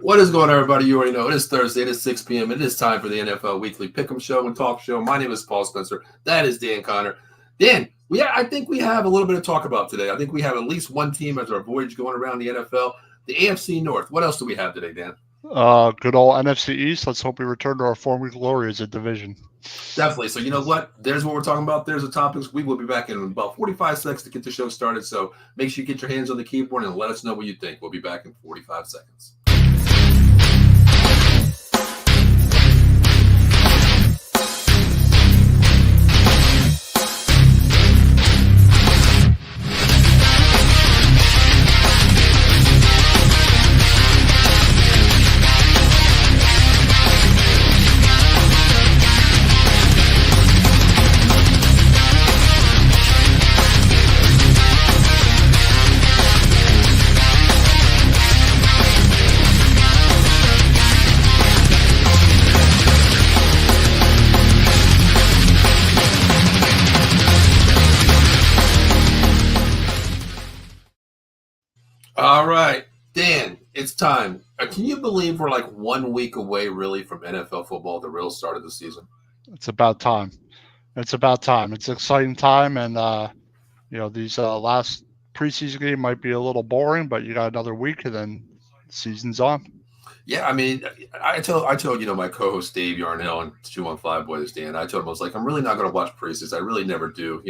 What is going on, everybody? You already know it is Thursday. It is 6 p.m. It is time for the NFL Weekly Pickem Show and Talk Show. My name is Paul Spencer. That is Dan Connor. Dan, I think we have a little bit to talk about today. I think we have at least one team as our voyage going around the NFL, the AFC North. What else do we have today, Dan? Good old NFC East. Let's hope we return to our former glory as a division. Definitely. So you know what? There's what we're talking about. There's the topics. We will be back in about 45 seconds to get the show started. So make sure you get your hands on the keyboard and let us know what you think. We'll be back in 45 seconds. All right, Dan, it's time. Can you believe we're like 1 week away, really, from NFL football, the real start of the season? It's about time. It's an exciting time, and these last preseason game might be a little boring, but you got another week, and then the season's on. Yeah, I mean, I told my co-host Dave Yarnell and 215 Boys Dan. I told him I was like, I'm really not going to watch preseason. I really never do.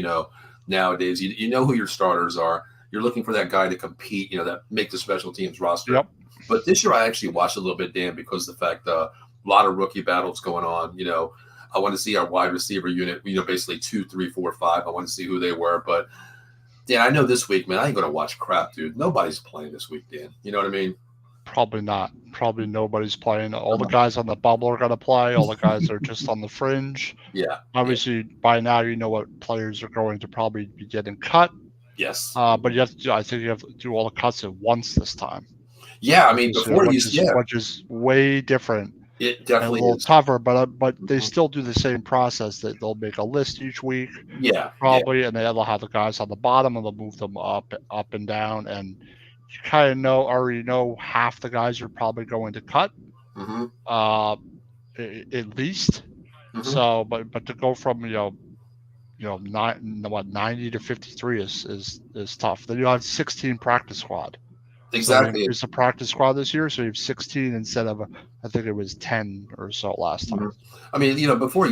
Nowadays, you know who your starters are. You're looking for that guy to compete, that make the special teams roster. Yep. But this year I actually watched a little bit, Dan, because of the fact a lot of rookie battles going on. I want to see our wide receiver unit, basically 2, 3, 4, 5. I want to see who they were. But, Dan, I know this week, man, I ain't going to watch crap, dude. Nobody's playing this week, Dan. You know what I mean? Probably not. Probably nobody's playing. All the guys on the bubble are going to play. All the guys are just on the fringe. Yeah. Obviously, by now you know what players are going to probably be getting cut. Yes. But I think you have to do all the cuts at once this time. Yeah, I mean, which is way different. It definitely a little is tougher, but they still do the same process. That they'll make a list each week. Yeah, probably, and they'll have the guys on the bottom, and they'll move them up and down, and you kind of already know half the guys are probably going to cut. Mm-hmm. At least. Mm-hmm. So, but to go from 90 to 53 is tough. Then you have 16 practice squad. Exactly. So it's a practice squad this year, so you have 16 instead of I think it was 10 or so last time. Mm-hmm. I mean, before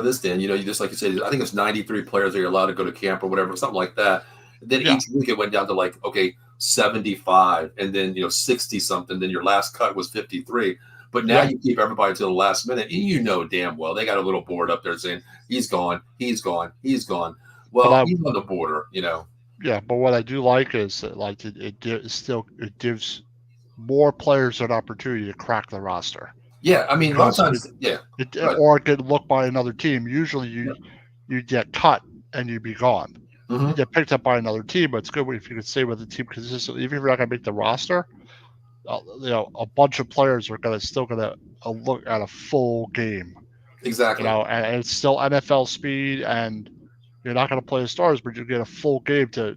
this, Dan, you just like you said, I think it's 93 players that you're allowed to go to camp or whatever, something like that. Then each week it went down to 75, and then 60 something. Then your last cut was 53. But now you keep everybody to the last minute, and damn well they got a little board up there saying he's gone, he's gone, he's gone. Well, he's on the border, Yeah, but what I do like is that it gives more players an opportunity to crack the roster. Yeah, I mean, a lot of times, or get looked by another team. Usually, you get cut and you be gone. Mm-hmm. You get picked up by another team, but it's good if you can stay with the team consistently, even if you're not going to make the roster. A bunch of players are still gonna look at a full game. Exactly. And it's still NFL speed, and you're not going to play the stars, but you get a full game to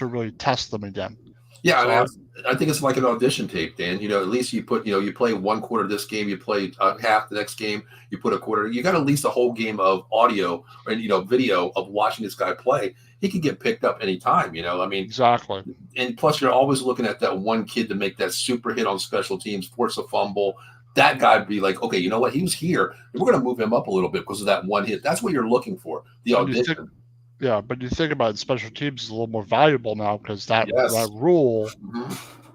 really test them again. Yeah, I think it's like an audition tape, Dan. At least you put, you play one quarter of this game, you play half the next game, you put a quarter. You got at least a whole game of audio and video of watching this guy play. He could get picked up anytime, I mean. Exactly. And plus, you're always looking at that one kid to make that super hit on special teams, force a fumble. That guy would be like, okay, you know what? He was here. We're going to move him up a little bit because of that one hit. That's what you're looking for, the audition. But you think about it, special teams is a little more valuable now because that rule,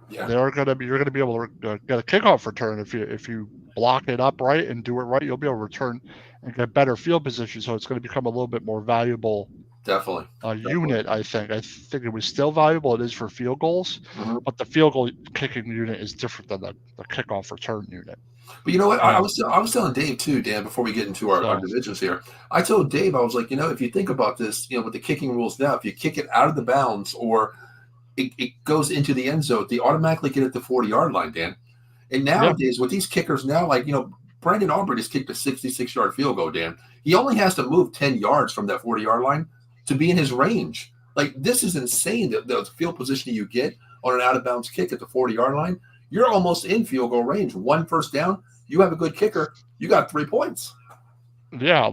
you're going to be able to get a kickoff return if you block it up right and do it right. You'll be able to return and get better field position. So it's going to become a little bit more valuable. Definitely. Unit, I think. I think it was still valuable. It is for field goals, but the field goal kicking unit is different than the kickoff return unit. But you know what? I was telling Dave too, Dan, before we get into our divisions here. I told Dave, I was like, if you think about this, with the kicking rules now, if you kick it out of the bounds or it goes into the end zone, they automatically get at the 40-yard line, Dan. And nowadays, with these kickers now, Brandon Aubrey just kicked a 66-yard field goal, Dan. He only has to move 10 yards from that 40-yard line to be in his range. This is insane, the field position you get on an out-of-bounds kick at the 40-yard line. you're almost in field goal range. 1 first down, you have a good kicker, you got 3 points. Yeah,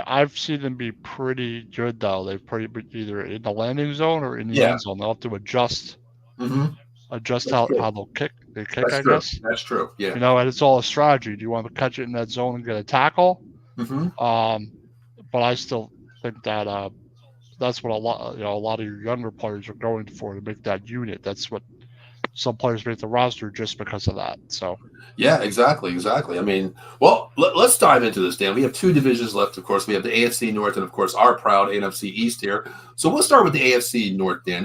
I've seen them be pretty good though. They've pretty either in the landing zone or in the end zone. They'll have to adjust how they kick, That's I true. guess. That's true. Yeah. And it's all a strategy. Do you want to catch it in that zone and get a tackle? But I still think that that's what a lot of your younger players are going for, to make that unit. That's what some players make the roster just because of that. So. Yeah, exactly. I mean, well, let's dive into this, Dan. We have 2 divisions left, of course. We have the AFC North and, of course, our proud NFC East here. So we'll start with the AFC North, Dan.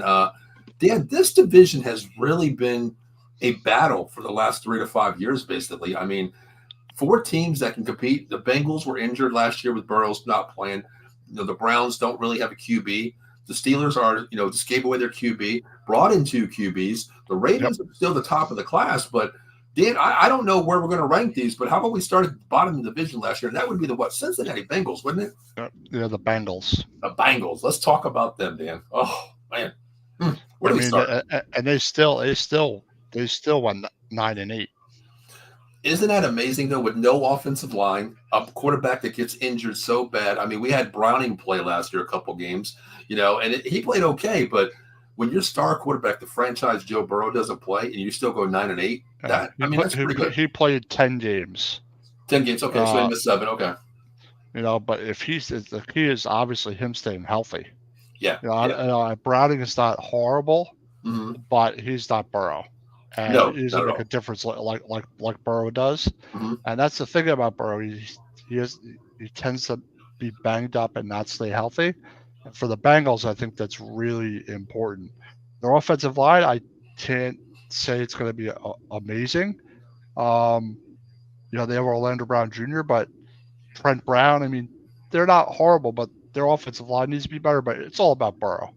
Dan, this division has really been a battle for the last 3 to 5 years, basically. I mean, 4 teams that can compete. The Bengals were injured last year with Burrows not playing. The Browns don't really have a QB. The Steelers are, just gave away their QB, brought in 2 QBs. The Ravens are still the top of the class, but Dan, I don't know where we're going to rank these, but how about we start at the bottom of the division last year? And that would be the Cincinnati Bengals, wouldn't it? Yeah, the Bengals. The Bengals. Let's talk about them, Dan. Oh man, where do we start? And they still won 9-8. Isn't that amazing though? With no offensive line, a quarterback that gets injured so bad. I mean, we had Browning play last year a couple games, and he played okay, but when your star quarterback, the franchise Joe Burrow, doesn't play and you still go 9-8, that's pretty good. He played 10 games. 10 games, okay. So he missed 7, okay. But if the key is obviously him staying healthy. Yeah. Browning is not horrible, but he's not Burrow, and he's gonna make a difference like Burrow does. And that's the thing about Burrow. He tends to be banged up and not stay healthy. For the Bengals, I think that's really important. Their offensive line, I can't say it's going to be amazing. They have Orlando Brown Jr., but Trent Brown, I mean, they're not horrible, but their offensive line needs to be better. But it's all about Burrow.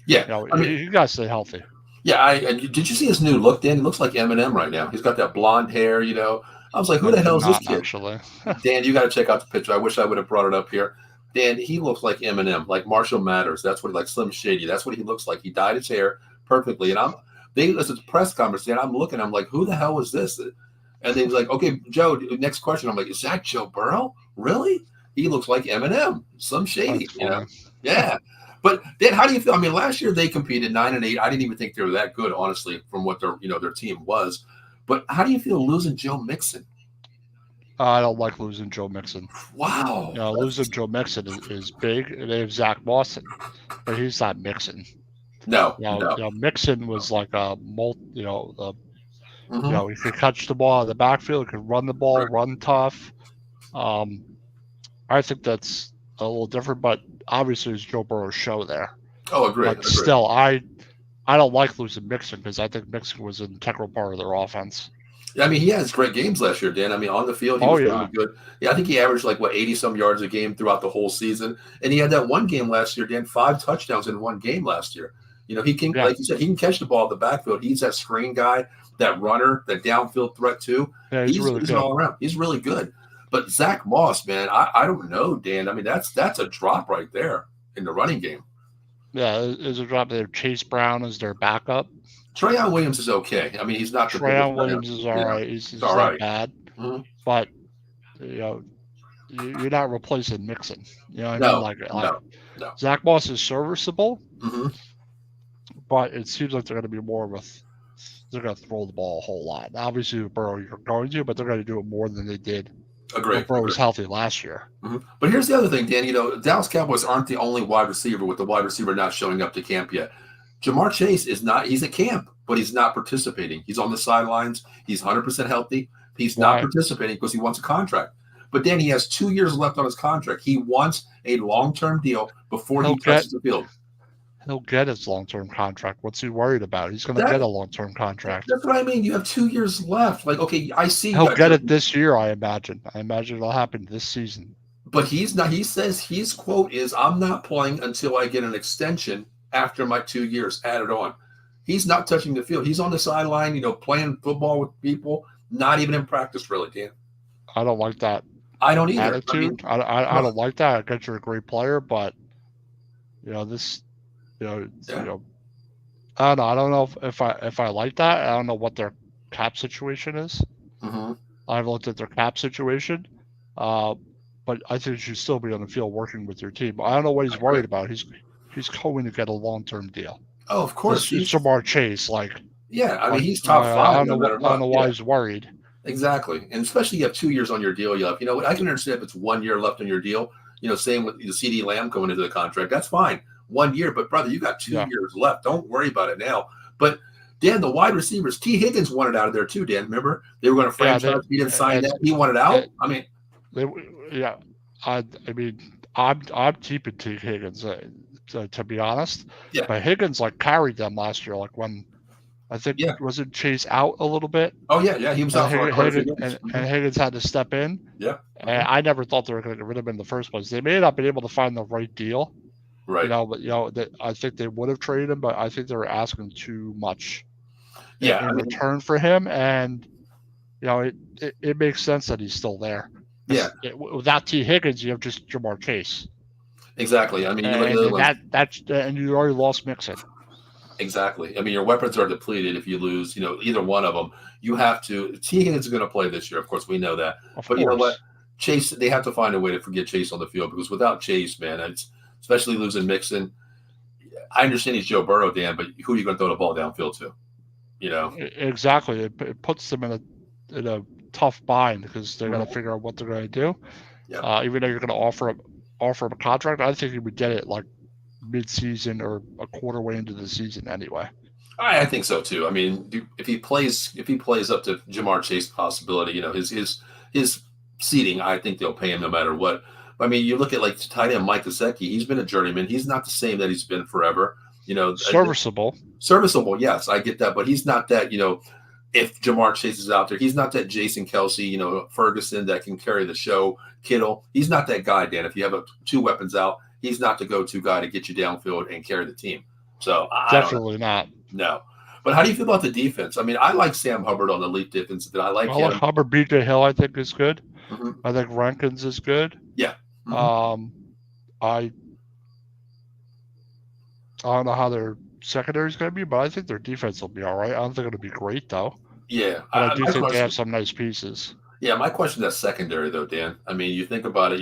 Yeah. You got to stay healthy. Yeah. Did you see his new look, Dan? He looks like Eminem right now. He's got that blonde hair, I was like, who the hell is this kid? Actually. Dan, you got to check out the picture. I wish I would have brought it up here. Dan, he looks like Eminem, like Marshall Mathers. That's what like Slim Shady. That's what he looks like. He dyed his hair perfectly. And it's a press conference, Dan. I'm looking, I'm like, who the hell is this? And they was like, okay, Joe, next question. I'm like, is that Joe Burrow? Really? He looks like Eminem, Slim Shady, Yeah. But Dan, how do you feel? I mean, last year they competed 9-8. I didn't even think they were that good, honestly, from what their team was. But how do you feel losing Joe Mixon? I don't like losing Joe Mixon. Wow. Losing Joe Mixon is big. They have Zach Boston, but he's not Mixon. No. Mixon was like he could catch the ball out of the backfield, he could run the ball, run tough. I think that's a little different, but obviously it's Joe Burrow's show there. Oh, agree. But still, I don't like losing Mixon because I think Mixon was an integral part of their offense. I mean, he has great games last year, Dan. I mean, on the field, he was really good. Yeah, I think he averaged 80-some yards a game throughout the whole season. And he had that one game last year, Dan, 5 touchdowns in one game last year. He can, like you said, he can catch the ball at the backfield. He's that screen guy, that runner, that downfield threat too. Yeah, he's really good. All around. He's really good. But Zach Moss, man, I don't know, Dan. I mean, that's a drop right there in the running game. Yeah, is a drop there. Chase Brown is their backup. Treyon Williams is okay. I mean, he's not. Treyon Williams is all right. He's not right. Bad, but you're not replacing Mixon. You know what I mean? No. Zach Moss is serviceable, but it seems like they're going to be more of they're going to throw the ball a whole lot. Obviously, with Burrow, you're going to, but they're going to do it more than they did. Agreed. Burrow was healthy last year. But here's the other thing, Dan. Dallas Cowboys aren't the only wide receiver with the wide receiver not showing up to camp yet. Jamar Chase is not. He's at camp, but he's not participating. He's on the sidelines. He's 100% healthy. He's not participating because he wants a contract. But then he has 2 years left on his contract. He wants a long-term deal before he touches the field. He'll get his long-term contract. What's he worried about? He's going to get a long-term contract. That's what I mean. You have 2 years left. Like, okay, I see. He'll get it this year, I imagine. I imagine it'll happen this season. But he's not. He says his quote is, "I'm not playing until I get an extension after my 2 years added on." He's not touching the field. He's on the sideline, playing football with people, not even in practice, really, Dan. I don't like that. I don't either. Attitude. I don't like that. I guess you're a great player, but this. I don't know. I don't know if I like that. I don't know what they're cap situation is. Mm-hmm. I haven't looked at their cap situation, but I think you should still be on the field working with your team. I don't know what he's worried about. He's going to get a long-term deal. Oh, of course. It's Jamar Chase. Yeah, I mean, he's top five no matter what. I don't know why he's worried. Exactly. And especially you have 2 years on your deal. You have, I can understand if it's 1 year left on your deal. Same with the CD Lamb going into the contract. That's fine. 1 year. But, brother, you got 2 years left. Don't worry about it now. But, Dan, the wide receivers, T. Higgins wanted out of there too, Dan. Remember? They were going to franchise. He didn't sign that. He wanted out. I mean. I'm keeping T. Higgins, to be honest. Yeah. But Higgins, carried them last year. When I think wasn't Chase out a little bit? Oh, yeah. He was out for and Higgins had to step in. Yeah. And I never thought they were going to get rid of him in the first place. They may not have been able to find the right deal. Right. But I think they would have traded him, but I think they were asking too much. Yeah. In return for him, and it makes sense that he's still there. Yeah. Without T. Higgins, you have just Jamar Chase. Exactly. I mean, and you already lost Mixon. Exactly. I mean, your weapons are depleted if you lose, either one of them. You have to. T. Higgins is going to play this year. Of course, we know that. But you know what? Chase, they have to find a way to get Chase on the field, because without Chase, man, especially losing Mixon. I understand he's Joe Burrow, Dan, but who are you going to throw the ball downfield to? Exactly. It puts them in a tough bind, because they're going to figure out what they're going to do. Yeah. Even though you're going to offer him a contract, I think he would get it mid-season or a quarter way into the season anyway. I think so too. I mean, if he plays up to Jamar Chase possibility, his seating, I think they'll pay him no matter what. I mean, you look at tight end Mike Gesicki. He's been a journeyman. He's not the same that he's been forever. Serviceable. Yes, I get that, but he's not that. If Jamar Chase is out there, he's not that Jason Kelce, Ferguson that can carry the show. Kittle, he's not that guy, Dan. If you have 2 weapons out, he's not the go-to guy to get you downfield and carry the team. So definitely not. No. But how do you feel about the defense? I mean, I like Sam Hubbard on the elite defense. I like Hubbard. BJ Hill, I think, is good. Mm-hmm. I think Rankins is good. Yeah. Mm-hmm. I don't know how their secondary is going to be, but I think their defense will be all right. I don't think it'll be great, though. Yeah. But I do think they have some nice pieces. Yeah, my question is secondary, though, Dan. I mean, you think about it,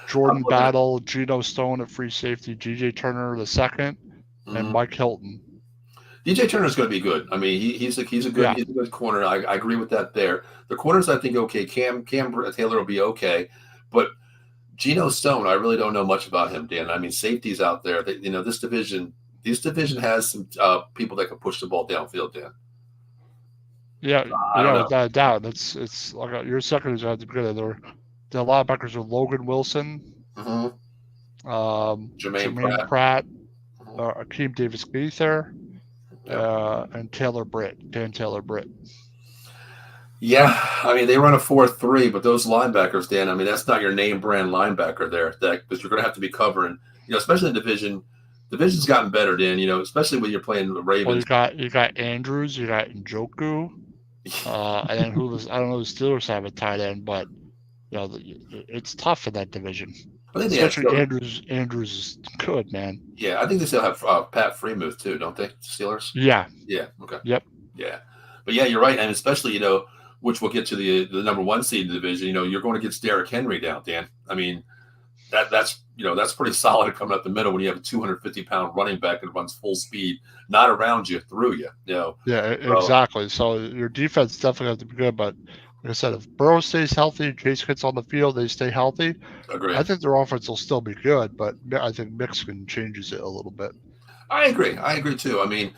Jordan Battle, Geno Stone at free safety, DJ Turner the second, and Mike Hilton. DJ Turner is going to be good. I mean, he's a good corner. I agree with that there. The corners, I think, okay. Cam Taylor will be okay, but Geno Stone, I really don't know much about him, Dan. I mean, safeties out there. This division has some people that can push the ball downfield, Dan. Yeah, without a doubt. It's like your secondaries have to be good. The linebackers are Logan Wilson, Jermaine Pratt, Akeem Davis-Gaither, and Dan Taylor Britt. Yeah, I mean, they run a 4-3, but those linebackers, Dan, I mean, that's not your name brand linebacker there, because you're going to have to be covering, especially in division. Division's gotten better, Dan, especially when you're playing the Ravens. Well, you got Andrews, you got Njoku, and then I don't know, the Steelers have a tight end, but it's tough in that division. Especially Andrews is good, man. Yeah, I think they still have Pat Freiermuth too, don't they? Steelers. Yeah. Yeah. Okay. Yep. Yeah, but yeah, you're right, and especially which we'll get to the number 1 seed in the division. You're going against Derrick Henry now, Dan. I mean, that's pretty solid coming up the middle when you have a 250-pound running back that runs full speed, not around you, through you. Yeah, exactly. So your defense definitely has to be good, but like I said, if Burrow stays healthy, Chase gets on the field, they stay healthy. Agreed. I think their offense will still be good, but I think Mixon changes it a little bit. I agree too. I mean,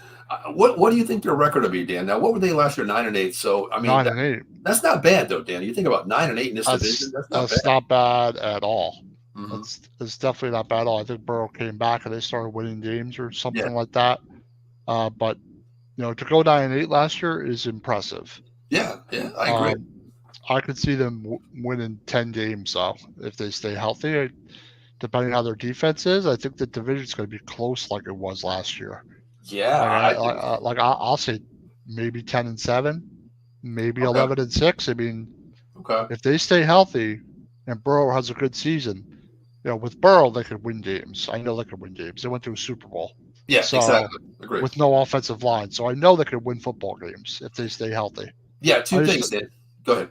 what do you think their record will be, Dan? Now, what were they last year? 9-8. So I mean, 9-8. That's not bad though, Dan. You think about 9-8 in this division. That's not bad at all. Mm-hmm. It's definitely not bad at all. I think Burrow came back and they started winning games or something like that. But to go 9-8 last year is impressive. Yeah, I agree. I could see them winning 10 games though if they stay healthy. Depending on how their defense is, I think the division's going to be close like it was last year. Yeah, I'll say maybe 10-7, maybe 11-6. I mean, if they stay healthy and Burrow has a good season, with Burrow they could win games. I know they could win games. They went to a Super Bowl. Yeah, exactly. Agreed. With no offensive line, so I know they could win football games if they stay healthy. Yeah, two things, Dan. Go ahead.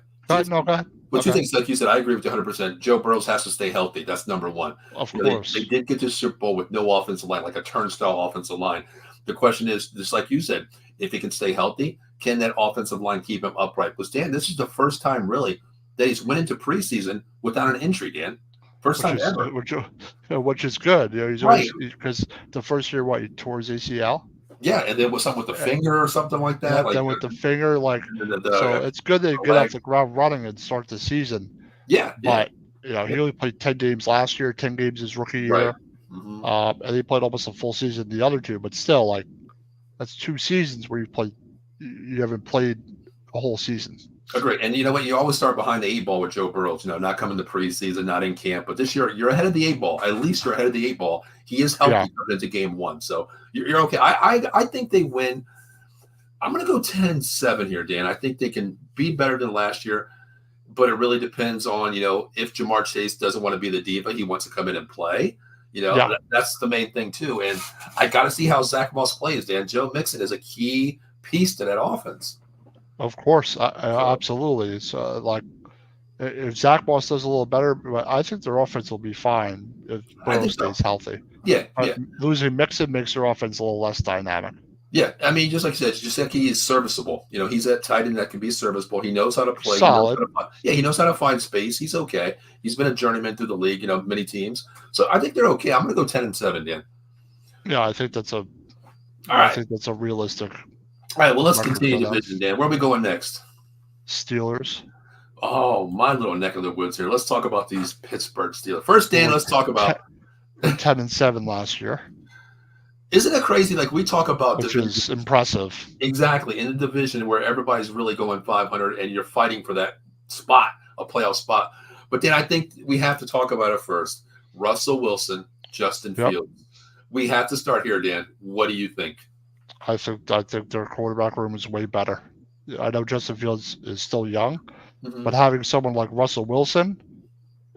No, go ahead. Well, two things, like you said, I agree with you 100%. Joe Burrows has to stay healthy. That's number one. Of course. They did get to the Super Bowl with no offensive line, like a turnstile offensive line. The question is, just like you said, if he can stay healthy, can that offensive line keep him upright? Because, Dan, this is the first time, really, that he's went into preseason without an injury, Dan. First time ever. Which is good. He's always, because the first year, he tore his ACL? Yeah, and then with something with the finger or something like that. Then with the finger, so it's good that you get off the ground running and start the season. Yeah, but he only played 10 games last year, 10 games his rookie year, right. Mm-hmm. And he played almost a full season the other two. But still, that's 2 seasons where you haven't played a whole season. Agree. And you know what? You always start behind the 8 ball with Joe Burrows, not coming to preseason, not in camp. But this year, you're ahead of the 8 ball. At least you're ahead of the 8 ball. He is healthy coming into game 1. So you're okay. I think they win. I'm going to go 10-7 here, Dan. I think they can be better than last year. But it really depends on, if Jamar Chase doesn't want to be the diva, he wants to come in and play. That's the main thing, too. And I got to see how Zach Moss plays, Dan. Joe Mixon is a key piece to that offense. Of course, absolutely. It's if Zach Moss does a little better, but I think their offense will be fine if Burrow stays healthy. Yeah. Losing Mixon makes their offense a little less dynamic. Yeah, I mean, just like you said, Giuseppe is serviceable. He's that tight end that can be serviceable. He knows how to play. Solid. He knows how to find space. He's okay. He's been a journeyman through the league, many teams. So I think they're okay. I'm going to go 10-7, Dan. Yeah, I think that's a realistic. All right, well, let's continue division, Dan. Where are we going next? Steelers. Oh, my little neck of the woods here. Let's talk about these Pittsburgh Steelers. First, Dan, let's talk about 10-7 last year. Isn't it crazy? We talk about which is impressive. Exactly, in the division where everybody's really going 500 and you're fighting for that spot, a playoff spot. But then I think we have to talk about it first. Russell Wilson, Justin Fields. We have to start here, Dan. What do you think? I think their quarterback room is way better. I know Justin Fields is still young, but having someone like Russell Wilson,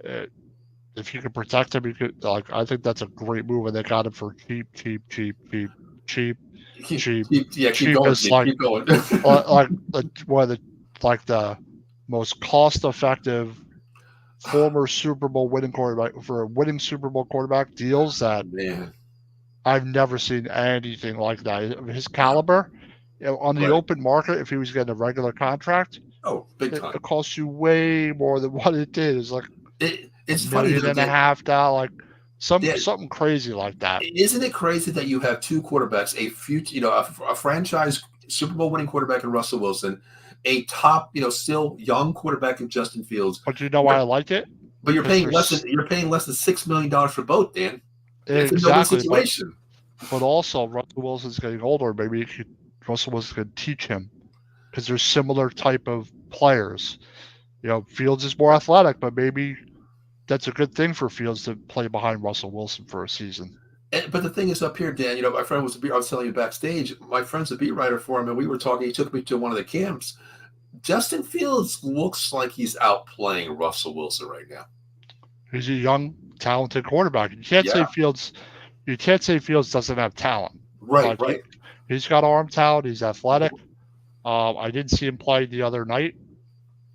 if you can protect him, you could. I think that's a great move, and they got him for cheap. Yeah, keep going. Keep going. One of the most cost-effective former Super Bowl winning quarterback for a winning Super Bowl quarterback deals that. Man. I've never seen anything like that. His caliber, on the open market, if he was getting a regular contract, big time. It costs you way more than what it did. It's it's funny, $1.5 million, something crazy like that. Isn't it crazy that you have 2 quarterbacks, a future, a franchise Super Bowl winning quarterback in Russell Wilson, a top, still young quarterback in Justin Fields. But you know why I like it? But you're paying less than $6 million for both, Dan. It's exactly. a situation. But also, Russell Wilson's getting older. Maybe Russell Wilson could teach him because they're similar type of players. Fields is more athletic, but maybe that's a good thing for Fields to play behind Russell Wilson for a season. But the thing is up here, Dan, my friend I was telling you backstage, my friend's a beat writer for him, and we were talking, he took me to one of the camps. Justin Fields looks like he's outplaying Russell Wilson right now. He's a young, talented quarterback. You can't say Fields doesn't have talent. Right. He's got arm talent. He's athletic. I didn't see him play the other night.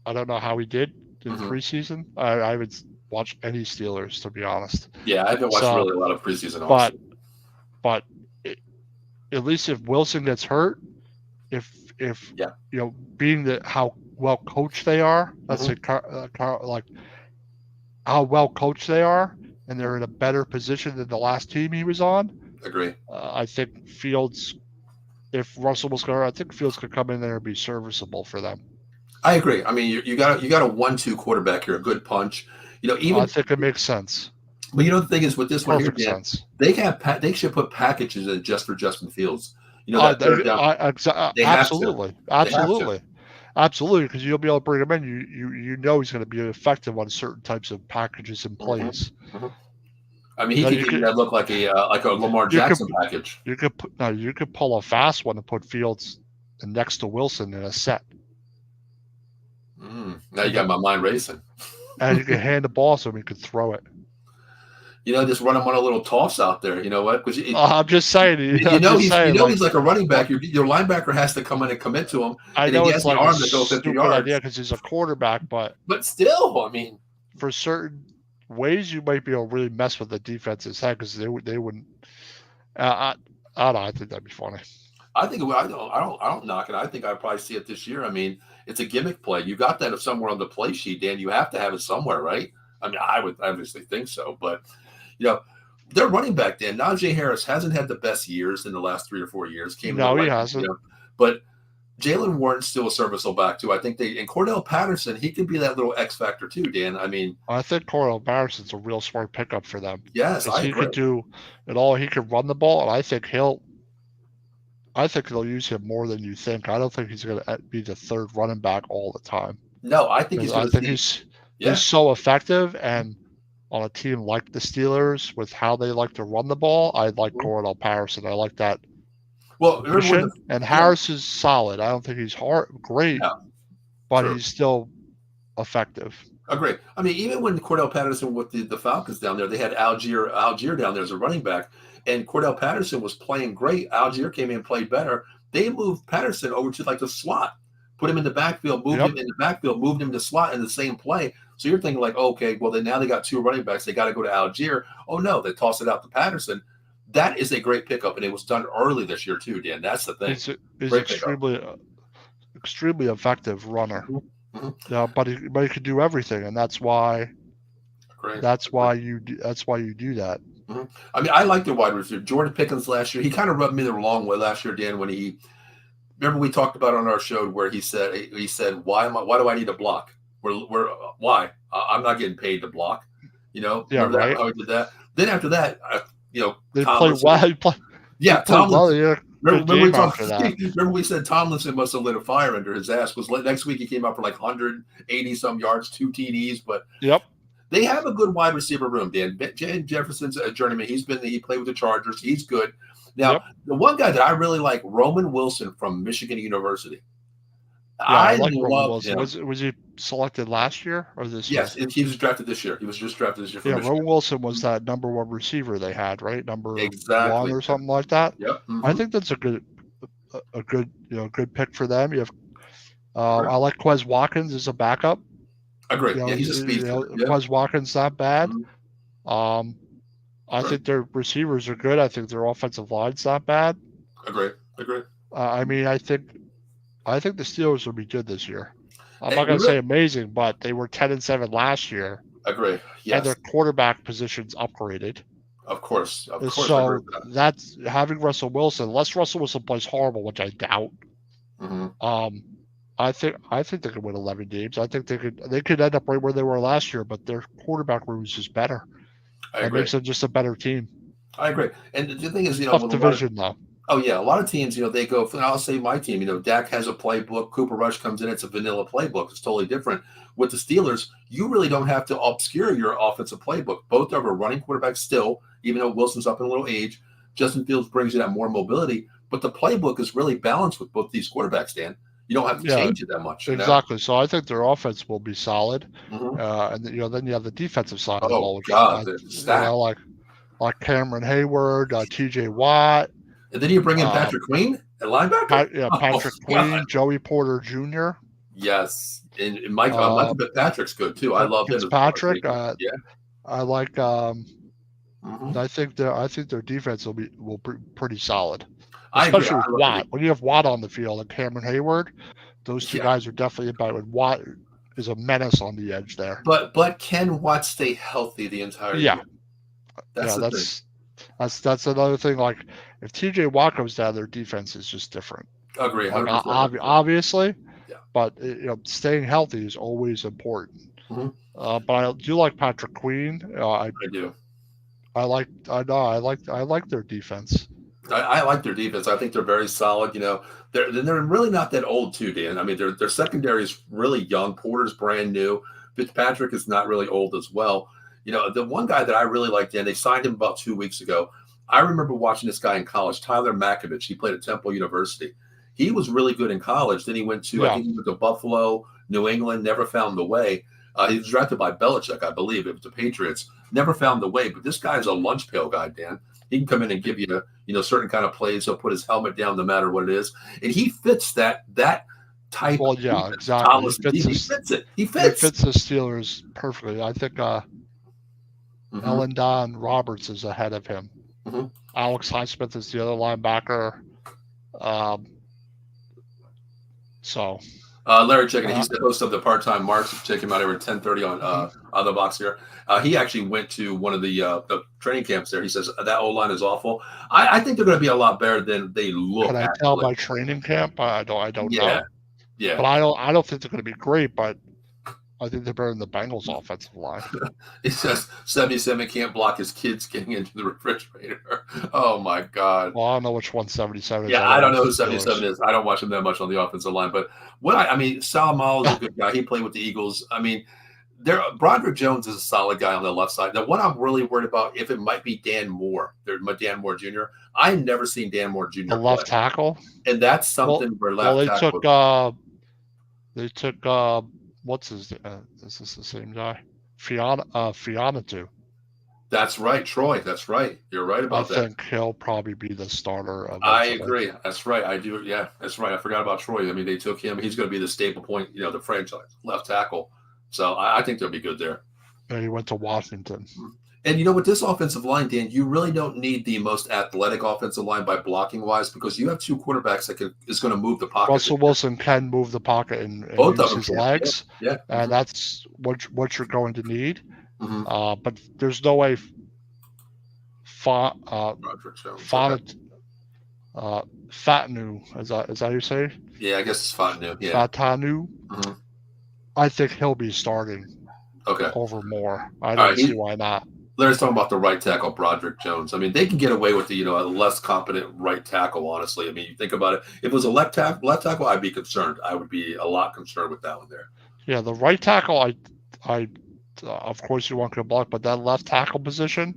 I don't know how he did in preseason. I haven't watched any Steelers, to be honest. Yeah, I haven't watched really a lot of preseason. Also. But at least if Wilson gets hurt, if being how well coached they are, that's how well coached they are, and they're in a better position than the last team he was on. Agree. I think Fields, if Russell was going, I think Fields could come in there and be serviceable for them. I agree. I mean, you got a 1-2 quarterback here, a good punch. I think it makes sense. But the thing is, with this one here, Dan, sense. They should put packages in just for Justin Fields. Absolutely, because you'll be able to bring him in. You know he's going to be effective on certain types of packages and plays. I mean, he could look like a Lamar Jackson package. You could pull a fast one and put Fields next to Wilson in a set. Now you got my mind racing. And you can hand the ball so he could throw it. Just run him on a little toss out there. You know what? Because I'm just saying. He's like a running back. Your linebacker has to come in and commit to him. I know it's like a stupid idea because he's a quarterback, but still, I mean, for certain ways, you might be able to really mess with the defense's head because they wouldn't. I don't know. I think that'd be funny. I think I don't knock it. I think I'd probably see it this year. I mean, it's a gimmick play. You got that somewhere on the play sheet, Dan. You have to have it somewhere, right? I mean, I would obviously think so, but their running back, Dan, Najee Harris hasn't had the best years in the last 3 or 4 years. He hasn't. But Jalen Warren's still a serviceable back too. I think and Cordell Patterson, he could be that little X factor too, Dan. I mean, I think Cordell Patterson's a real smart pickup for them. Yes, he could do it all. He could run the ball, and I think they'll use him more than you think. I don't think he's going to be the third running back all the time. No, I think he's so effective, and on a team like the Steelers with how they like to run the ball, I like Cordell Patterson. I like that. Well, and Harris is solid. I don't think he's great, but he's still effective. Agree. I mean, even when Cordell Patterson with the Falcons down there, they had Algier down there as a running back, and Cordell Patterson was playing great. Algier came in and played better. They moved Patterson over to like the slot, put him in the backfield, moved him in the backfield, moved him to slot in the same play. So you're thinking like, okay, well then now they got 2 running backs. They got to go to Algier. Oh no, they toss it out to Patterson. That is a great pickup, and it was done early this year too, Dan. That's the thing. He's extremely effective runner. Mm-hmm. Yeah, but he could do everything, and that's why. Great. That's why you do that. Mm-hmm. I mean, I like the wide receiver. Jordan Pickens last year, he kind of rubbed me the wrong way last year, Dan. When remember we talked about on our show where he said, why do I need a block? Why? I'm not getting paid to block. Yeah, remember right. How he did that. Then after that, they play well. Yeah, Tomlinson. Remember we said Tomlinson must have lit a fire under his ass. Next week he came out for like 180 some yards, 2 TDs, but they have a good wide receiver room. Dan Jefferson's a journeyman. He played with the Chargers. He's good. Now, the one guy that I really like, Roman Wilson from Michigan University. I like Roman Wilson. Was he selected last year or this year? Yes, he was drafted this year. He was just drafted this year. Roman Wilson was that number 1 receiver they had, right? Number 1 or something like that. Yep. Mm-hmm. I think that's a good pick for them. You have, I like Quez Watkins as a backup. Agree. He's a speedster. Quez Watkins not bad. Mm-hmm. I think their receivers are good. I think their offensive line's not bad. Agree. I mean, I think the Steelers will be good this year. I'm not going to say amazing, but they were 10-7 last year. Agree. Yes. And their quarterback position's upgraded. Of course. So that's having Russell Wilson. Unless Russell Wilson plays horrible, which I doubt. Mm-hmm. I think they could win 11 games. I think they could end up right where they were last year, but their quarterback room is just better. It makes them just a better team. I agree. And the thing is, tough division though. Oh yeah, a lot of teams, they go. And I'll say my team. Dak has a playbook. Cooper Rush comes in. It's a vanilla playbook. It's totally different. With the Steelers, you really don't have to obscure your offensive playbook. Both of them are running quarterbacks still, even though Wilson's up in a little age. Justin Fields brings you that more mobility, but the playbook is really balanced with both these quarterbacks, Dan. You don't have to change it that much. Exactly. So I think their offense will be solid, and then you have the defensive side of the ball. Like Cameron Hayward, T.J. Watt. And then you bring in Patrick Queen at linebacker? Patrick Queen, Joey Porter Jr. Yes. And Michael Patrick's good, too. I love him. Patrick. I like I think their defense will be pretty solid. Especially with Watt. When you have Watt on the field and Cameron Hayward, those two guys are definitely about it. Watt is a menace on the edge there. But can Watt stay healthy the entire year? That's another thing. Like if TJ Watt goes down, their defense is just different. Agree. Obviously, but staying healthy is always important. Mm-hmm. But I do like Patrick Queen. I do. I like their defense. I like their defense. I think they're very solid. They're really not that old too, Dan. I mean, their secondary is really young. Porter's brand new. Fitzpatrick is not really old as well. The one guy that I really like, Dan, they signed him about 2 weeks ago. I remember watching this guy in college, Tyler Makovich. He played at Temple University. He was really good in college. Then he went to, I think he went to Buffalo, New England, never found the way. He was drafted by Belichick, I believe. It was the Patriots. never found the way. But this guy's a lunch pail guy, Dan. He can come in and give you, certain kind of plays. He'll put his helmet down no matter what it is, and he fits that type. Well, yeah, exactly. He fits it. He fits the Steelers perfectly. I think Ellen Don Roberts is ahead of him. Mm-hmm. Alex Highsmith is the other linebacker. Larry checking. He's the host of the Part-Time Marks. Check him out every 10:30 on the box here. He actually went to one of the training camps there. He says that O-line is awful. I think they're going to be a lot better than they look. Can I tell by training camp? I don't know. Yeah. But I don't think they're going to be great, but I think they're better than the Bengals offensive line. He says 77 can't block his kids getting into the refrigerator. Oh my God. Well, I don't know which one 77 is. Yeah, I don't know who 77 is. I don't watch him that much on the offensive line. But Salomao is a good guy. He played with the Eagles. I mean, Broderick Jones is a solid guy on the left side. Now, what I'm really worried about, if it might be Dan Moore, Dan Moore Jr. I've never seen Dan Moore Jr. The left tackle, and that's something where left tackle. They took what's his? Is this the same guy? Fianatu. That's right, Troy. That's right. You're right about that. I think he'll probably be the starter. I agree. That's right. I do. Yeah, that's right. I forgot about Troy. I mean, they took him. He's going to be the staple point, the franchise left tackle. So I think they'll be good there. And he went to Washington. And with this offensive line, Dan, you really don't need the most athletic offensive line by blocking wise, because you have two quarterbacks that is going to move the pocket. Russell Wilson can move the pocket and use his legs. Yeah. And that's what you're going to need. Mm-hmm. But there's no way Fatanu, is that how you say it? Yeah, I guess it's Fatanu. Yeah. Fatanu. Mm-hmm. I think he'll be starting over Moore. I don't see why not. Larry's talking about the right tackle, Broderick Jones. I mean, they can get away with a less competent right tackle, honestly. I mean, you think about it. If it was a left tackle, I'd be concerned. I would be a lot concerned with that one there. Yeah, the right tackle, I of course you want to block, but that left tackle position,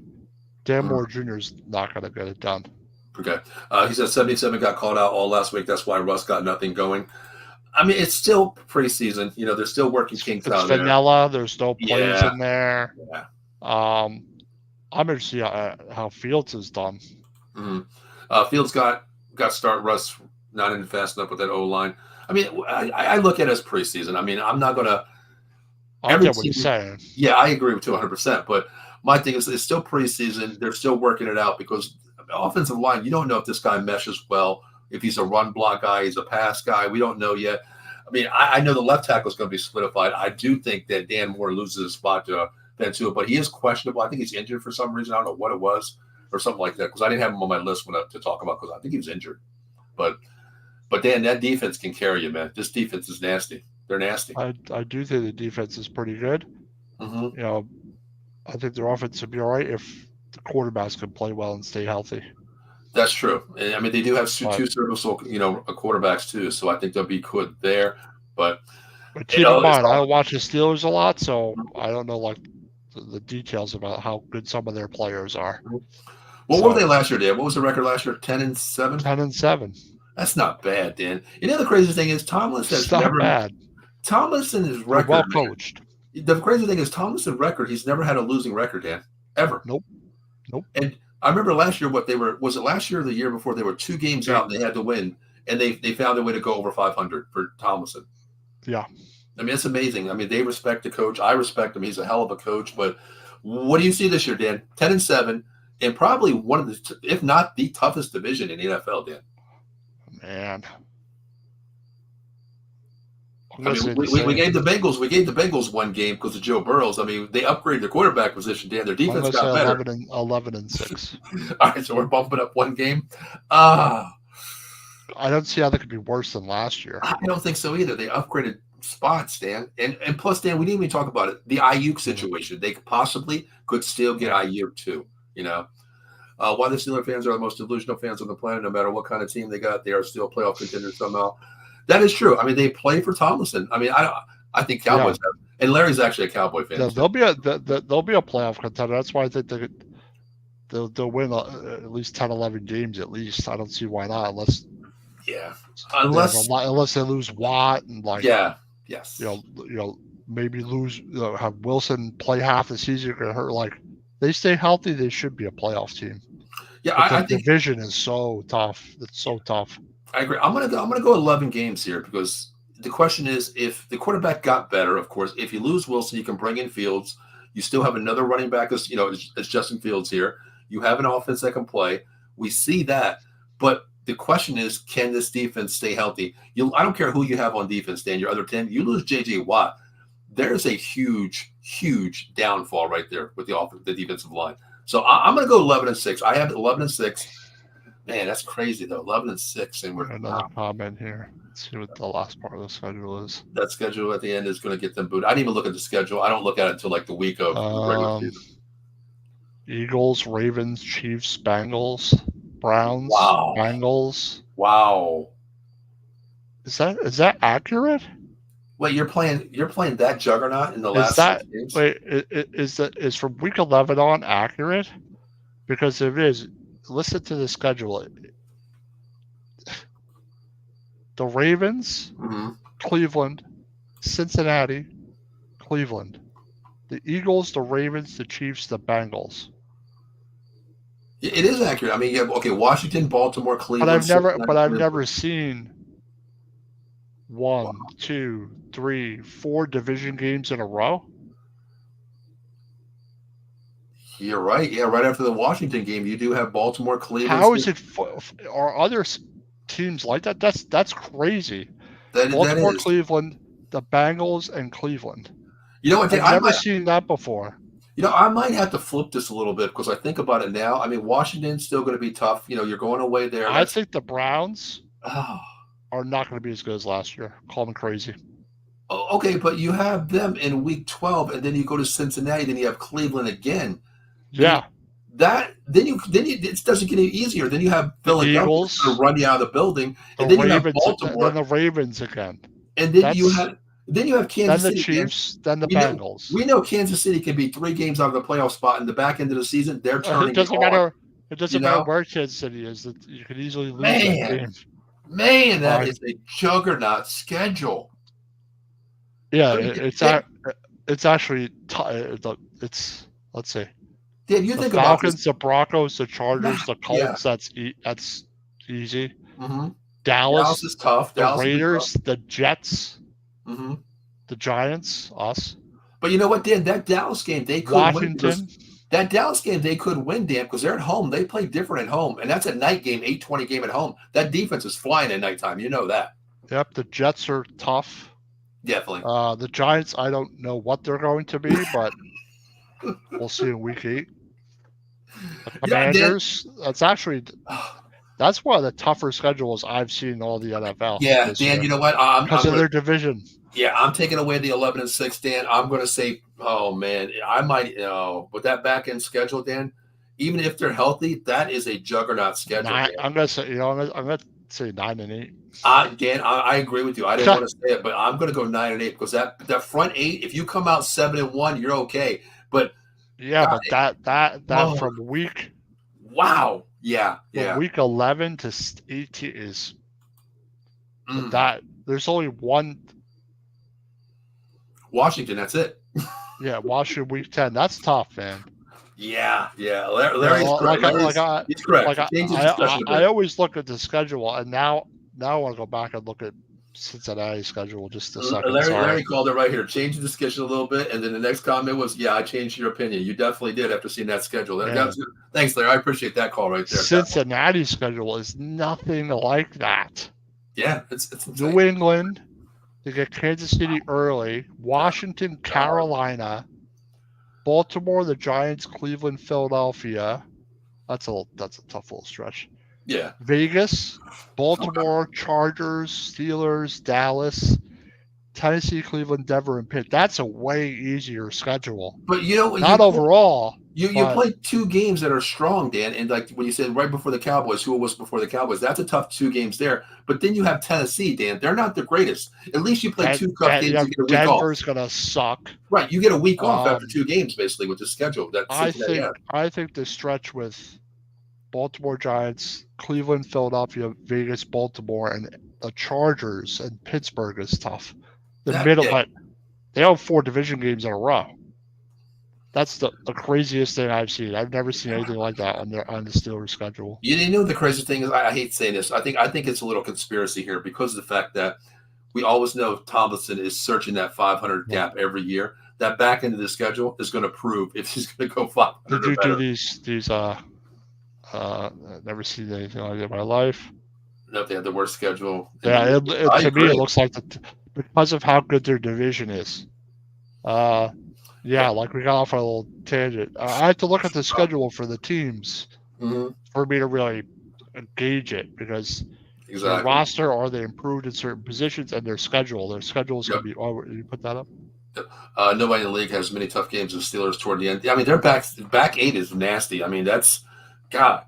Dan Moore Jr. is not going to get it done. Okay. He said 77 got called out all last week. That's why Russ got nothing going. I mean, it's still preseason. They're still working kinks out there. It's vanilla. There's no plays in there. Yeah. I'm going to see how Fields is done. Mm-hmm. Fields got start. Russ not in fast enough with that O-line. I mean, I look at it as preseason. I mean, I'm not going to. I get what you're saying. Yeah, I agree with 200%. But my thing is, it's still preseason. They're still working it out, because the offensive line, you don't know if this guy meshes well. If he's a run block guy, he's a pass guy. We don't know yet. I mean, I know the left tackle is going to be solidified. I do think that Dan Moore loses his spot to Ben Tua, but he is questionable. I think he's injured for some reason. I don't know what it was or something like that, because I didn't have him on my list to talk about, because I think he was injured. But Dan, that defense can carry you, man. This defense is nasty. They're nasty. I do think the defense is pretty good. Mm-hmm. I think their offense would be all right if the quarterbacks can play well and stay healthy. That's true. I mean, they do have two serviceable, quarterbacks too, so I think they'll be good there. But keep in mind, I don't watch the Steelers a lot, so I don't know the details about how good some of their players are. What were they last year, Dan? What was the record last year? 10-7. 10-7. That's not bad, Dan. The crazy thing is Tomlinson has never bad. Tomlinson is record well coached. The crazy thing is Tomlinson record. He's never had a losing record, Dan, ever. Nope. And I remember last year was it last year or the year before? They were 2 games out and they had to win, and they found a way to go over 500 for Tomlinson. Yeah. I mean, it's amazing. I mean, they respect the coach. I respect him. He's a hell of a coach. But what do you see this year, Dan? 10-7, and probably one of the, if not the toughest division in the NFL, Dan. Man. I mean, we gave the Bengals one game because of Joe Burrows. I mean, they upgraded their quarterback position, Dan. Their defense got better. 11-6. All right, so we're bumping up one game. I don't see how that could be worse than last year. I don't think so either. They upgraded spots, Dan. And plus, Dan, we didn't even talk about it. The Ayuk situation. They could still get Ayuk too, Why the Steelers fans are the most delusional fans on the planet, no matter what kind of team they got, they are still playoff contenders somehow. That is true. I mean, they play for Tomlinson. I mean, I think Cowboys have, and Larry's actually a Cowboy fan. Yeah, they'll be a playoff contender. That's why I think they'll win at least 10, 11 games at least. I don't see why not, unless they lose Watt and yes, maybe lose have Wilson play half the season. Could hurt they stay healthy, they should be a playoff team. Yeah, but I the think division is so tough. It's so tough. I agree. I'm gonna go 11 games here because the question is if the quarterback got better. Of course, if you lose Wilson, you can bring in Fields. You still have another running back as as Justin Fields here. You have an offense that can play. We see that, but the question is, can this defense stay healthy? I don't care who you have on defense, Dan. Your other 10, you lose J.J. Watt. There's a huge, huge downfall right there with the defensive line. So I'm going to go 11-6. I have 11-6. Man, that's crazy though. 11-6, and we're another comment here. Let's see what the last part of the schedule is. That schedule at the end is going to get them booed. I didn't even look at the schedule. I don't look at it until like the week of the regular season. Eagles, Ravens, Chiefs, Bengals, Browns, Bengals. Wow. Is that accurate? Wait, you're playing that juggernaut in the last 6 games? Wait, is from week 11 on accurate? Because if it is, listen to the schedule. The Ravens, Cleveland, Cincinnati, Cleveland. The Eagles, the Ravens, the Chiefs, the Bengals. It is accurate. I mean, you have Washington, Baltimore, Cleveland. But I've never seen 1, 2, 3, 4 division games in a row. You're right. Yeah, right after the Washington game, you do have Baltimore, Cleveland. How is it? Are other teams like that? That's crazy. Baltimore, Cleveland, the Bengals, and Cleveland. You know what? I've never seen that before. I might have to flip this a little bit because I think about it now. I mean, Washington's still going to be tough. You're going away there. I think the Browns are not going to be as good as last year. Call me crazy. Oh, okay, but you have them in week 12, and then you go to Cincinnati, then you have Cleveland again. Yeah. Then it doesn't get any easier. Then you have Philadelphia going to run you out of the building, and then you have Baltimore, then the Ravens again, and then you have Kansas City. Then the City, Chiefs, then the Bengals. We know Kansas City can be 3 games out of the playoff spot in the back end of the season. They're turning. It doesn't matter. It doesn't matter where Kansas City is. That you could easily lose that game. Man, that is a juggernaut schedule. Yeah, it's actually it's let's see. Dan, you think Falcons, about this. the Broncos, the Chargers, the Colts. Yeah. That's easy. Mm-hmm. Dallas is tough. The Raiders, the Jets, the Giants, us. But you know what, Dan? That Dallas game they could win. That Dallas game they could win, Dan, because they're at home. They play different at home, and that's a night game, 8:20 game at home. That defense is flying at nighttime. You know that. Yep, the Jets are tough. Definitely. The Giants, I don't know what they're going to be, but we'll see in week 8. The Commanders, that's one of the tougher schedules I've seen in all the NFL. Yeah, Dan, year. You know what? Because of their division. Yeah, I'm taking away the 11-6, Dan. I'm going to say, oh man, I might, with that back end schedule, Dan. Even if they're healthy, that is a juggernaut schedule. I'm going to say, I'm going to say 9-8. Dan, I agree with you. I didn't want to say it, but I'm going to go 9-8 because that front 8. If you come out 7-1, you're okay. But yeah, but that from week. Wow. Yeah. Week 11 to 18 is that. There's only one. Washington. That's it. Yeah, Washington week 10. That's tough, man. Yeah. Larry's correct. He's correct. I always look at the schedule, and now I want to go back and look at Cincinnati schedule just a second. Larry called it right here. Changed the schedule a little bit, and then the next comment was, "Yeah, I changed your opinion. You definitely did after seeing that schedule." Thanks, Larry. I appreciate that call right there. Cincinnati schedule is nothing like that. Yeah, it's New England. They get Kansas City early. Washington, Carolina, Baltimore, the Giants, Cleveland, Philadelphia. That's a tough little stretch. Yeah. Vegas, Baltimore, Chargers, Steelers, Dallas, Tennessee, Cleveland, Denver, and Pitt. That's a way easier schedule. But not overall. You play 2 games that are strong, Dan. And like when you said right before the Cowboys, who it was before the Cowboys, that's a tough 2 games there. But then you have Tennessee, Dan. They're not the greatest. At least you play 2 cup games. You get a week Denver's off. Gonna suck. Right. You get a week off after 2 games, basically, with the schedule. I think the stretch with Baltimore Giants, Cleveland, Philadelphia, Vegas, Baltimore, and the Chargers and Pittsburgh is tough. But they have 4 division games in a row. That's the craziest thing I've seen. I've never seen anything like that on the Steelers schedule. You know the crazy thing is, I hate saying this. I think it's a little conspiracy here because of the fact that we always know Tomlinson is searching that 500 gap every year. That back end of the schedule is going to prove if he's going to go 500. Did you do these? Never seen anything like that in my life. No, they have the worst schedule. Yeah, to me it looks like because of how good their division is. Yeah, like we got off on a little tangent. I have to look at the schedule for the teams for me to really gauge it because their roster, are they improved in certain positions, and their schedule. Their schedule is going to be. Oh, you put that up? Nobody in the league has many tough games as Steelers toward the end. I mean, their back eight is nasty. I mean, that's God.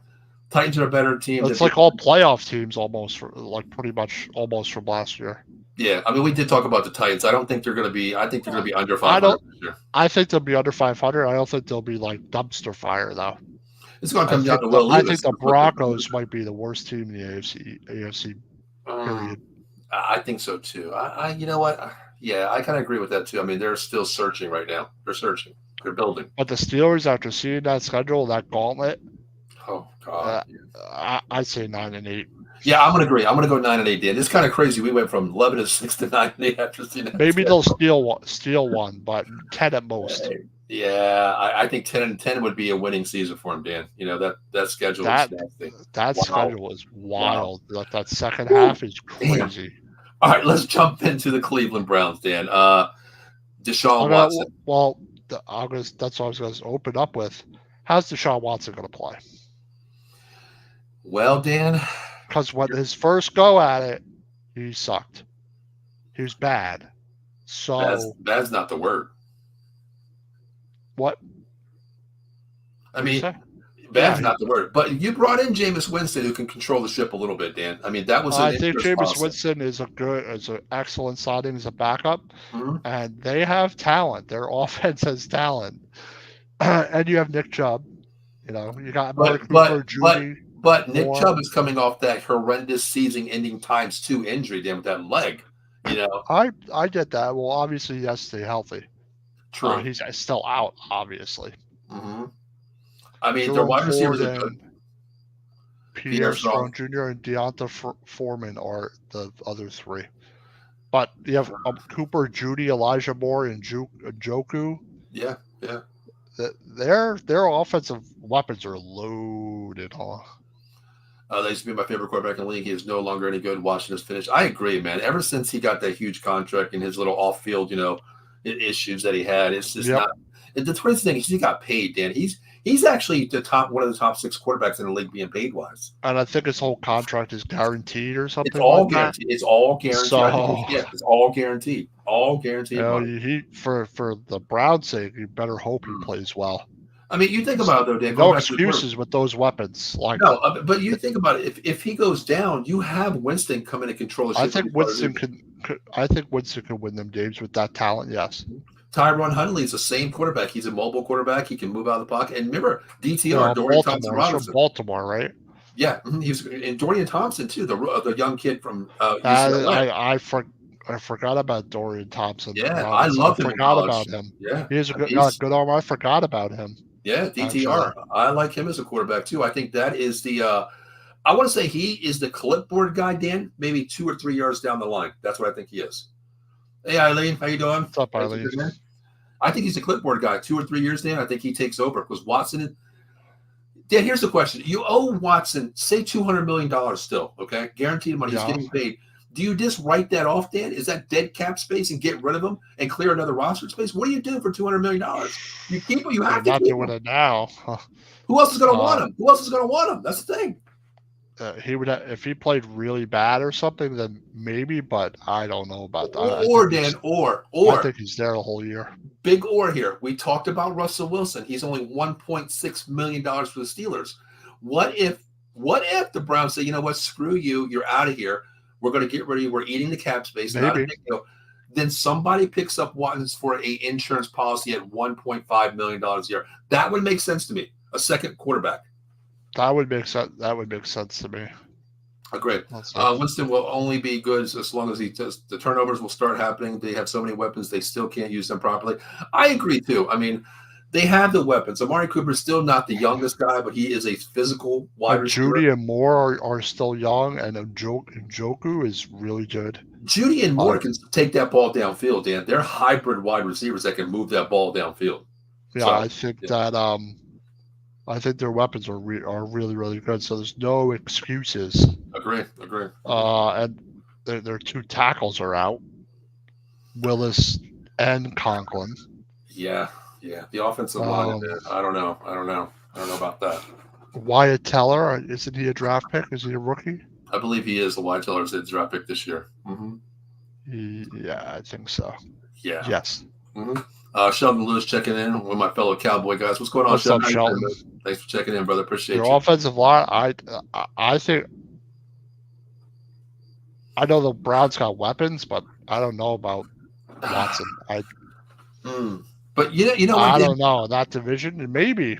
Titans are a better team. It's like all playoff teams almost, like pretty much almost from last year. Yeah, I mean, we did talk about the Titans. I don't think they're going to be. I think they're going to be under 500 this year. I think they'll be under 500. I don't think they'll be like dumpster fire though. It's going to come down to Will Levis. I think the Broncos might be the worst team in the AFC period. I think so too. You know what? Yeah, I kind of agree with that too. I mean, they're still searching right now. They're searching. They're building. But the Steelers, after seeing that schedule, that gauntlet, oh God, I'd say 9-8. Yeah, I'm gonna agree. I'm gonna go 9-8. Dan, it's kind of crazy. We went from 11-6 to 9-8 after seeing that. Maybe they'll steal one, but 10 at most. Yeah, I think 10 would be a winning season for him, Dan. You know that schedule is nasty. That schedule is wild. Wow. That second half is crazy. Damn. All right, let's jump into the Cleveland Browns, Dan. Deshaun Watson. Well, that's what I was going to open up with. How's Deshaun Watson going to play? Well, Dan, because when his first go at it, he sucked. He was bad. So bad's not the word. What? I mean, bad's not the word. But you brought in Jameis Winston, who can control the ship a little bit, Dan. I mean, that was. I think Jameis Winston is an excellent signing as a backup, and they have talent. Their offense has talent, and you have Nick Chubb. You know, you got Mark Cooper, Judy. But Nick Chubb is coming off that horrendous season-ending ×2 injury, Dan, with that leg. You know, I get that. Well, obviously, he has to stay healthy. True. He's still out, obviously. I mean, their wide receivers are good. Pierre Strong Jr. and Deonta Foreman are the other three. But you have Cooper, Judy, Elijah Moore, and Njoku. Yeah. Their offensive weapons are loaded, huh? They used to be my favorite quarterback in the league. He is no longer any good. Watching his finish, I agree, man. Ever since he got that huge contract and his little off-field, issues that he had, it's just not. The crazy thing is he got paid, Dan. He's actually one of the top 6 quarterbacks in the league being paid wise. And I think his whole contract is guaranteed or something. It's all guaranteed. It's all guaranteed. So, it's all guaranteed. All guaranteed. For the Browns' sake, you better hope he plays well. I mean, you think about it, though, Dan. No excuses with those weapons. But you think about it. If he goes down, you have Winston come in and control the ship. I think Winston can win them games with that talent. Yes. Tyron Huntley is the same quarterback. He's a mobile quarterback. He can move out of the pocket. And remember, DTR, Dorian Thompson-Robinson. He's from Baltimore, right? Yeah, and Dorian Thompson too, the young kid from UCLA. I forgot about Dorian Thompson. Yeah, I love him. I forgot about him. Yeah, he has a good arm. I forgot about him. Yeah, DTR. Actually. I like him as a quarterback too. I think that is the. I want to say he is the clipboard guy, Dan. Maybe 2 or 3 yards down the line. That's what I think he is. Hey, Eileen, how you doing? What's up, Eileen? I think he's a clipboard guy. 2 or 3 years, Dan. I think he takes over because Watson. Dan, here's the question: you owe Watson, say $200 million still, okay? Guaranteed money. He's getting paid. Do you just write that off, Dan? Is that dead cap space and get rid of him and clear another roster space? What do you do for $200 million? You keep him. You have to. Not doing it now. Who else is going to want him? Who else is going to want him? That's the thing. He would if he played really bad or something, then maybe. But I don't know about that. I think he's there the whole year. Big or here. We talked about Russell Wilson. He's only $1.6 million for the Steelers. What if the Browns say, you know what, screw you, you're out of here. We're going to get rid of you. We're eating the cap space. Maybe. Then somebody picks up Watkins for an insurance policy at $1.5 million a year. That would make sense to me. A second quarterback. That would make sense. That would make sense to me. Great. Winston will only be good as long as he does. The turnovers will start happening. They have so many weapons, they still can't use them properly. I agree too. I mean, They have the weapons. Amari Cooper's still not the youngest guy, but he is a physical wide receiver. Judy and Moore are still young, and Njoku is really good. Judy and Moore can take that ball downfield, Dan. They're hybrid wide receivers that can move that ball downfield. Yeah, so, I think that I think their weapons are really, really good. So there's no excuses. Agree. And their two tackles are out, Willis and Conklin. Yeah. The offensive line, I don't know about that. Wyatt Teller, isn't he a draft pick? Is he a rookie? I believe he is. The Wyatt Teller is a draft pick this year. Yeah, I think so. Yeah. Yes. Sheldon Lewis checking in with my fellow Cowboy guys. What's going on, Sheldon? Sheldon? Thanks for checking in, brother. Appreciate your you. Offensive line, I think. I know the Browns got weapons, but I don't know about Watson. But you know, I don't know that division. Maybe.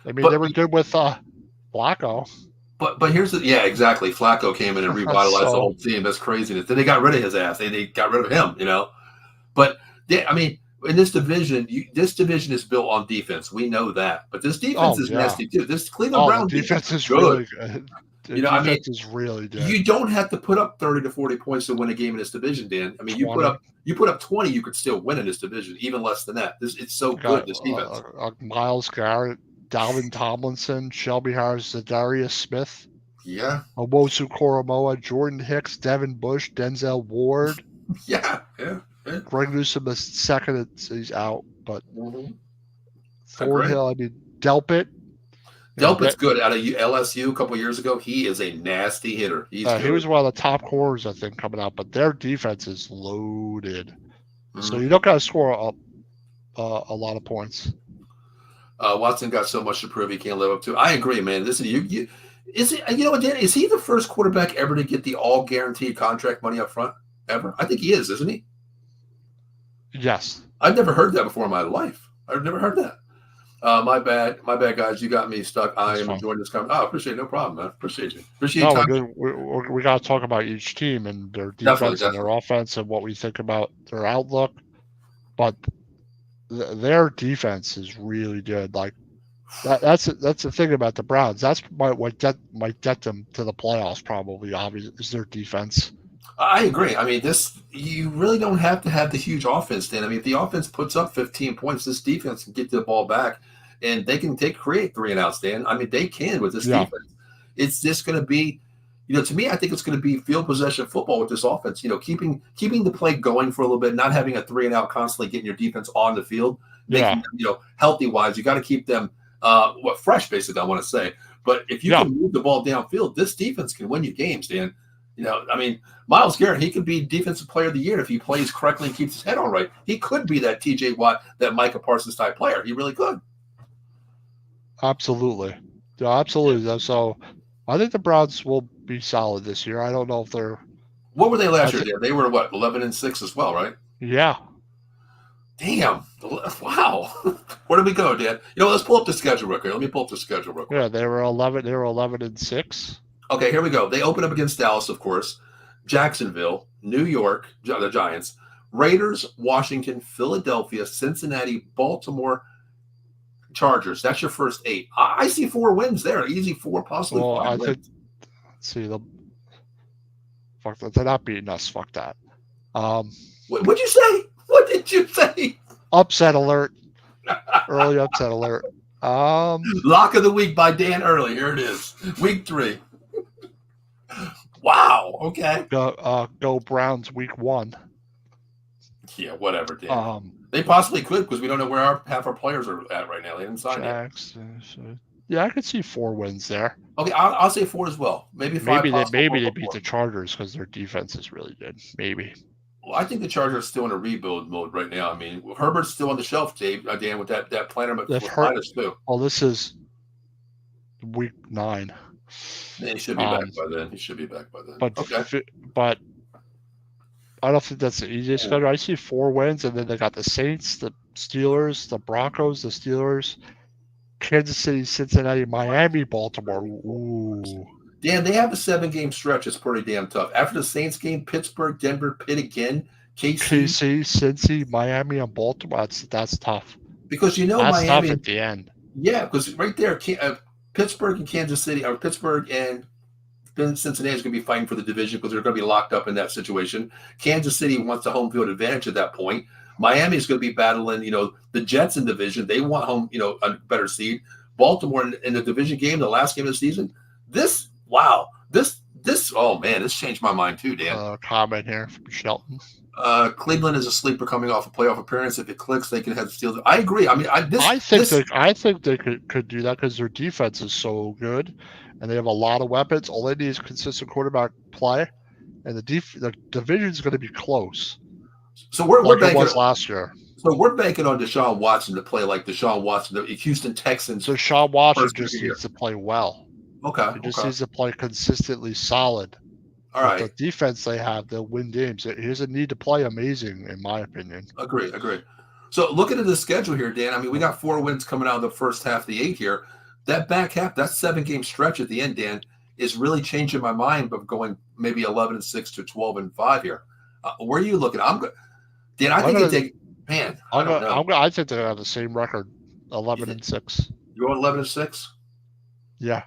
I mean, they were good with Flacco. But here's exactly. Flacco came in and revitalized the whole team. That's craziness. Then they got rid of his ass. They got rid of him. You know, but I mean, in this division, this division is built on defense. We know that. But this defense is nasty too. This Cleveland Browns defense is really good. Defense is really good. You don't have to put up 30 to 40 points to win a game in this division, Dan. I mean, 20. you put up 20, you could still win in this division, even less than that. It's so good, this defense. Myles Garrett, Dalvin Tomlinson, Shelby Harris, Zadarius Smith. Yeah. Owosu Koromoa, Jordan Hicks, Devin Bush, Denzel Ward. Yeah. Greg Newsome is second. He's out, but Thornhill, I mean, Delpit. Delpit's good. Out of LSU a couple of years ago, he is a nasty hitter. He was one of the top corners, I think, coming out. But their defense is loaded, so you don't got to score a lot of points. Watson got so much to prove he can't live up to. I agree, man. This is is it? You know what, Dan? Is he the first quarterback ever to get the all guaranteed contract money up front ever? I think he is, isn't he? Yes. I've never heard that before in my life. I've never heard that. My bad, guys. You got me stuck. I am enjoying this conversation. Appreciate it. No problem, man. Appreciate you. We got to talk about each team and their defense and their offense and what we think about their outlook. But their defense is really good. Like that's the thing about the Browns. That's what might get them to the playoffs. Probably, obviously, is their defense. I agree. I mean, you really don't have to have the huge offense, Dan. I mean, if the offense puts up 15 points, this defense can get the ball back, and they can create 3 and outs, Dan. I mean, they can with this defense. It's just going to be, to me, I think it's going to be field possession football with this offense. Keeping the play going for a little bit, not having a 3 and out constantly, getting your defense on the field, making them, healthy wise. You got to keep them fresh, basically. I want to say, but if you can move the ball downfield, this defense can win you games, Dan. I mean, Myles Garrett, he could be Defensive Player of the Year if he plays correctly and keeps his head on right. He could be that TJ Watt, that Micah Parsons type player. He really could. Absolutely. Yeah, absolutely. Yeah. So I think the Browns will be solid this year. I don't know if they're. What were they last year? They were 11-6 as well, right? Yeah. Damn. Wow. Where did we go, Dan? Let's pull up the schedule real quick. Let me pull up the schedule real quick. Yeah, they were 11-6. Okay, here we go. They open up against Dallas, of course, Jacksonville, New York, the Giants, Raiders, Washington, Philadelphia, Cincinnati, Baltimore, Chargers. That's your first 8. I see 4 wins there. Easy 4, possibly 5 wins. Let's see. Fuck that. They're not beating us. Fuck that. What'd you say? What did you say? Upset alert. Early upset alert. Lock of the week by Dan Early. Here it is. Week 3. Wow. Okay. Go Browns week 1. Yeah, whatever, Dan. They possibly could because we don't know where half our players are at right now. They didn't sign yet. Yeah, I could see 4 wins there. Okay, I'll say 4 as well. Maybe 5. Maybe they beat the Chargers because their defense is really good. Maybe. Well, I think the Chargers are still in a rebuild mode right now. I mean, Herbert's still on the shelf, Dan, with that planner, but with Midas too. Well, this is week 9. He should be back by then. But I don't think that's the easiest schedule. I see 4 wins, and then they got the Saints, the Steelers, the Broncos, the Steelers, Kansas City, Cincinnati, Miami, Baltimore. Ooh. Dan, they have a 7-game stretch. It's pretty damn tough. After the Saints game, Pittsburgh, Denver, Pitt again, KC, Cincy, Miami, and Baltimore. That's tough. Because that's Miami tough at the end. Yeah, because right there, Pittsburgh and Kansas City, or Pittsburgh and Cincinnati is going to be fighting for the division because they're going to be locked up in that situation. Kansas City wants the home field advantage at that point. Miami is going to be battling, the Jets in division. They want home, a better seed. Baltimore in the division game, the last game of the season. Oh man, this changed my mind too, Dan. Comment here from Shelton. Cleveland is a sleeper coming off a playoff appearance. If it clicks, they can head to steal. I agree. I mean, I think they could do that because their defense is so good, and they have a lot of weapons. All they need is consistent quarterback play, and the division is going to be close. So we're banking it was last year. So we're banking on Deshaun Watson to play like Deshaun Watson, the Houston Texans. So Deshaun Watson just needs to play well. Okay. He just needs to play consistently solid. All right. The defense they have, they'll win games. He doesn't need to play amazing, in my opinion. Agree. So looking at the schedule here, Dan, I mean, we got 4 wins coming out of the first half of the 8 here. That back half, that 7-game stretch at the end, Dan, is really changing my mind of going maybe 11-6 to 12-5 here. Where are you looking? I'm good. Dan, I think you take. Man, I don't know. I think they have the same record, 11-6. You're on 11-6. Yeah.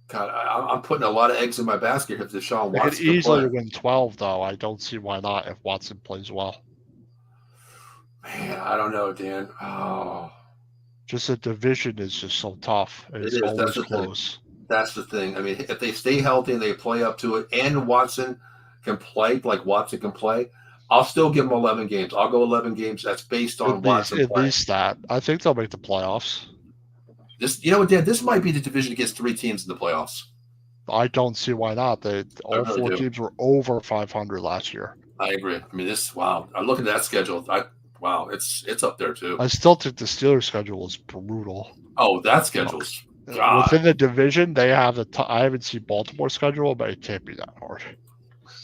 God, I'm putting a lot of eggs in my basket if Deshaun Watson. They could easily win 12, though. I don't see why not if Watson plays well. Man, I don't know, Dan. Oh. Just the division is just so tough. It's always close. That's the thing. I mean, if they stay healthy and they play up to it, and Watson can play like Watson can play, I'll still give them 11 games. I'll go 11 games. That's based on Watson. At least that. I think they'll make the playoffs. Dan, this might be the division that gets 3 teams in the playoffs. I don't see why not. All 4 teams were over 500 last year. I agree. I mean, wow. I'm looking at that schedule. It's up there too. I still think the Steelers' schedule is brutal. Oh, that schedule's within the division. They have I haven't seen Baltimore's schedule, but it can't be that hard.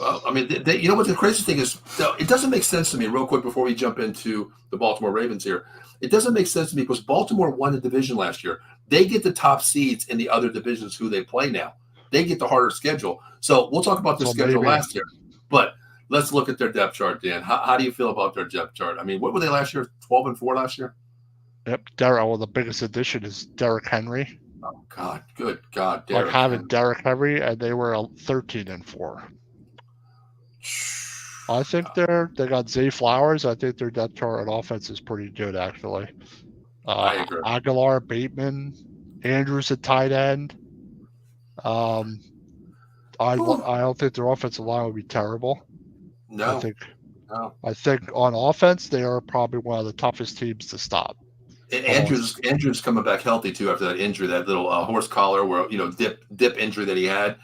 Well, I mean, you know what the crazy thing is? It doesn't make sense to me. Real quick before we jump into the Baltimore Ravens here, it doesn't make sense to me because Baltimore won the division last year. They get the top seeds in the other divisions who they play now. They get the harder schedule. So we'll talk about the schedule last year, but let's look at their depth chart, Dan. How do you feel about their depth chart? I mean, what were they last year? 12-4 last year. Yep, the biggest addition is Derrick Henry. Oh God, good God, Derrick having Derrick Henry, and they were 13-4. I think they got Zay Flowers. I think their depth chart on offense is pretty good, actually. I agree. Aguilar, Bateman, Andrews at tight end. I don't think their offensive line would be terrible. No. I think on offense they are probably one of the toughest teams to stop. And Andrews coming back healthy too after that injury, that little horse collar where dip injury that he had.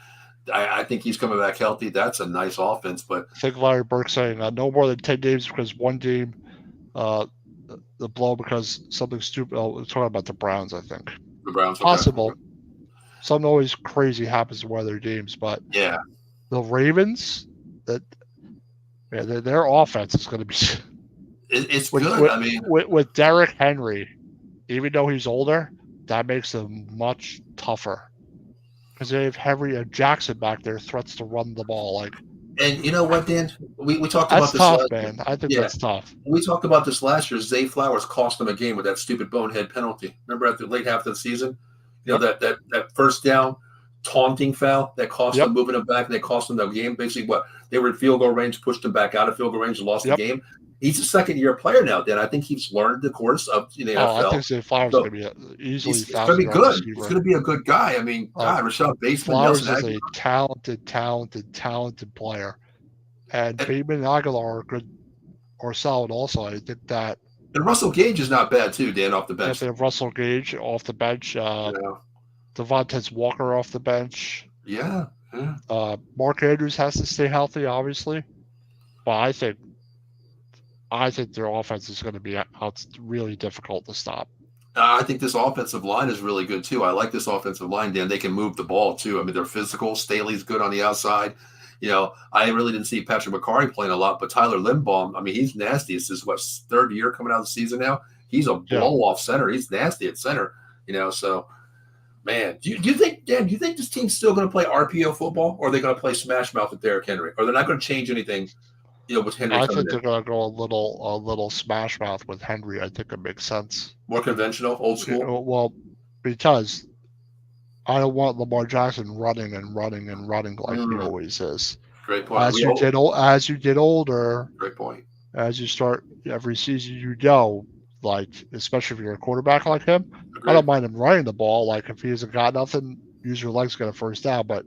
I think he's coming back healthy. That's a nice offense, but I think Larry Burke saying no more than 10 games because one game, the blow because something stupid. We're talking about the Browns, I think. The Browns, possible. Okay. Something always crazy happens in one of their games, but yeah, the Ravens, their offense is going to be. It's good. I mean, with Derrick Henry, even though he's older, that makes them much tougher. Because they have Henry and Jackson back there, threats to run the ball. And you know what, Dan? We talked about this. That's tough, man. I think that's tough. We talked about this last year. Zay Flowers cost them a game with that stupid bonehead penalty. Remember at the late half of the season? That first down taunting foul that cost them moving them back, and they cost them the game. Basically, they were in field goal range, pushed them back out of field goal range, and lost the game. He's a second-year player now, Dan. I think he's learned the course of the NFL. I think Zay Flowers is going to be easily. He's going to be good. He's going to be a good guy. I mean, Rashad Bateman. Flowers is a talented player, and Bateman and Aguilar are good or solid. Also, I think that. And Russell Gage is not bad too, Dan, off the bench. They have Russell Gage off the bench. Devontae Walker off the bench. Yeah. Mark Andrews has to stay healthy, obviously, but I think their offense is going to be really difficult to stop. I think this offensive line is really good too. I like this offensive line, Dan. They can move the ball too. I mean, they're physical. Staley's good on the outside. I really didn't see Patrick McCarry playing a lot, but Tyler Linbaum, I mean, he's nasty. This is third year coming out of the season now. He's a blow-off center. He's nasty at center. So, man, do you think, Dan? Do you think this team's still going to play RPO football, or are they going to play smash mouth with Derrick Henry, or they're not going to change anything with Henry I coming think they're in. going to go a little smash mouth with Henry. I think it makes sense. More conventional, old school. Well, because I don't want Lamar Jackson running and running and running like he always is. Great point. As you get older, Great point. as you start every season, like especially if you're a quarterback like him, Agreed. I don't mind him running the ball. Like if he hasn't got nothing, use your legs, get a first down. But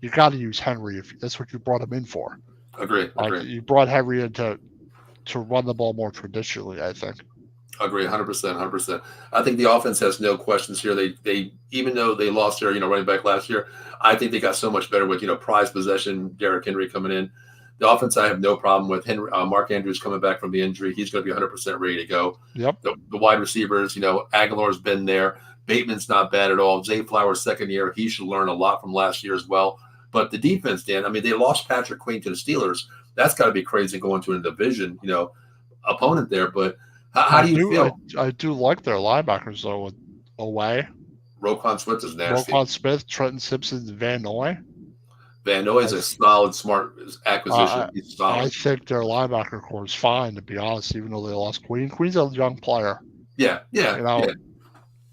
you got to use Henry if that's what you brought him in for. Agree. Like you brought Henry in to run the ball more traditionally, I think. Agree, 100%, 100%. I think the offense has no questions here. They even though they lost their running back last year, I think they got so much better with prized possession. Derrick Henry coming in, the offense I have no problem with. Henry, Mark Andrews coming back from the injury, he's going to be 100% ready to go. Yep. The wide receivers, Aguilar's been there. Bateman's not bad at all. Zay Flowers' second year, he should learn a lot from last year as well. But the defense, Dan, I mean, they lost Patrick Queen to the Steelers. That's got to be crazy going to a division, opponent there. But how do you feel? I do like their linebackers though. Away, Roquan Smith is nasty. Roquan Smith, Trenton Simpson, Van Noy. Van Noy is a solid, smart acquisition. He's solid. I think their linebacker core is fine, to be honest, even though they lost Queen. Queen's a young player. Yeah. I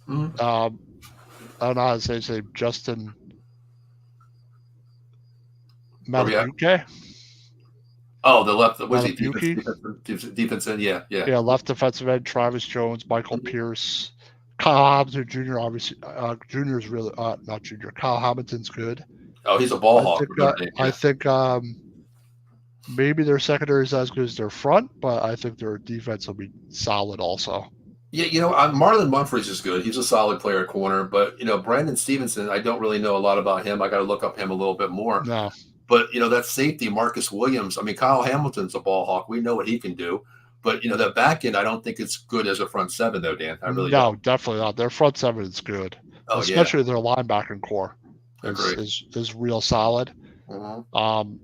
don't know how to say Justin Matabuke. Oh, the left. Was he defense end? Yeah. Yeah, left defensive end. Travis Jones, Michael Pierce, Kyle Hamilton Jr. Obviously, Jr. is really not Jr. Kyle Hamilton's good. Oh, he's a ball hawk. I think maybe their secondary is as good as their front, but I think their defense will be solid also. Yeah, Marlon Humphreys is good. He's a solid player at corner, but Brandon Stevenson, I don't really know a lot about him. I got to look up him a little bit more. No. But, that safety, Marcus Williams, I mean, Kyle Hamilton's a ball hawk. We know what he can do. But, that back end, I don't think it's good as a front seven, though, Dan. I really don't. Definitely not. Their front seven is good, especially their linebacking core is real solid. Mm-hmm.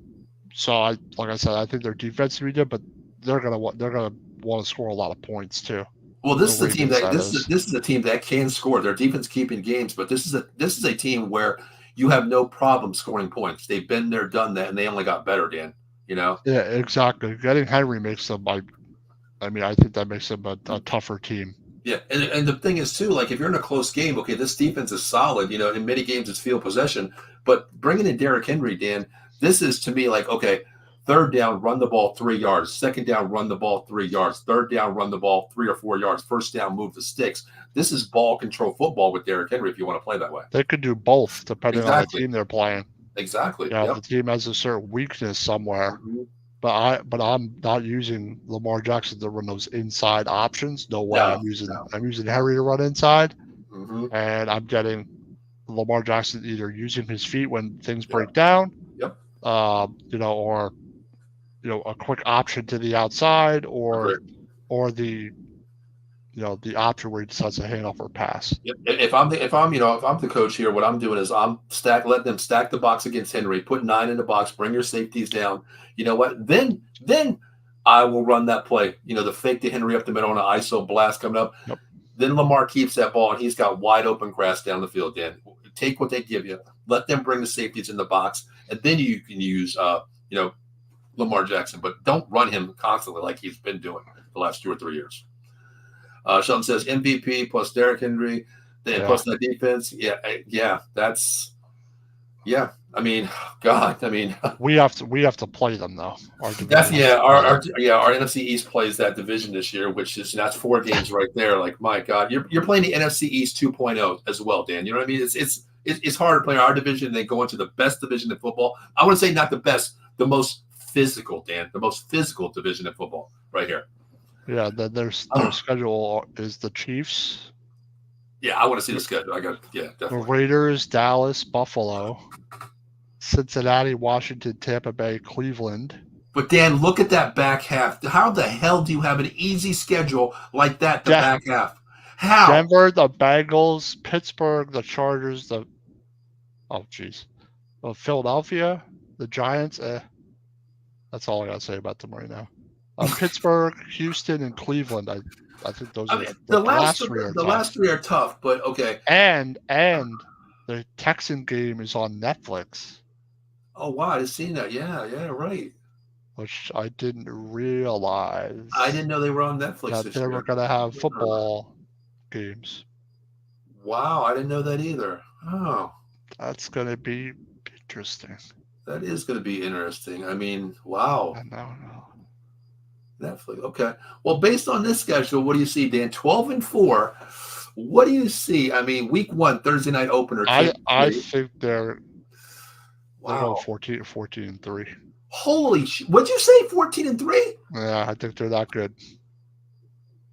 So, like I said, I think their defense will be good, but they're gonna want to score a lot of points too. Well, this is a team this is a team that can score. Their defense keeping games, but this is a team where you have no problem scoring points. They've been there, done that, and they only got better, Dan. Yeah, exactly. Getting Henry makes them I think that makes them a tougher team. Yeah, and the thing is, too, like if you're in a close game, okay, this defense is solid. In many games it's field possession. But bringing in Derrick Henry, Dan, this is to me like, okay, third down, run the ball 3 yards. Second down, run the ball 3 yards. Third down, run the ball 3 or 4 yards. First down, move the sticks. This is ball control football with Derrick Henry if you want to play that way. They could do both depending on the team they're playing. Exactly. The team has a certain weakness somewhere. Mm-hmm. But I'm not using Lamar Jackson to run those inside options. No way. I'm using Henry to run inside, and I'm getting Lamar Jackson either using his feet when things break down, or a quick option to the outside, or the option where he decides to hand off or pass. If I'm the coach here, what I'm doing is I'm letting them stack the box against Henry, put 9 in the box, bring your safeties down. You know what? Then I will run that play. The fake to Henry up the middle on an ISO blast coming up. Yep. Then Lamar keeps that ball and he's got wide open grass down the field. Dan, take what they give you. Let them bring the safeties in the box, and then you can use Lamar Jackson, but don't run him constantly like he's been doing the last 2 or 3 years. Sheldon says MVP plus Derrick Henry, plus that defense. I mean, God, we have to play them though. Our NFC East plays that division this year, that's 4 games right there. Like, my God, you're playing the NFC East 2.0 as well, Dan. You know what I mean? It's hard to play our division and then go into the best division in football. I want to say not the best, the most physical, Dan, the most physical division in football right here. Yeah, their schedule is the Chiefs. Yeah, I want to see the schedule. Definitely. The Raiders, Dallas, Buffalo, Cincinnati, Washington, Tampa Bay, Cleveland. But Dan, look at that back half. How the hell do you have an easy schedule like that? The back half. How? Denver, the Bengals, Pittsburgh, the Chargers, Philadelphia, the Giants. That's all I gotta say about them right now. Pittsburgh, Houston, and Cleveland. I think those are the last 3 are the last 3 are tough, but okay. And the Texan game is on Netflix. Oh wow, I didn't see that. Yeah, right. which I didn't realize. I didn't know they were on Netflix that this they year. were going to have football games. Wow, I didn't know that either. Oh, that's going to be interesting. That is going to be interesting. I mean, wow. I know. Netflix. Okay. Well, based on this schedule, what do you see, Dan? 12-4. What do you see? I mean, week 1, Thursday night opener. I think they're wow 14-3. Holy shit! What'd you say? 14-3? Yeah, I think they're that good.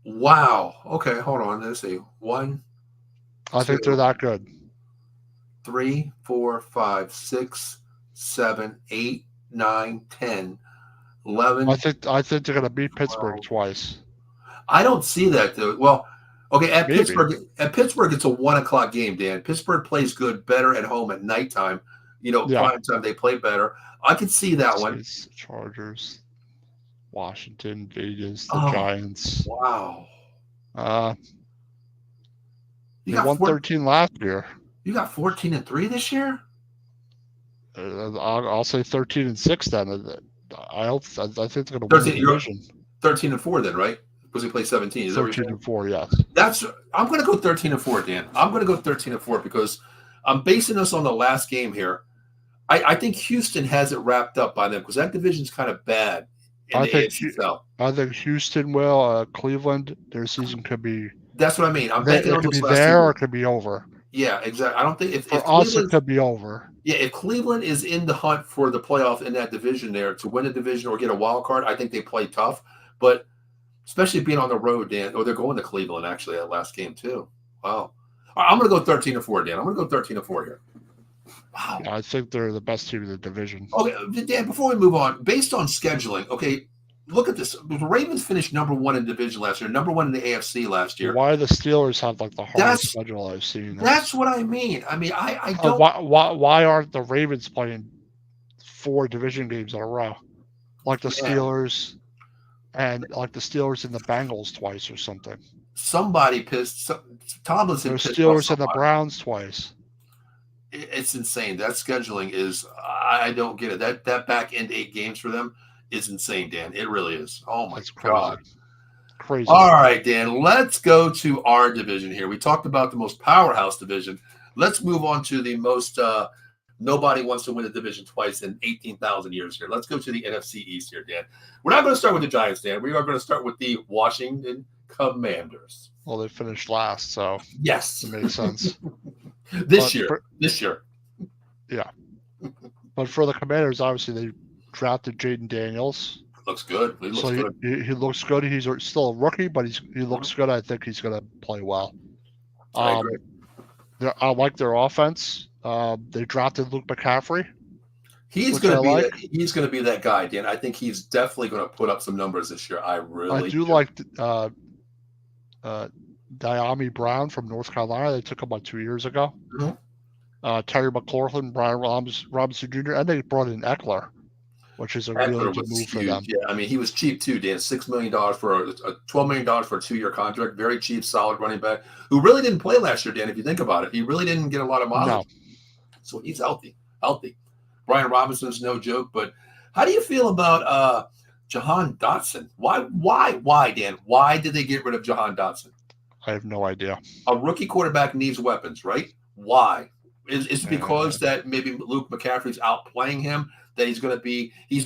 Wow. Okay, hold on. Let's see. 1. I think they're that good. 3, 4, 5, 6, 7, 8, 9, 10, 11. I think they're going to beat Pittsburgh twice. I don't see that though. Well, okay, at Pittsburgh, it's a 1:00 game, Dan. Pittsburgh plays better at home at nighttime. Prime time they play better. I could see that one. Chargers, Washington, Vegas, the Giants. Wow. You got won 13 last year. You got 14-3 this year? I'll say 13-6 then. I think they're going to win the division. 13-4 then, right? Because we play 17. 13-4, yes. I'm going to go 13-4, Dan. I'm going to go 13-4 because I'm basing this on the last game here. I think Houston has it wrapped up by them because that division's kind of bad. I think Houston will. Cleveland, their season could be. That's what I mean. It could be there or it could be over. Yeah, exactly. I don't think if us it could be over. Yeah, if Cleveland is in the hunt for the playoff in that division there to win a division or get a wild card, I think they play tough. But especially being on the road, Dan, or they're going to Cleveland actually that last game too. Wow. I'm going to go 13-4, Dan. I'm going to go 13-4 here. Wow. Yeah, I think they're the best team in the division. Okay, Dan, before we move on, based on scheduling, okay, look at this. The Ravens finished number 1 in division last year, number 1 in the AFC last year. Why the Steelers have the hardest schedule I've seen? That's what I mean. I mean, I don't. Why aren't the Ravens playing 4 division games in a row, like the Steelers, and like the Steelers and the Bengals twice or something? Somebody pissed. Tomlinson pissed. The Steelers and the Browns twice. It's insane. That scheduling is. I don't get it. That back end 8 games for them is insane, Dan. It really is. Oh my God. Crazy. All right, Dan. Let's go to our division here. We talked about the most powerhouse division. Let's move on to the most. Nobody wants to win a division twice in 18,000 years here. Let's go to the NFC East here, Dan. We're not going to start with the Giants, Dan. We are going to start with the Washington Commanders. Well, they finished last, so yes, it makes sense. This year. Yeah. But for the Commanders, obviously, they drafted Jaden Daniels. Looks good. He looks good. He's still a rookie, but he looks good. I think he's going to play well. I like their offense. They drafted Luke McCaffrey. He's going to be that guy, Dan. I think he's definitely going to put up some numbers this year. I do like Diami Brown from North Carolina. They took him about 2 years ago. Mm-hmm. Terry McLaurin, Brian Robinson Jr., and they brought in Eckler, which is a really good move for them. Yeah, I mean, he was cheap too, Dan. $6 million for $12 million for a 2-year contract. Very cheap, solid running back who really didn't play last year, Dan. If you think about it, he really didn't get a lot of mileage. No. So he's healthy. Brian Robinson's no joke. But how do you feel about Jahan Dotson? Why, Dan? Why did they get rid of Jahan Dotson? I have no idea. A rookie quarterback needs weapons, right? Why? Is it because that maybe Luke McCaffrey's outplaying him? That he's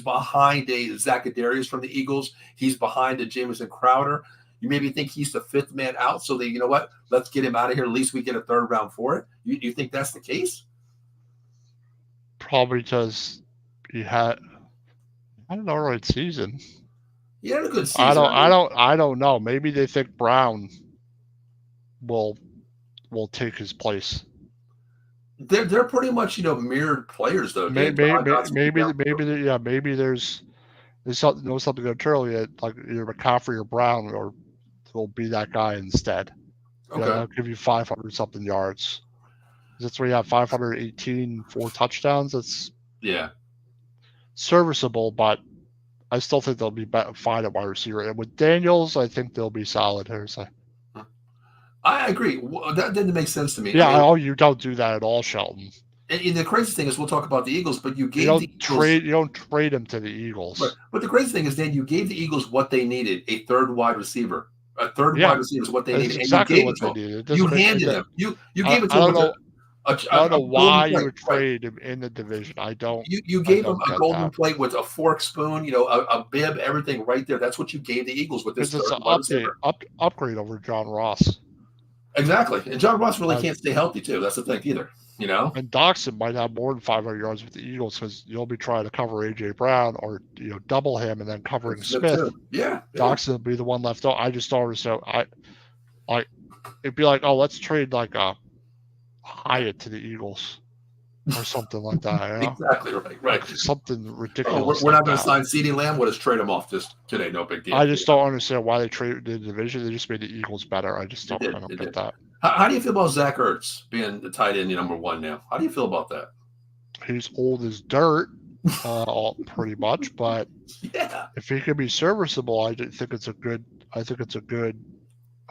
behind a Zacchaeus from the Eagles. He's behind a Jamison Crowder. You maybe think he's the 5th man out, so you know what? Let's get him out of here. At least we get a 3rd round for it. You think that's the case? Probably because he had an all right season. He had a good season. I don't know. Maybe they think Brown will take his place. They're pretty much mirrored players though. Maybe there's something going to turn you like either McCaffrey or Brown or will be that guy instead. Okay, they'll give you 500 something yards. That's where you have 518, 4 touchdowns. That's serviceable, but I still think they'll be fine at wide receiver. And with Daniels, I think they'll be solid here. So. I agree. Well, that didn't make sense to me. Yeah, you don't do that at all, Shelton. And the crazy thing is, we'll talk about the Eagles, but you gave the Eagles you don't trade them to the Eagles. But the crazy thing is, Dan, you gave the Eagles what they needed: a third wide receiver. A third wide receiver is what they needed, exactly and you what gave they it to needed. them. You handed them. You gave it to I them don't know. a I don't know why you would right. trade him in the division. You gave them a golden plate with a fork, spoon, a bib, everything right there. That's what you gave the Eagles with this Because it's third an wide receiver. upgrade over John Ross. Exactly, and John Ross really can't stay healthy too. That's the thing either. And Doxson might have more than 500 yards with the Eagles because you'll be trying to cover AJ Brown or double him and then covering Smith. Yeah, Doxson will be the one left out. I just don't. So it'd be like, oh, let's trade like a Hyatt to the Eagles or something like that. Exactly right. Like something ridiculous. We're not going to sign CeeDee Lamb. We'll just trade him off just today. No big deal. I just don't understand why they traded the division. They just made the Eagles better. I just don't get that. How do you feel about Zach Ertz being the tight end number one now? How do you feel about that? He's old as dirt, pretty much. But if he can be serviceable, I think it's a good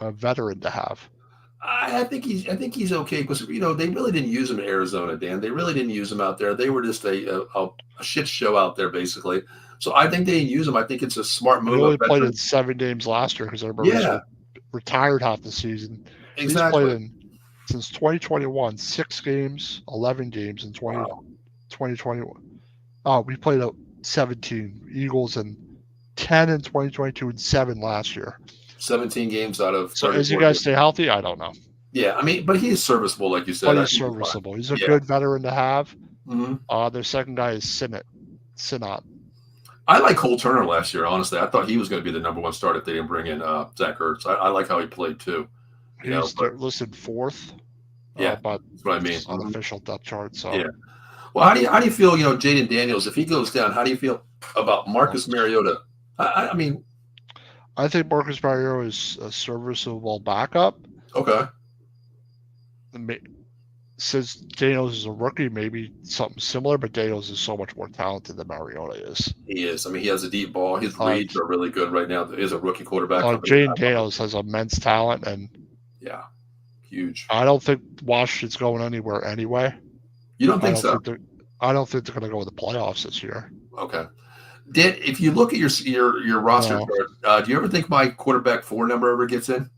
veteran to have. I think he's okay because they really didn't use him in Arizona, Dan. They really didn't use him out there. They were just a shit show out there, basically. So I think they didn't use him. I think it's a smart move. He only played in 7 games last year because everybody was retired half the season. Exactly. He's played since 2021, 6 games, 11 games in 2021. Oh, we played 17 Eagles and 10 in 2022 and 7 last year. 17 games out of. So as you guys stay healthy, I don't know. Yeah, I mean, but he's serviceable, like you said. But he's serviceable. He's a good veteran to have. Mm-hmm. Their second guy is Sinnott. I like Cole Turner last year, honestly. I thought he was going to be the number one start if they didn't bring in Zach Ertz. I like how he played, too. He's listed 4th. Yeah, but that's what I mean. Unofficial depth chart. So yeah. Well, how do you feel? Jaden Daniels, if he goes down, how do you feel about Marcus Mariota? I mean, I think Marcus Mariota is a serviceable backup. Okay. Since Daniels is a rookie, maybe something similar, but Daniels is so much more talented than Mariota is. He is. I mean, he has a deep ball. His reads are really good right now. He is a rookie quarterback. Jaden Daniels has immense talent, and huge. I don't think Washington's going anywhere anyway. You don't think so? I don't think they're going to go with the playoffs this year. Okay. Dan, if you look at your roster chart, do you ever think my quarterback 4 number ever gets in?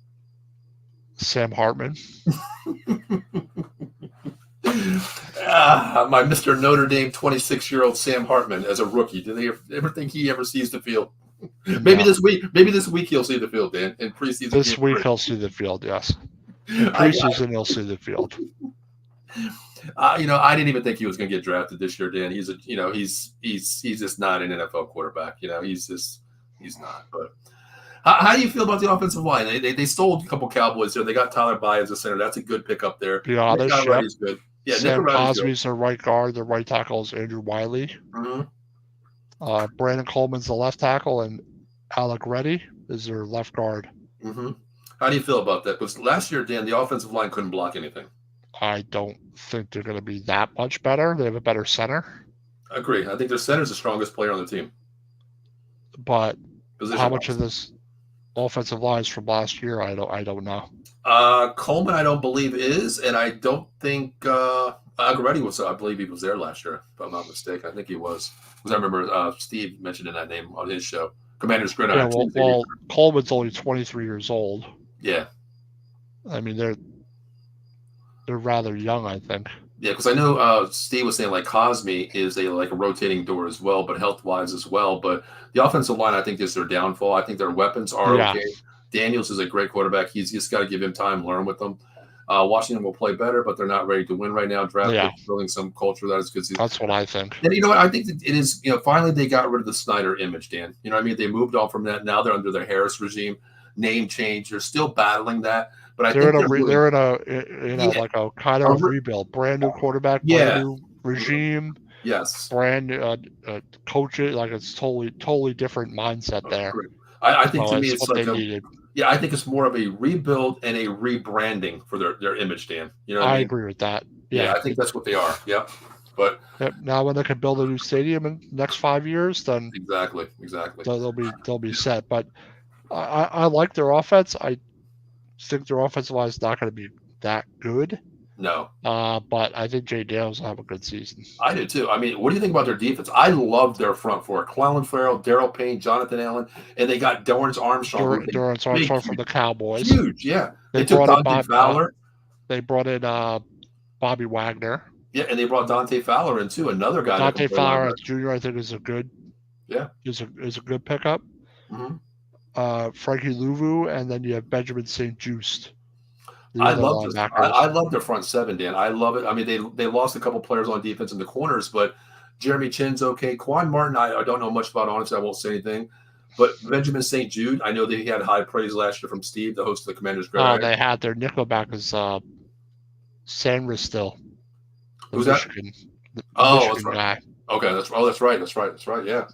Sam Hartman. My Mr. Notre Dame 26-year-old Sam Hartman as a rookie. Do they ever think he ever sees the field? Maybe this week he'll see the field, Dan. In preseason. This week he'll see the field, yes. In preseason he'll see the field. I didn't even think he was going to get drafted this year, Dan. He's just not an NFL quarterback. He's not. But how do you feel about the offensive line? They stole a couple Cowboys there. They got Tyler Baez as center. That's a good pickup there. Be honest, Nick good. Yeah, Sam Cosby's their right guard. Their right tackle is Andrew Wiley. Mm-hmm. Brandon Coleman's the left tackle, and Alec Reddy is their left guard. Mm-hmm. How do you feel about that? Because last year, Dan, the offensive line couldn't block anything. I don't think they're going to be that much better. They have a better center. I agree. I think their center is the strongest player on the team. But how much of this offensive line is from last year? I don't know. Coleman, I don't believe is, and I don't think Agretti was. I believe he was there last year, if I'm not mistaken. I think he was. Because I remember Steve mentioning that name on his show. Commander's Grid. Yeah, well, Coleman's only 23 years old. Yeah. I mean, they're rather young, I think. Yeah, because I know Steve was saying like Cosme is a rotating door as well, but health-wise as well. But the offensive line, I think, is their downfall. I think their weapons are okay. Daniels is a great quarterback. He's just got to give him time, learn with them. Washington will play better, but they're not ready to win right now. Building some culture that is good. That's what I think. And you know what? I think that it is. Finally they got rid of the Snyder image, Dan. You know what I mean? They moved on from that. Now they're under the Harris regime. Name change. They're still battling that. But I think they're in a like a kind of rebuild, brand new quarterback, brand new regime. Yes, brand new coaches. Like it's totally different mindset there. I think to me it's what they needed. Yeah, I think it's more of a rebuild and a rebranding for their image, Dan. You know, I agree with that. Yeah, I think that's what they are. Yep. But now when they can build a new stadium in the next 5 years, then exactly. They'll be set. But I like their offense. I think their offensive line is not going to be that good. No. But I think Jay Daniels will have a good season. I do too. I mean, what do you think about their defense? I love their front four: Clelin Ferrell, Daryl Payne, Jonathan Allen, and they got Dorrance Armstrong. Dorrance Armstrong from the Cowboys. Huge, yeah. They took Dante Fowler. They brought in Bobby Wagner. Yeah, and they brought Dante Fowler in too, another guy. Dante Fowler Jr. I think is a good. Yeah, is a good pickup. Mm-hmm. Frankie Louvu, and then you have Benjamin St. Just. I love their front seven, Dan. I love it. I mean, they lost a couple players on defense in the corners, but Jeremy Chin's okay. Quan Martin, I don't know much about, honestly. I won't say anything. But Benjamin St. Jude, I know that he had high praise last year from Steve, the host of the Commanders. They had their nickelback is Sandra still. Who's Michigan, that? That's right. Guy. Okay, that's right. Yeah.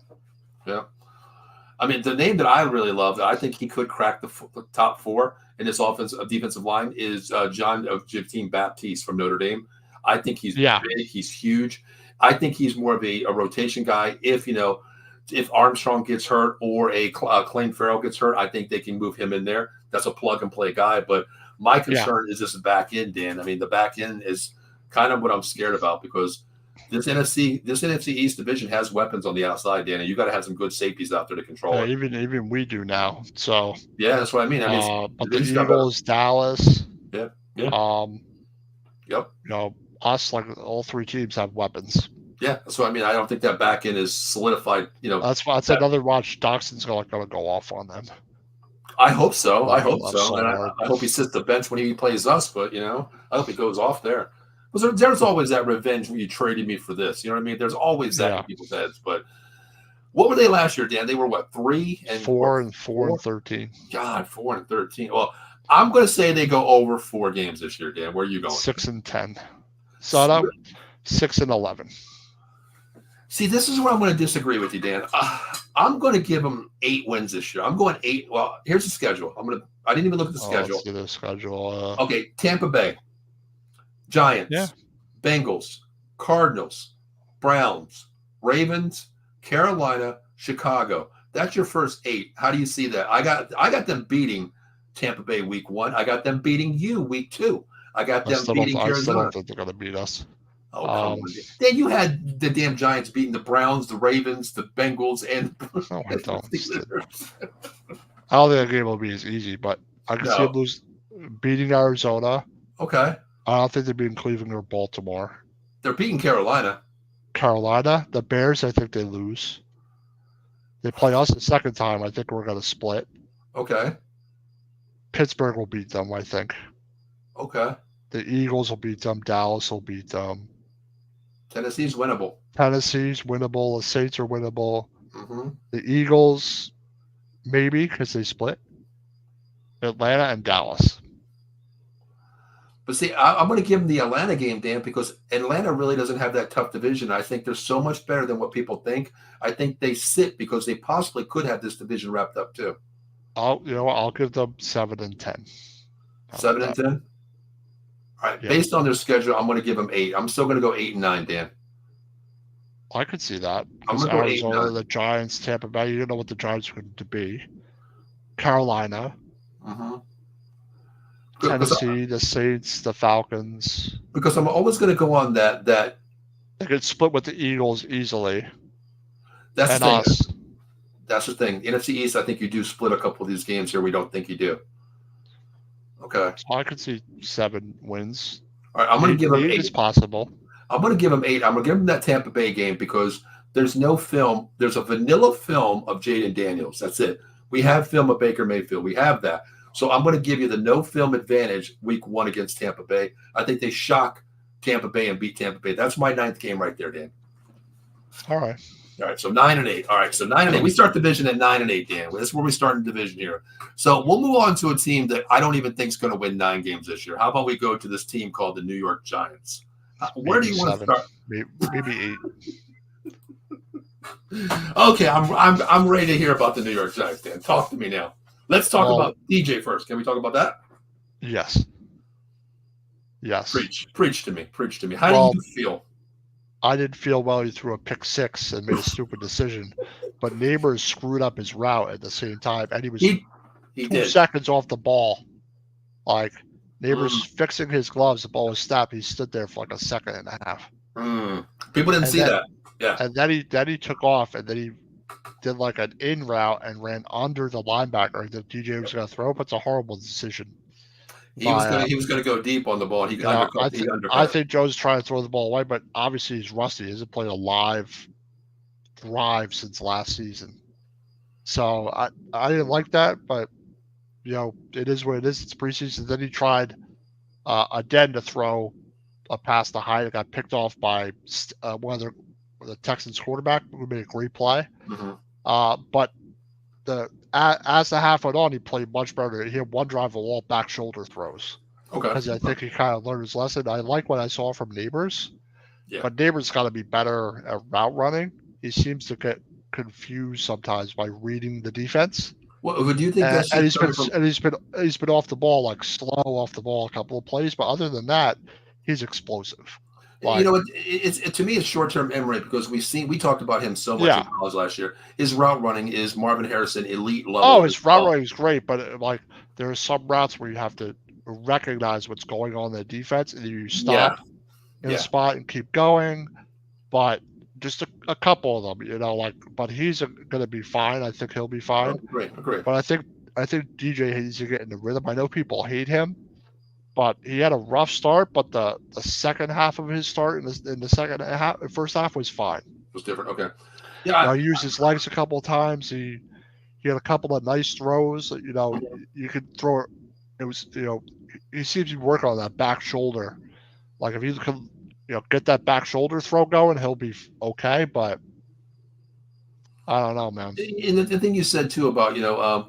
I mean, the name that I really love that I think he could crack the top four in this defensive line is John of Jean Baptiste from Notre Dame. I think he's big. He's huge. I think he's more of a rotation guy. If Armstrong gets hurt or a Clayton Farrell gets hurt, I think they can move him in there. That's a plug and play guy. But my concern is this back end, Dan. I mean, the back end is kind of what I'm scared about because this NFC East division has weapons on the outside, Dan, and you got to have some good safeties out there to control it. Even we do now. So yeah, that's what I mean. But the Eagles, Dallas, yep. Us, like all three teams have weapons. Yeah, that's what I mean. I don't think that back end is solidified. That's another watch. Doxson's going to go off on them. I hope so. And I hope he sits the bench when he plays us. But I hope he goes off there. Because there's always that revenge when you traded me for this. You know what I mean? There's always that in people's heads. But what were they last year, Dan? They were what, 3 and 4 and 13. God, 4 and 13. Well, I'm going to say they go over 4 games this year, Dan. Where are you going? 6 and 10. So 6 and 11. See, this is where I'm going to disagree with you, Dan. I'm going to give them 8 wins this year. I'm going 8. Well, here's the schedule. I didn't even look at the schedule. Let's see the schedule. Okay, Tampa Bay. Giants, Bengals, Cardinals, Browns, Ravens, Carolina, Chicago. That's your first 8. How do you see that? I got them beating Tampa Bay week 1. I got them beating you week 2. I got them beating Arizona. I still don't think they're going to beat us. Oh, come on. Then you had the damn Giants beating the Browns, the Ravens, the Bengals, and no, I don't. I don't think that game will be as easy, but I can see them beating Arizona. Okay. I don't think they're beating Cleveland or Baltimore. They're beating Carolina. The Bears, I think they lose. They play us the second time. I think we're going to split. Okay. Pittsburgh will beat them, I think. Okay. The Eagles will beat them. Dallas will beat them. Tennessee's winnable. The Saints are winnable. Mm-hmm. The Eagles, maybe, because they split. Atlanta and Dallas. But see, I'm going to give them the Atlanta game, Dan, because Atlanta really doesn't have that tough division. I think they're so much better than what people think. I think they sit because they possibly could have this division wrapped up too. I'll give them 7 and 10. 7 and 10. All right. Yeah. Based on their schedule, I'm going to give them 8. I'm still going to go 8 and 9, Dan. I could see that. I'm going to go 8 and 9. The Giants, Tampa Bay. You don't know what the Giants are going to be. Carolina. Mm-hmm. Tennessee, the Saints, the Falcons. Because I'm always going to go on that. They could split with the Eagles easily. That's the thing. Us. That's the thing. NFC East, I think you do split a couple of these games here. We don't think you do. Okay. So I could see 7 wins. All right, I'm going to give them 8. It's possible. I'm going to give them 8. I'm going to give them that Tampa Bay game because there's no film. There's a vanilla film of Jaden Daniels. That's it. We have film of Baker Mayfield. We have that. So I'm going to give you the no film advantage week 1 against Tampa Bay. I think they shock Tampa Bay and beat Tampa Bay. That's my 9th game right there, Dan. All right. So 9 and 8. All right, so 9 and 8. We start division at 9 and 8, Dan. That's where we start in division here. So we'll move on to a team that I don't even think is going to win 9 games this year. How about we go to this team called the New York Giants? Where do you want to start? Maybe 8. Okay, I'm ready to hear about the New York Giants, Dan. Talk to me now. Let's talk about DJ first. Can we talk about that? Yes. Preach to me. How do you feel? I didn't feel well. He threw a pick 6 and made a stupid decision, but Neighbors screwed up his route at the same time, and he was 2 seconds off the ball. Like Neighbors fixing his gloves, the ball was snapped. He stood there for like a second and a half. People didn't see that. Yeah. And then he took off, and then he did like an in route and ran under the linebacker that DJ was going to throw. But it's a horrible decision. He was going to go deep on the ball. He undercut. I think Joe's trying to throw the ball away, but obviously he's rusty. He hasn't played a live drive since last season. So I didn't like that, but it is what it is. It's preseason. Then he tried again to throw a pass to Hyde. It got picked off by one of the Texans quarterback, who made a great play. But as the half went on, he played much better. He had one drive of all back shoulder throws. Okay. Because I think he kind of learned his lesson. I like what I saw from Neighbors. Yeah. But Neighbors got to be better at route running. He seems to get confused sometimes by reading the defense. Well, do you think that's and he's been off the ball, like slow off the ball a couple of plays, but other than that, he's explosive. It's to me it's short-term memory because we talked about him so much in college last year. His route running is Marvin Harrison elite level. Oh, his route running is great, but there are some routes where you have to recognize what's going on in the defense and you stop in the spot and keep going. But just a couple of them, but he's going to be fine. I think he'll be fine. Great. But I think DJ needs to get in the rhythm. I know people hate him, but he had a rough start. But the second half of his start in the first half was fine. It was different. Okay. Yeah. He used his legs a couple of times. He had a couple of nice throws. You could throw. It was he seems to be working on that back shoulder. Like if you can get that back shoulder throw going, he'll be okay. But I don't know, man. And the thing you said too about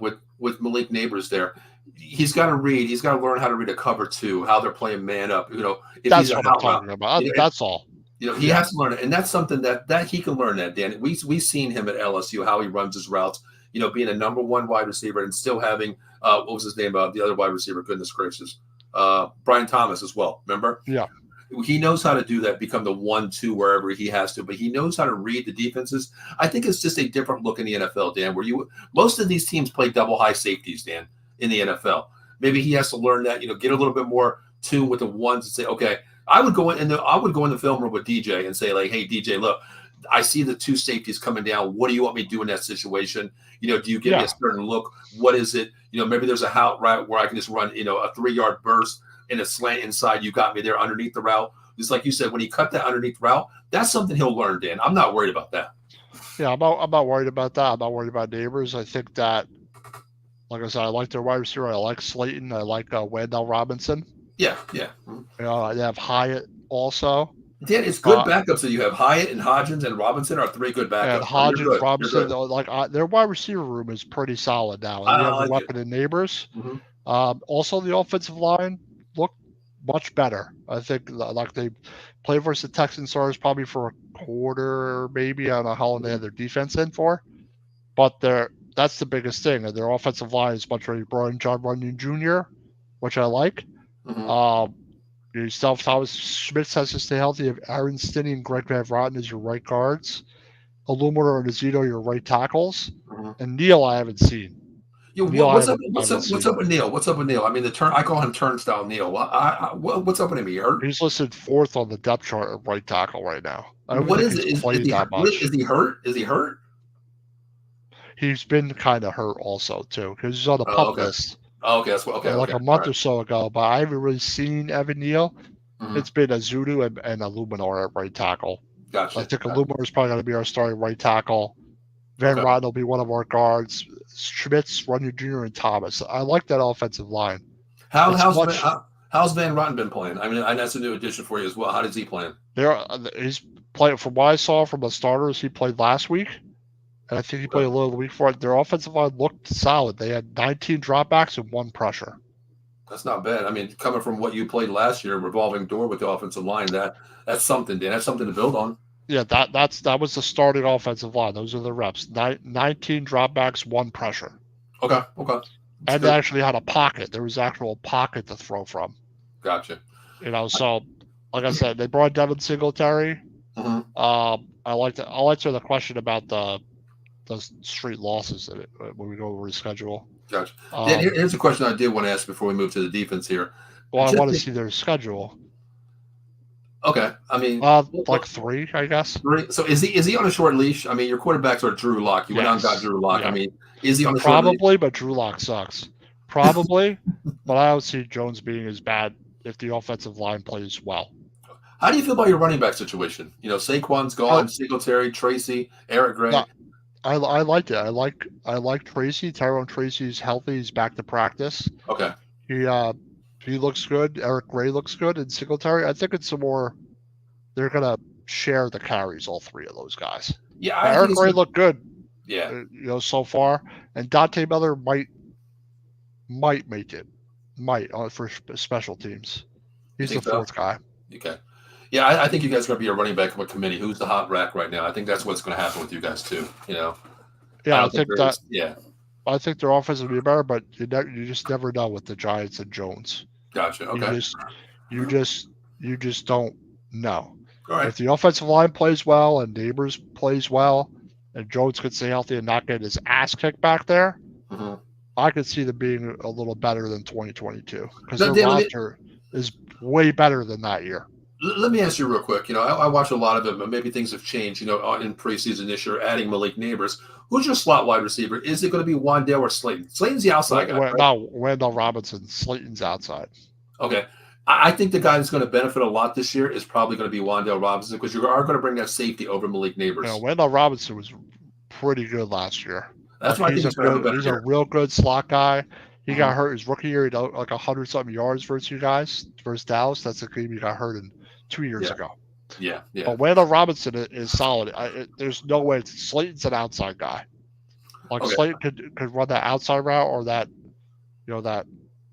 with Malik Neighbors there, he's got to read. He's got to learn how to read a cover two, how they're playing man up. If that's what I'm talking about. That's all. He has to learn it, and that's something that he can learn. That Dan, we've seen him at LSU how he runs his routes. Being a number one wide receiver and still having what was his name? The other wide receiver. Goodness gracious, Brian Thomas as well. Remember? Yeah. He knows how to do that, become the 1-2 wherever he has to, but he knows how to read the defenses. I think it's just a different look in the NFL, Dan, where most of these teams play double high safeties, Dan, in the NFL. Maybe he has to learn that, get a little bit more tuned with the ones and say, okay, I would go in the film room with DJ and say, like, hey, DJ, look, I see the two safeties coming down. What do you want me to do in that situation? Do you give me a certain look? What is it? Maybe there's a out route where I can just run, a 3-yard burst in a slant inside. You got me there underneath the route. Just like you said, when he cut that underneath route, that's something he'll learn, Dan. I'm not worried about that. Yeah, I'm not worried about that. I'm not worried about Neighbors. I think that, like I said, I like their wide receiver. I like Slayton. I like Wendell Robinson. Yeah. They have Hyatt also. Dan, it's good backups that you have. Hyatt and Hodgins and Robinson are 3 good backups. And Hodgins, Robinson, their wide receiver room is pretty solid now. And they have a weapon in Neighbors. Mm-hmm. Also, the offensive line looked much better. I think they played versus the Texans Stars probably for a quarter, maybe. I don't know how long they had their defense in for. But that's the biggest thing. And their offensive line is much better. You brought in John Runyon Jr., which I like. Mm-hmm. Yourself, Thomas Schmitz has to stay healthy. You have Aaron Stinney and Greg Van Rotten as your right guards. Illuminator and Azito, your right tackles. Mm-hmm. And Neal, I haven't seen. What's up with Neal? What's up with Neal? I mean, I call him Turnstile Neal. What's up with him? He hurt? He's listed 4th on the depth chart at right tackle right now. What is it? Is he hurt? Is he hurt? He's been kind of hurt also too because he's on the pup list. Oh, okay, that's okay. A month or so ago, but I haven't really seen Evan Neal. Mm-hmm. It's been Azudu and Illuminator at right tackle. Gotcha. I think Illuminator is probably going to be our starting right tackle. Van Rotten will be one of our guards. Schmitz, Runyon Jr., and Thomas. I like that offensive line. How's Van Rotten been playing? I mean, that's a new addition for you as well. How does he play? He's playing. From what I saw from the starters, he played last week. And I think he played a little the week before. Their offensive line looked solid. They had 19 dropbacks and 1 pressure. That's not bad. I mean, coming from what you played last year, revolving door with the offensive line, that's something, Dan. That's something to build on. Yeah, that was the starting offensive line. Those are the reps. 19 dropbacks, 1 pressure. Okay. And they actually had a pocket. There was actual pocket to throw from. Gotcha. So like I said, they brought Devin Singletary. Mm-hmm. I'll answer the question about the street losses when we go over the schedule. Gotcha. Dan, here's a question I did want to ask before we move to the defense here. Well, I want to see their schedule. Okay, I mean, like 3, I guess. 3. So is he on a short leash? I mean, your quarterbacks are Drew Lock. You went out and got Drew Lock. Yeah. I mean, is he on a short leash? Probably, but Drew Lock sucks. Probably, but I don't see Jones being as bad if the offensive line plays well. How do you feel about your running back situation? Saquon's gone, Singletary, Tracy, Eric Gray. No, I liked it. I like Tracy. Tyrone Tracy's healthy. He's back to practice. Okay. He looks good. Eric Gray looks good, and Singletary. I think it's some more. They're gonna share the carries, all 3 of those guys. Yeah, Eric Gray looked good. Yeah, so far, and Dante Miller might make it. For special teams. He's the 4th guy. Okay. Yeah, I think you guys are going to be a running back of a committee. Who's the hot rack right now? I think that's what's going to happen with you guys too. Yeah, I think that. Yeah, I think their offense will be better, but you just never know with the Giants and Jones. Gotcha. Okay. You just don't know. All right. If the offensive line plays well and Neighbors plays well, and Jones could stay healthy and not get his ass kicked back there, I could see them being a little better than 2022 because their roster is way better than that year. Let me ask you real quick. I watch a lot of it, but maybe things have changed. In preseason this year, adding Malik Neighbors. Who's your slot wide receiver? Is it going to be Wandale or Slayton? Slayton's the outside guy. Right? No, Wendell Robinson. Slayton's outside. Okay. I think the guy that's going to benefit a lot this year is probably going to be Wandale Robinson because you are going to bring that safety over Malik Neighbors. Wendell Robinson was pretty good last year. That's why he's a real good slot guy. He got hurt his rookie year. He did like 100-something yards versus you guys, versus Dallas. That's the game he got hurt in 2 years ago. Yeah. But Wendell Robinson is solid. There's no way. Slayton's an outside guy. Slayton could run that outside route or that,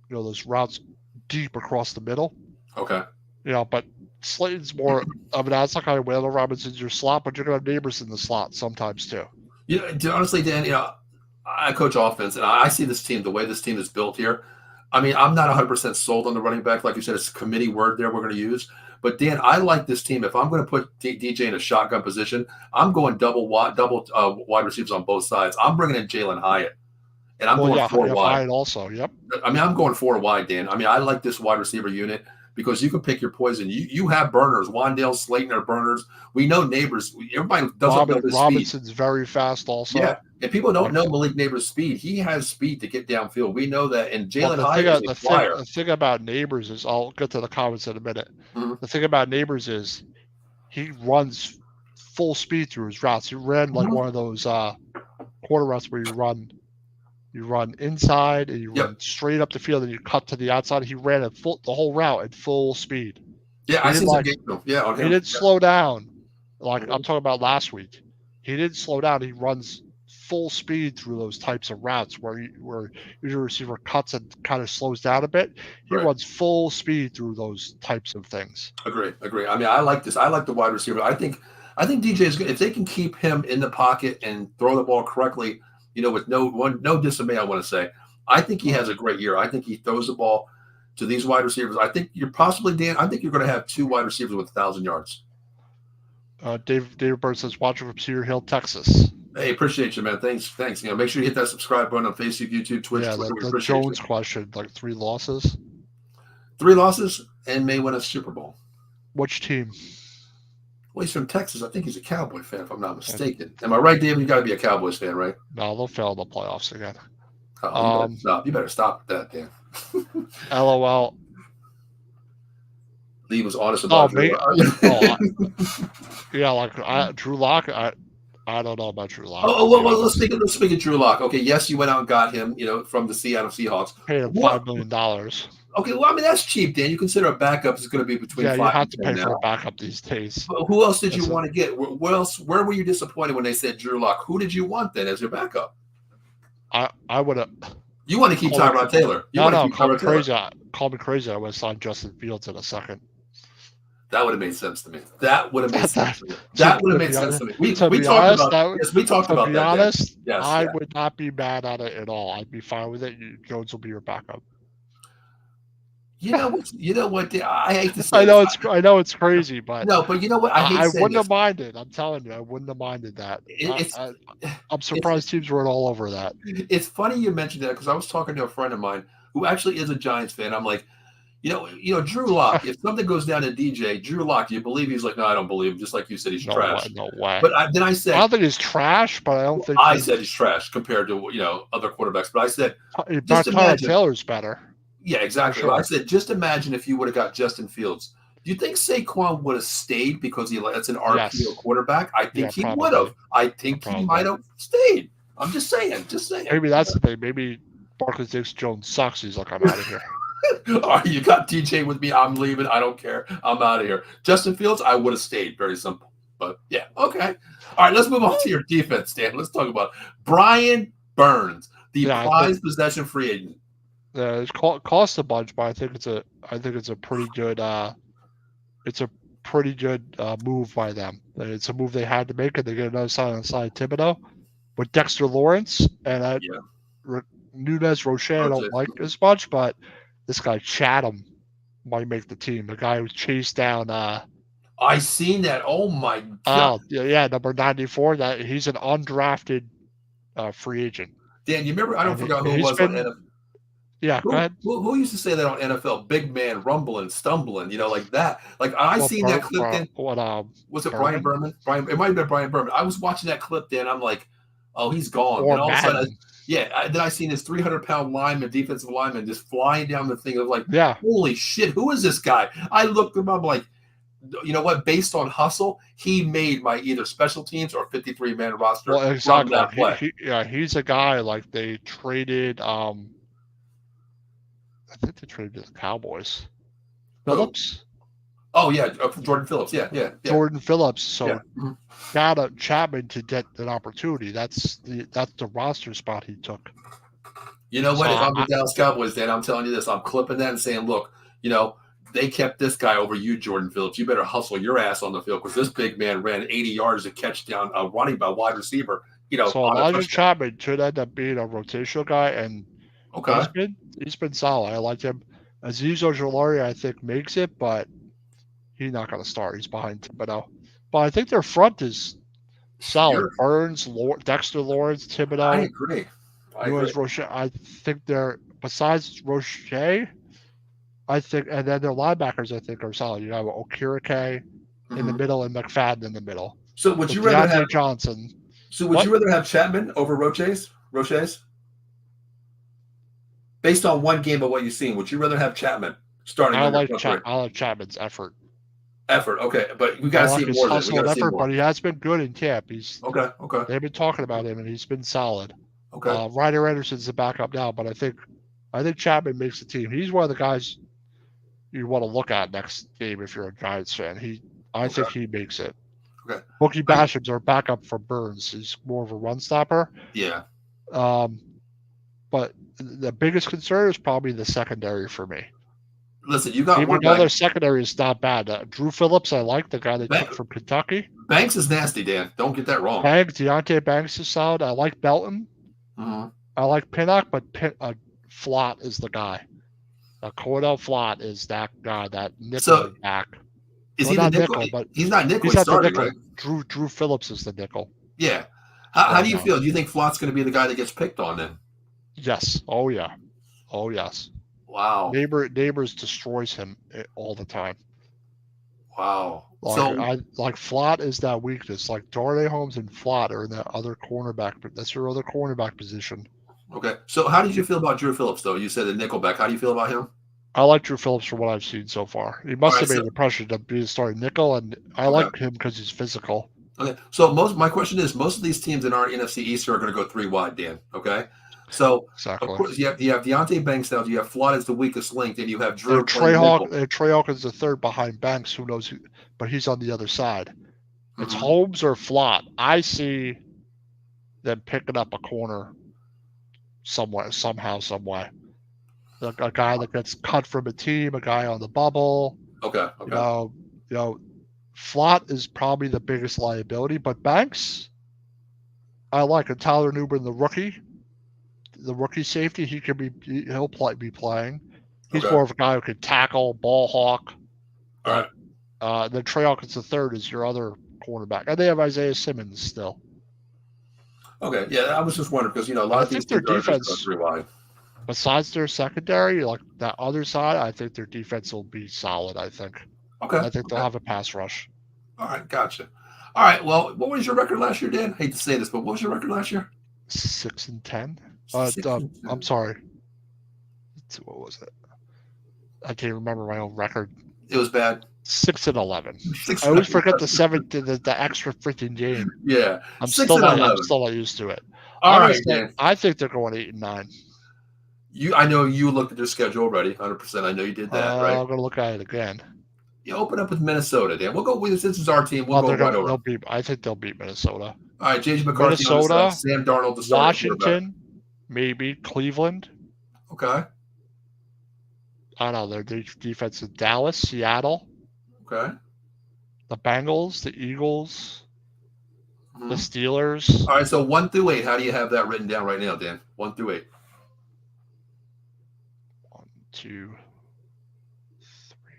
those routes deep across the middle. Okay. But Slayton's more of an outside guy. Wendell Robinson's your slot, but you're going to have Neighbors in the slot sometimes too. Honestly, Dan, I coach offense, and I see this team, the way this team is built here. I mean, I'm not 100% sold on the running back. Like you said, it's a committee word there we're going to use. But, Dan, I like this team. If I'm going to put DJ in a shotgun position, I'm going double wide receivers on both sides. I'm bringing in Jalen Hyatt, and I'm going 4 wide. Hyatt also, yep. I mean, I'm going 4 wide, Dan. I mean, I like this wide receiver unit because you can pick your poison. You have burners. Wandale, Slayton are burners. We know Neighbors. Everybody doesn't know his Robinson's speed. very fast also. Yeah, and people don't know Malik Neighbors' speed. He has speed to get downfield. We know that. And Jalen Hyatt is a flyer. The thing about Neighbors is, I'll get to the comments in a minute. Mm-hmm. The thing about Neighbors is he runs full speed through his routes. He ran like one of those quarter routes where you run inside and you run straight up the field and you cut to the outside. He ran the whole route at full speed. Yeah, I see some game. Yeah, he didn't slow down. Like I'm talking about last week. He didn't slow down. He runs full speed through those types of routes where your receiver cuts and kind of slows down a bit. He runs full speed through those types of things. Agree. I mean, I like this. I like the wide receiver. I think DJ is good. If they can keep him in the pocket and throw the ball correctly, with no dismay, I want to say, I think he has a great year. I think he throws the ball to these wide receivers. I think you're possibly, Dan, I think you're going to have 2 wide receivers with 1,000 yards. David Bird says, watching from Cedar Hill, Texas. Hey, appreciate you, man. Thanks. Make sure you hit that subscribe button on Facebook, YouTube, Twitch. Yeah, the Jones question, like 3 losses. 3 losses and may win a Super Bowl. Which team? Well, he's from Texas. I think he's a Cowboy fan, if I'm not mistaken. Am I right, David? You got to be a Cowboys fan, right? No, they'll fail the playoffs again. You better stop with that, Dan. LOL. Lee was honest about Drew Lock. I don't know about Drew Lock. Well, let's speak of Drew Lock. Okay, yes, you went out and got him, from the Seattle Seahawks. Paid him $5 million. Okay, well, I mean, that's cheap, Dan. You consider a backup is going to be between 5 and 10 you have to pay for a backup these days. Well, who else did you want to get? Where were you disappointed when they said Drew Lock? Who did you want then as your backup? I would have. You want to keep Tyrod Taylor. Call me crazy. Call me crazy. I would have signed Justin Fields in a second. That would have made sense to me. That would have made sense to me. We talked about that. To be honest, I would not be mad at it at all. I'd be fine with it. Jones will be your backup. You know what? I hate to say. I know it's crazy, but no. But you know what? I wouldn't have minded. I'm telling you, I wouldn't have minded that. I'm surprised teams weren't all over that. It's funny you mentioned that because I was talking to a friend of mine who actually is a Giants fan. I'm like, Drew Lock. If something goes down to DJ, Drew Lock, do you believe he's like, no, I don't believe him. Just like you said, he's trash. No way. But then I said, I don't think he's trash, but I don't think I said he's trash compared to other quarterbacks. But I said, just imagine Taylor's better. Yeah, exactly. Sure. I said, just imagine if you would have got Justin Fields. Do you think Saquon would have stayed because that's an RPO quarterback? I think he would have. I think he might have stayed. I'm just saying. Maybe that's the thing. Maybe Barkley thinks Jones sucks. He's like, I'm out of here. All right, you got DJ with me. I'm leaving. I don't care. I'm out of here. Justin Fields, I would have stayed. Very simple. But yeah, okay. All right, let's move on to your defense, Dan. Let's talk about Brian Burns, the prized possession free agent. It's cost a bunch, but I think it's a pretty good move by them. It's a move they had to make, and they get another sign on the side of Thibodeau. But Dexter Lawrence and Nunez Roche I don't like as much, but this guy Chatham might make the team. The guy who chased down. I seen that. Oh my god! Number 94. That he's an undrafted free agent. Dan, you remember? I don't forget who it was on NFL. Yeah, go ahead. Who used to say that on NFL? Big man rumbling, stumbling, like that. Like I seen that clip. Dan, was it Brian Berman? It might have been Brian Berman. I was watching that clip. Dan, I'm like, oh, he's gone. And all of a sudden, then I seen this 300-pound lineman, defensive lineman, just flying down the thing. I was like, holy shit, who is this guy? I looked him up, like, you know what? Based on hustle, he made my either special teams or 53-man roster. Well, exactly. He's a guy like they traded. I think they traded to the Cowboys. Phillips. Oh yeah, Jordan Phillips. Yeah. Jordan Phillips. So got a Chapman to get an opportunity. That's the roster spot he took. You know what? If I'm the Dallas Cowboys, Dan, I'm telling you this. I'm clipping that and saying, look, they kept this guy over you, Jordan Phillips. You better hustle your ass on the field because this big man ran 80 yards to catch down a running by wide receiver. So Elijah Chapman should end up being a rotational guy, and he's been solid. I like him. Azeez Ojulari, I think, makes it, but he's not going to start. He's behind Thibodeau. But I think their front is solid. Sure. Burns, Dexter Lawrence, Thibodeau. I agree. Roche. I think they're, besides Roche, I think, and then their linebackers, I think, are solid. You have Okirike in the middle and McFadden in the middle. So would you rather have Johnson? So would you rather have Chapman over Roche's? Based on one game of what you've seen, would you rather have Chapman starting? I like Chapman's effort. Okay, but we got to see more. Effort, but he has been good in camp. He's okay. They've been talking about him, and he's been solid. Okay. Ryder Anderson's the backup now, but I think Chapman makes the team. He's one of the guys you want to look at next game if you're a Giants fan. I think he makes it. Okay. Bookie Basham's our backup for Burns. He's more of a run stopper. Yeah. But the biggest concern is probably the secondary for me. Listen, you got one guy. Their secondary is not bad. Drew Phillips, I like the guy they took from Kentucky. Banks is nasty, Dan. Don't get that wrong. Deontay Banks is solid. I like Belton. Mm-hmm. I like Pinnock, but Flott is the guy. Cordell Flott is that guy, that nickel back. Is he the nickel? He's not nickel. He's not the nickel. Right? Drew Phillips is the nickel. Yeah. How do you feel? Do you think Flott's going to be the guy that gets picked on then? Yes. Oh, yeah. Oh, yes. Wow. Neighbors destroys him all the time. Wow. Like Flott is that weakness. Like Darnay Holmes and Flott are in that other cornerback. That's your other cornerback position. Okay. So how did you feel about Drew Phillips, though? You said the nickelback. How do you feel about him? I like Drew Phillips for what I've seen so far. He must have made the pressure to be the starting nickel, and I like him because he's physical. Okay. So my question is, most of these teams in our NFC East are going to go 3 wide, Dan. Okay. So exactly. Of course you have Deontay Banks now. You have Flott as the weakest link, and you have Drew. Trey Hawkins the third behind Banks. Who knows? But he's on the other side. It's Holmes or Flott. I see them picking up a corner somewhere, somehow, some way. A guy that gets cut from a team, a guy on the bubble. Okay. You know, Flott is probably the biggest liability, but Banks, I like it. Tyler Newbern, the rookie safety, he'll be playing. He's more of a guy who can tackle, ball hawk. All right. Then Trey Hawkins the third is your other cornerback, and they have Isaiah Simmons still. Okay, yeah, I was just wondering because a lot of these their defense. Go 3 wide. besides their secondary, like that other side, I think their defense will be solid. I think they'll have a pass rush. All right, gotcha. All right, well, what was your record last year, Dan? I hate to say this, but what was your record last year? 6-10. 6-10. I'm sorry. What was it? I can't remember my own record. It was bad. 6-11. I always forget the extra freaking game. Yeah, I'm still not used to it. All right, Dan. I think they're going 8-9. I know you looked at their schedule already, 100%. I know you did that, right? I'm gonna look at it again. You open up with Minnesota, Dan. We'll go with this is our team. We'll go right over. I think they'll beat Minnesota. All right, J.J. McCarthy, Minnesota, Sam Darnold, Washington, maybe Cleveland. Okay. I don't know. Their defense is Dallas, Seattle. Okay. The Bengals, the Eagles, the Steelers. All right, so 1 through 8. How do you have that written down right now, Dan? 1 through 8. 1, 2, 3.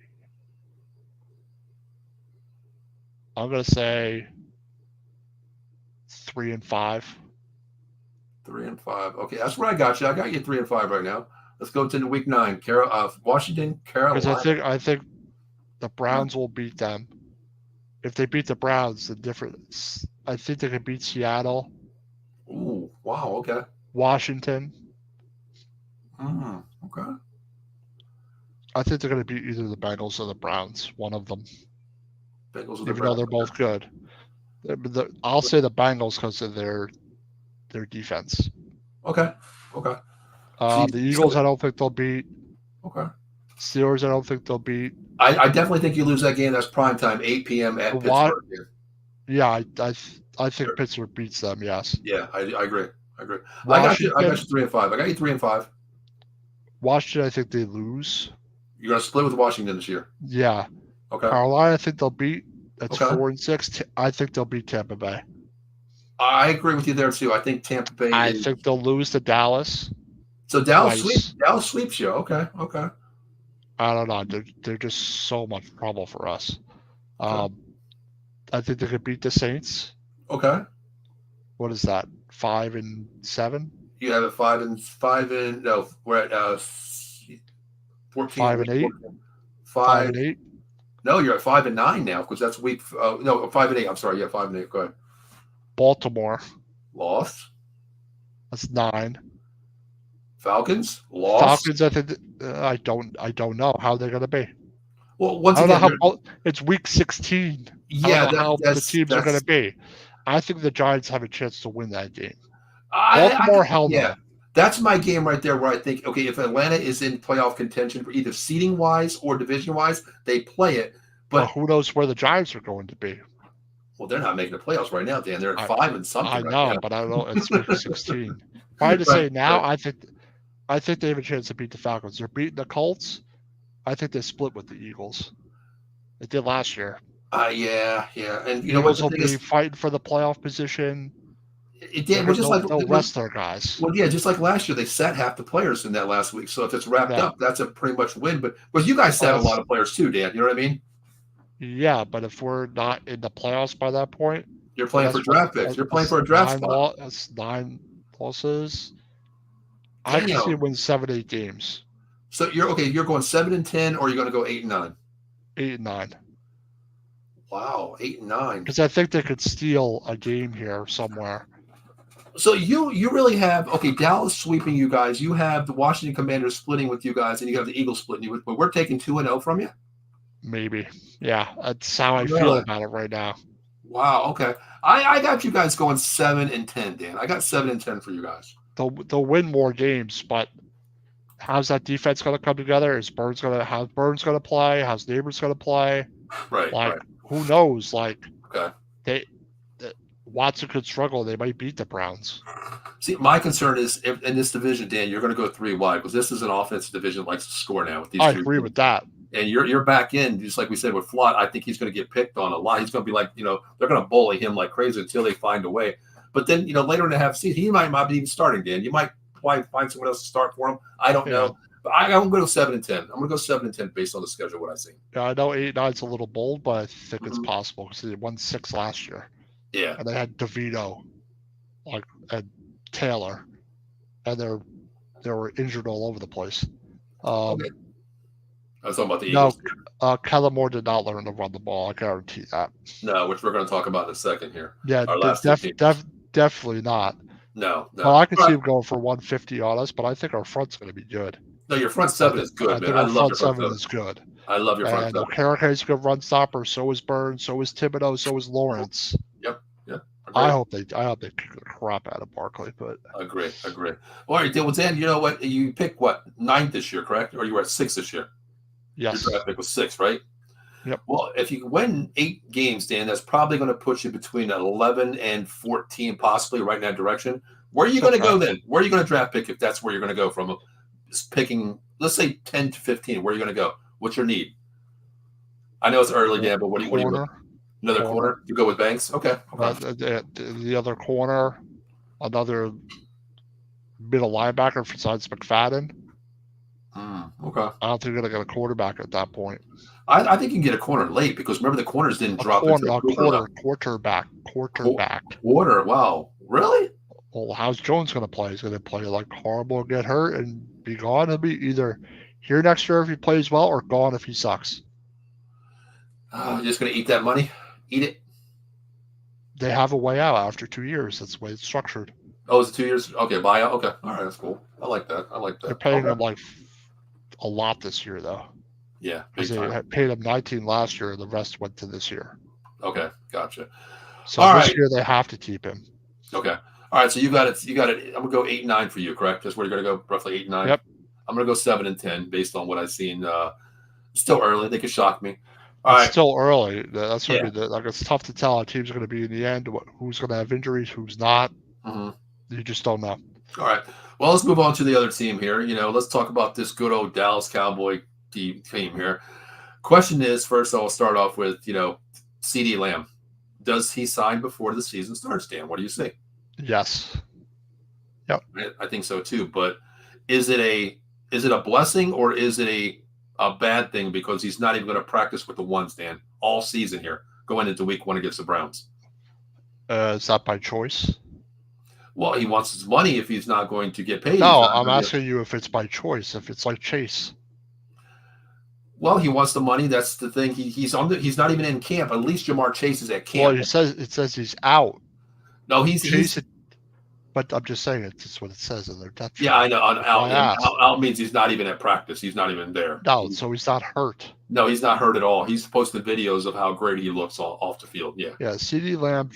I'm gonna say 3 and 5. 3 and 5. Okay, that's where I got you. I got you 3 and 5 right now. Let's go to the week 9. Washington, Carolina. Because I think the Browns will beat them. If they beat the Browns, the difference. I think they could beat Seattle. Ooh, wow. Okay. Washington. Okay. I think they're going to beat either the Bengals or the Browns. One of them. Bengals, even though they're both good. I'll say the Bengals because of their defense. Okay. The Eagles, I don't think they'll beat. Okay. Steelers, I don't think they'll beat. I definitely think you lose that game. That's prime time, 8 p.m. at Pittsburgh. Yeah, I think Pittsburgh beats them. Yes. Yeah, I agree. I got you 3 and 5. I got you 3 and 5. Washington, I think they lose. You're gonna split with Washington this year. Yeah. Okay. Carolina, I think they'll beat. That's 4 and 6. I think they'll beat Tampa Bay. I agree with you there too. I think Tampa Bay. I think they'll lose to Dallas. So Dallas sweeps you. Okay. I don't know. They're just so much trouble for us. I think they could beat the Saints. Okay. What is that? 5 and 7? You have it 5 and no. We're at 14. 5 and 8. 5 and 8. No, you're at 5 and 9 now because that's week. No, 5 and 8. I'm sorry. Yeah, 5 and 8. Go ahead. Baltimore lost. That's 9. Falcons lost. Falcons, I think. I don't know how they're going to be. Well, once again, it's week 16. Yeah, I don't know how the teams are going to be. I think the Giants have a chance to win that game. Baltimore, hell no. Yeah, that's my game right there. Where I think, okay, if Atlanta is in playoff contention for either seeding wise or division wise, they play it. But who knows where the Giants are going to be? Well, they're not making the playoffs right now, Dan. They're at 5 and something. I know, but I don't know. It's week 16. If I had to say now, I think they have a chance to beat the Falcons. They're beating the Colts. I think they split with the Eagles. They did last year. Yeah. And you know Eagles will be fighting for the playoff position. It did. Well, just they'll rest their guys. Well, yeah, just like last year, they sat half the players in that last week. So if it's wrapped up, that's a pretty much win. But you guys sat a lot of players too, Dan. You know what I mean? Yeah, but if we're not in the playoffs by that point, you're playing for draft picks. You're playing for a draft spot. That's 9 losses. I can see win 7-8 games. So you're okay. You're going 7 and 10, or you're going to go 8 and 9. 8 and 9. Wow, 8 and 9. Because I think they could steal a game here somewhere. So you really have Dallas sweeping you guys. You have the Washington Commanders splitting with you guys, and you have the Eagles splitting you with. But we're taking 2 and 0 from you. Maybe, yeah. That's how I feel about it right now. Wow. Okay, I got you guys going 7 and 10, Dan. I got 7 and 10 for you guys. They'll win more games, but how's that defense going to come together? How's Burns going to play? How's Neighbors going to play? Right. Who knows? Watson could struggle. They might beat the Browns. See, my concern is in this division, Dan, you're going to go 3 wide because this is an offensive division that likes to score now. With these I agree with that. And you're back in, just like we said with Flott. I think he's going to get picked on a lot. He's going to be like, they're going to bully him like crazy until they find a way. But then, later in the half season, he might not be even starting, Dan. You might find someone else to start for him. I don't know. But I'm going to go 7 and 10. I'm going to go 7 and 10 based on the schedule, what I see. Yeah, I know 8-9 is a little bold, but I think it's possible because they won 6 last year. Yeah. And they had DeVito, and Taylor. And they were injured all over the place. Okay. I was talking about the Eagles. Kellen Moore did not learn to run the ball. I guarantee that. No, which we're going to talk about in a second here. Yeah, definitely not. No. Well, I could see him going for 150 on us, but I think our front's going to be good. No, your front seven is good, man. I love your front seven. Is good. I love your front seven. O'Hara's a good run stopper. So is Burns. So is Thibodeau. So is Lawrence. Yep. I hope they kick the crap out of Barkley, but agree. All right, well, Dan, you know what? You picked what 9th this year, correct? Or you were at 6 this year? Yes. Your draft pick was 6, right? Yep. Well, if you win 8 games, Dan, that's probably going to put you between 11 and 14, possibly right in that direction. Where are you going to go then? Where are you going to draft pick if that's where you're going to go from picking, let's say 10 to 15? Where are you going to go? What's your need? I know it's early, Dan, but what do you another corner? You go with Banks? Okay. The other corner, another middle linebacker besides McFadden. Okay. I don't think you're going to get a quarterback at that point. I think you can get a corner late because remember the corners didn't drop. Quarterback. Quarter. Wow. Really? Well, how's Jones going to play? He's going to play like horrible, get hurt, and be gone. He'll be either here next year if he plays well or gone if he sucks. You're just going to eat that money? Eat it? They have a way out after 2 years. That's the way it's structured. Oh, is it 2 years? Okay, buyout. Okay, all right, that's cool. I like that. They're paying him like a lot this year, though. Yeah, because they paid him 19 last year, and the rest went to this year. Okay, gotcha. So this year they have to keep him. Okay, all right. So you got it. I'm gonna go 8 and 9 for you, correct? That's where you're gonna go, roughly 8 and 9. Yep. I'm gonna go 7 and 10 based on what I've seen. Still early. They could shock me. It's still early. That's going to be like it's tough to tell how teams are going to be in the end. Who's going to have injuries? Who's not? Mm-hmm. You just don't know. All right. Well, let's move on to the other team here. Let's talk about this good old Dallas Cowboy team here. Question is, first I'll start off with, CeeDee Lamb. Does he sign before the season starts, Dan? What do you say? Yes. Yep. I think so too. But is it a blessing or is it a bad thing because he's not even going to practice with the ones, Dan, all season here, going into week 1 against the Browns? Is that by choice? Well, he wants his money if he's not going to get paid. No, I'm asking you if it's by choice, if it's like Chase. Well, he wants the money. That's the thing. He's not even in camp. At least Jamar Chase is at camp. Well, it says he's out. No, he's but I'm just saying it's what it says in their depth chart. Yeah, I know. Out means he's not even at practice. He's not even there. No, so he's not hurt. No, he's not hurt at all. He's posted videos of how great he looks off the field. Yeah. Yeah, CeeDee Lamb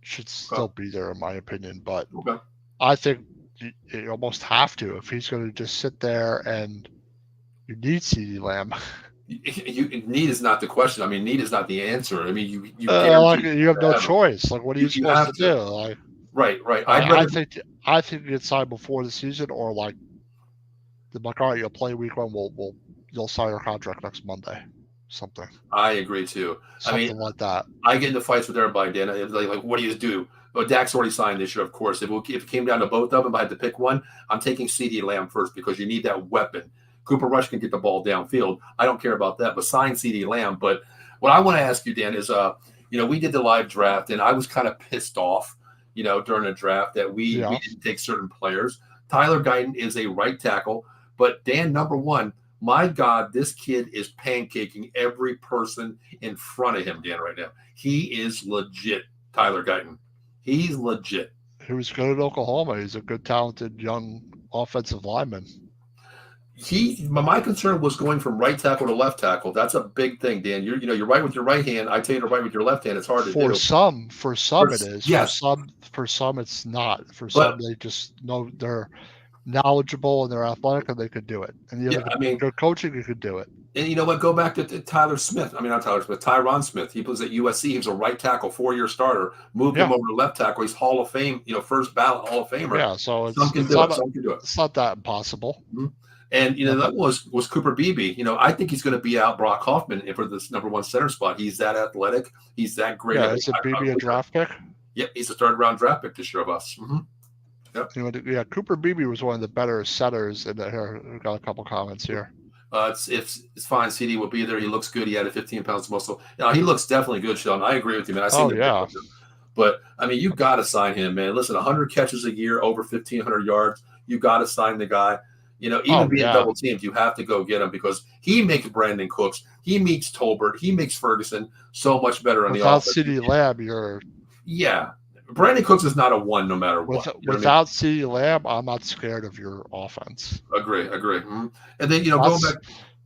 should still be there, in my opinion. But I think you almost have to if he's going to just sit there and you need CeeDee Lamb. Need is not the question. I mean, need is not the answer. I mean, you have no choice. Like, what are you supposed to do? Like, right. I think you get signed before the season, or like, all right, you'll play week 1. You'll sign your contract next Monday. Something. I agree too. Something like that. I get into fights with everybody, Dan. Like, what do you do? Well, Dak's already signed this year, of course. If it came down to both of them, if I had to pick one, I'm taking CeeDee Lamb first because you need that weapon. Cooper Rush can get the ball downfield. I don't care about that, but sign CeeDee Lamb. But what I want to ask you, Dan, is we did the live draft, and I was kind of pissed off, during the draft that we didn't take certain players. Tyler Guyton is a right tackle, but Dan, number one, my God, this kid is pancaking every person in front of him, Dan, right now. He is legit, Tyler Guyton. He's legit. He was good at Oklahoma. He's a good, talented, young offensive lineman. My concern was going from right tackle to left tackle. That's a big thing, Dan. You're right with your right hand. I tell you to right with your left hand. It's hard to do. For some it is. Yes. For some it's not. For some they just know they're knowledgeable and they're athletic and they could do it. And good coaching, you could do it. And you know what? Go back to Tyron Smith. He was at USC. He was a right tackle, 4-year starter. Moved him over to left tackle. He's Hall of Fame, first ballot Hall of Famer. Yeah, so some can do it. It's not that impossible. Mm-hmm. And that was Cooper Beebe. I think he's going to be out Brock Hoffman for this number 1 center spot. He's that athletic. He's that great. Yeah, is it Beebe a draft pick? Yep, he's a 3rd-round draft pick this year of us. Mm-hmm. Yep. Cooper Beebe was one of the better setters. And here we've got a couple comments here. It's fine. CD will be there. He looks good. He added 15 pounds of muscle. He looks definitely good, Sheldon. I agree with you, man. But you've got to sign him, man. Listen, 100 catches a year, over 1,500 yards. you got to sign the guy. Even being double teamed, you have to go get him because he makes Brandon Cooks, he makes Tolbert, he makes Ferguson so much better on the offense. Without CeeDee Lamb, Brandon Cooks is not a one no matter what. Without CeeDee Lamb, I'm not scared of your offense. Agree. Mm-hmm. And then going back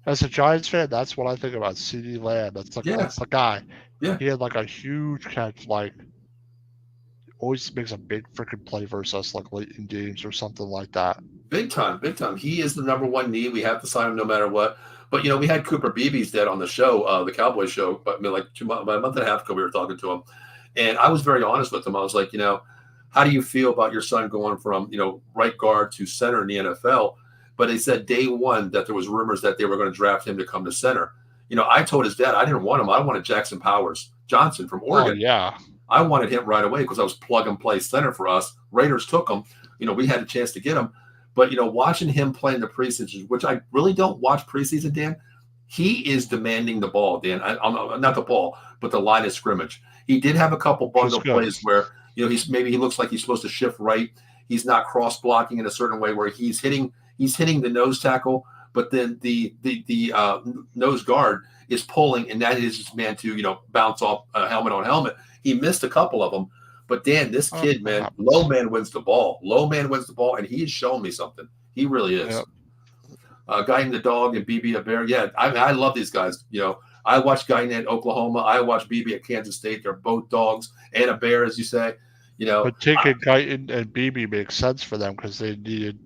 as a Giants fan, that's what I think about CeeDee Lamb. That's the guy. Yeah, he had like a huge catch, like always makes a big freaking play versus us, like late in games or something like that. Big time. He is the number one need. We have to sign him no matter what. But we had Cooper Beebe's dad on the show, the Cowboys show, but like about a month and a half ago, we were talking to him, and I was very honest with him. I was like, how do you feel about your son going from right guard to center in the NFL? But they said day one that there was rumors that they were going to draft him to come to center. I told his dad I didn't want him. I wanted Jackson Powers Johnson from Oregon. Oh, yeah. I wanted him right away because I was plug and play center for us. Raiders took him. We had a chance to get him. But, watching him play in the preseason, which I really don't watch preseason, Dan, he is demanding the ball, Dan. Not the ball, but the line of scrimmage. He did have a couple bundle plays where, he looks like he's supposed to shift right. He's not cross blocking in a certain way where he's hitting the nose tackle, but then the nose guard is pulling, and that is his man to, bounce off helmet on helmet. He missed a couple of them. But, Dan, this kid, man, low man wins the ball. And he's shown me something. He really is. Yep. Guyton the dog and BB a bear. Yeah, I love these guys. I watched Guyton at Oklahoma. I watched BB at Kansas State. They're both dogs and a bear, as you say. But taking Guyton and BB makes sense for them because they needed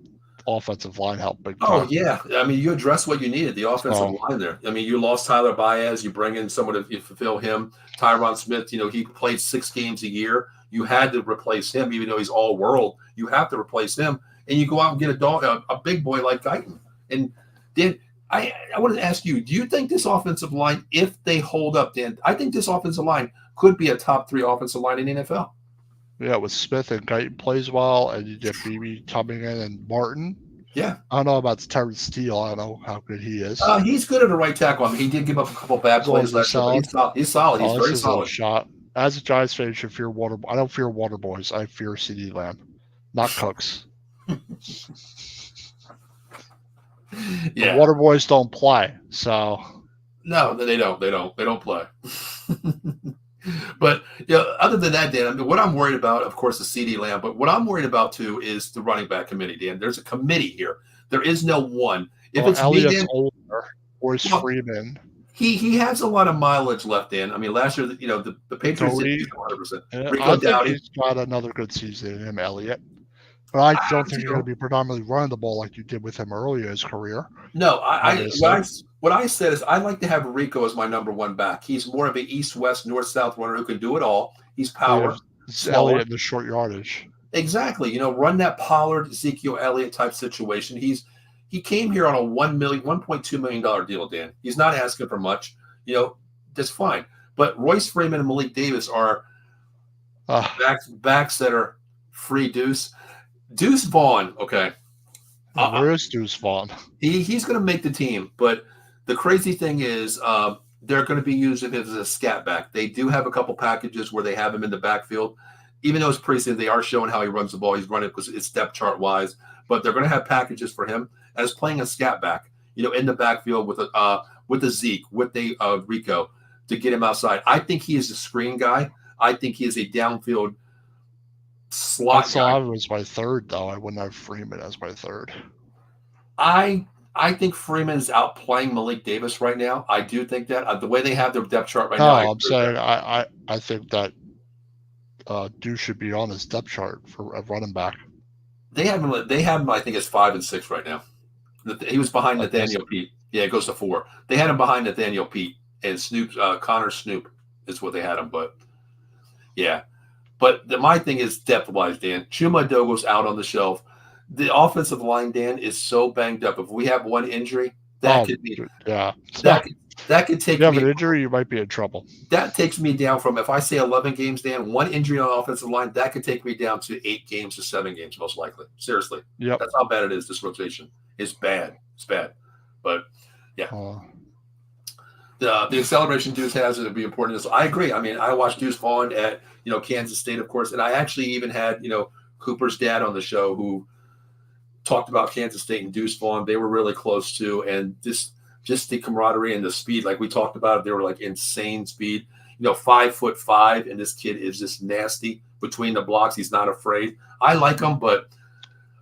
offensive line help. Oh, yeah. I mean, you address what you needed, the offensive line there. I mean, you lost Tyler Baez. You bring in someone to fulfill him. Tyron Smith, he played 6 games a year. You had to replace him, even though he's all world. You have to replace him, and you go out and get a big boy like Guyton. And Dan, I wanted to ask you: do you think this offensive line, if they hold up, Dan? I think this offensive line could be a top 3 offensive line in the NFL. Yeah, with Smith and Guyton plays well, and you get BB coming in and Martin. Yeah, I don't know about Terrence Steele. I don't know how good he is. He's good at the right tackle. I mean, he did give up a couple bad plays last year. He's solid. He's very solid. Shot. As a Giants fan, you should fear I don't fear water boys. I fear CeeDee Lamb, not Cooks. The water boys don't play, so. No, they don't. They don't play. But other than that, Dan, I mean, what I'm worried about, of course, is CeeDee Lamb. But what I'm worried about too is the running back committee, Dan. There's a committee here. There is no one. If it's Elliott's me, Dan, older, or is Freeman. He has a lot of mileage left in. I mean, last year, the Patriots did 100%. I think he's got another good season in him, Elliott. But I don't think you're going to be predominantly running the ball like you did with him earlier in his career. No, what I said is I like to have Rico as my number 1 back. He's more of an east-west, north-south runner who can do it all. He's power. It's Elliott in the short yardage. Exactly. Run that Pollard, Ezekiel Elliott type situation. He came here on a $1.2 million deal, Dan. He's not asking for much. That's fine. But Royce Freeman and Malik Davis are backs that are free. Deuce Vaughn, okay. Where is Deuce Vaughn? He's going to make the team, but the crazy thing is they're going to be using him as a scat back. They do have a couple packages where they have him in the backfield. Even though it's preseason, they are showing how he runs the ball. He's running because it's depth chart wise, but they're going to have packages for him as playing a scat back, in the backfield with a Zeke, with a Rico to get him outside. I think he is a screen guy. I think he is a downfield slot guy. I was my 3rd, though. I wouldn't have Freeman as my 3rd. I think Freeman is outplaying Malik Davis right now. I do think that the way they have their depth chart right now. I'm saying I think that Deuce should be on his depth chart for a running back. They have him. I think it's 5 and 6 right now. He was behind Nathaniel Pete. Yeah, it goes to 4. They had him behind Nathaniel Pete and Connor Snoop is what they had him. But yeah, but my thing is depth wise, Dan. Chuma Dogo's out on the shelf. The offensive line, Dan, is so banged up. If we have one injury, that could be that could take. If you have an injury, you might be in trouble. That takes me down from, if I say 11 games, Dan, one injury on the offensive line, that could take me down to 8 games to 7 games, most likely. Seriously, that's how bad it is. This rotation is bad. It's bad, but yeah. The acceleration Deuce has to be important. So I agree. I mean, I watched Deuce Vaughn at Kansas State, of course, and I actually even had Cooper's dad on the show who talked about Kansas State and Deuce Vaughn. They were really close too, and just the camaraderie and the speed, like we talked about, they were like insane speed. 5'5", and this kid is just nasty between the blocks. He's not afraid. I like him, but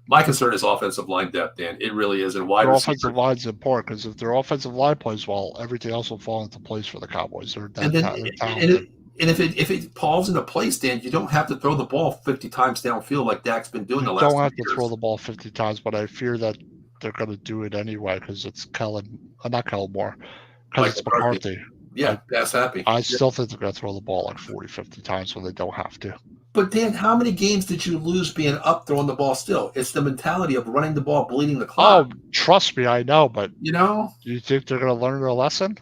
my concern is offensive line depth, Dan. It really is. And wide receiver. Offensive line's important because if their offensive line plays well, everything else will fall into place for the Cowboys. They're talented. And if it falls into place, Dan, you don't have to throw the ball 50 times downfield like Dak's been doing the last 2 years. You don't have to throw the ball 50 times, but I fear that they're going to do it anyway because it's not Kellen Moore, because it's McCarthy. Yeah, that's happy. I still think they're going to throw the ball like 40, 50 times when they don't have to. But, Dan, how many games did you lose being up throwing the ball still? It's the mentality of running the ball, bleeding the clock. Oh, trust me, I know, but do you think they're going to learn their lesson?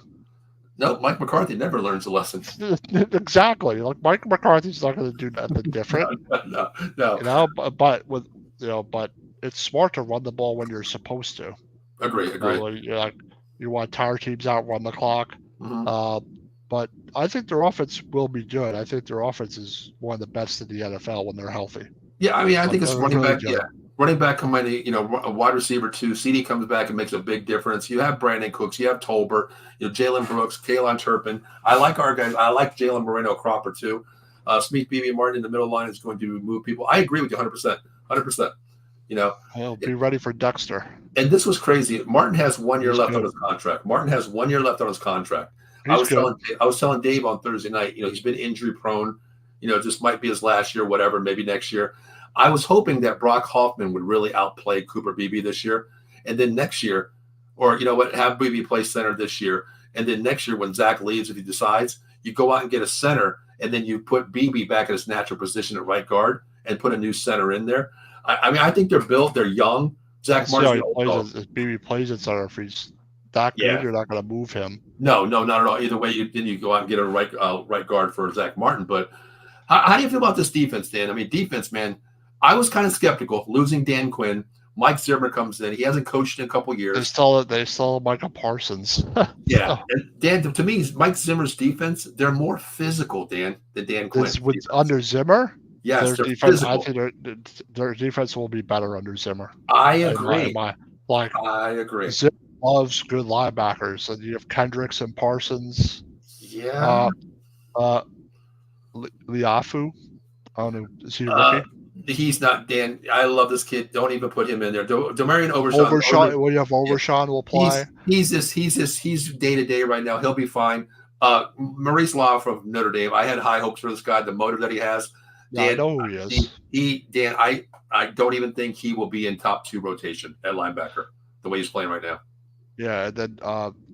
No, Mike McCarthy never learns a lesson. Exactly. Like Mike McCarthy's not going to do nothing different. No. But it's smart to run the ball when you're supposed to. Agree. You want to tire teams out, run the clock. Mm-hmm. But I think their offense will be good. I think their offense is one of the best in the NFL when they're healthy. Yeah, I mean, I think it's running back. Yeah, running back coming, a wide receiver too. CD comes back and makes a big difference. You have Brandon Cooks, you have Tolbert, Jalen Brooks, Kaylon Turpin. I like our guys. I like Jalen Moreno Cropper too. Smeek BB Martin in the middle line is going to move people. I agree with you 100%. 100%. He'll be ready for Dexter. And this was crazy. Martin has 1 year left on his contract. I was telling Dave on Thursday night, he's been injury prone. This might be his last year, whatever, maybe next year. I was hoping that Brock Hoffman would really outplay Cooper Beebe this year. And then next year, or have Beebe play center this year. And then next year when Zach leaves, if he decides, you go out and get a center, and then you put Beebe back in his natural position at right guard and put a new center in there. I mean, I think they're built. They're young. Zach Martin. If Beebe plays at center, if he's that good, you're not going to move him. No, not at all. Either way, you go out and get a right guard for Zach Martin. But how do you feel about this defense, Dan? I mean, defense, man, I was kind of skeptical. Losing Dan Quinn. Mike Zimmer comes in. He hasn't coached in a couple years. They still Micah Parsons. Yeah. And Dan, to me, Mike Zimmer's defense, they're more physical, Dan, than Dan Quinn. Under Zimmer? Yes, their defense, I think their defense will be better under Zimmer. I agree. I agree. Zimmer loves good linebackers, and you have Kendricks and Parsons. Yeah. Liafu. I don't know. Is he a rookie? He's not, Dan. I love this kid. Don't even put him in there. Demarion Overshawn will play. He's day to day right now. He'll be fine. Maurice Law from Notre Dame. I had high hopes for this guy. The motor that he has. Dan, I know who he is. Dan, I don't even think he will be in top 2 rotation at linebacker the way he's playing right now. Yeah, and then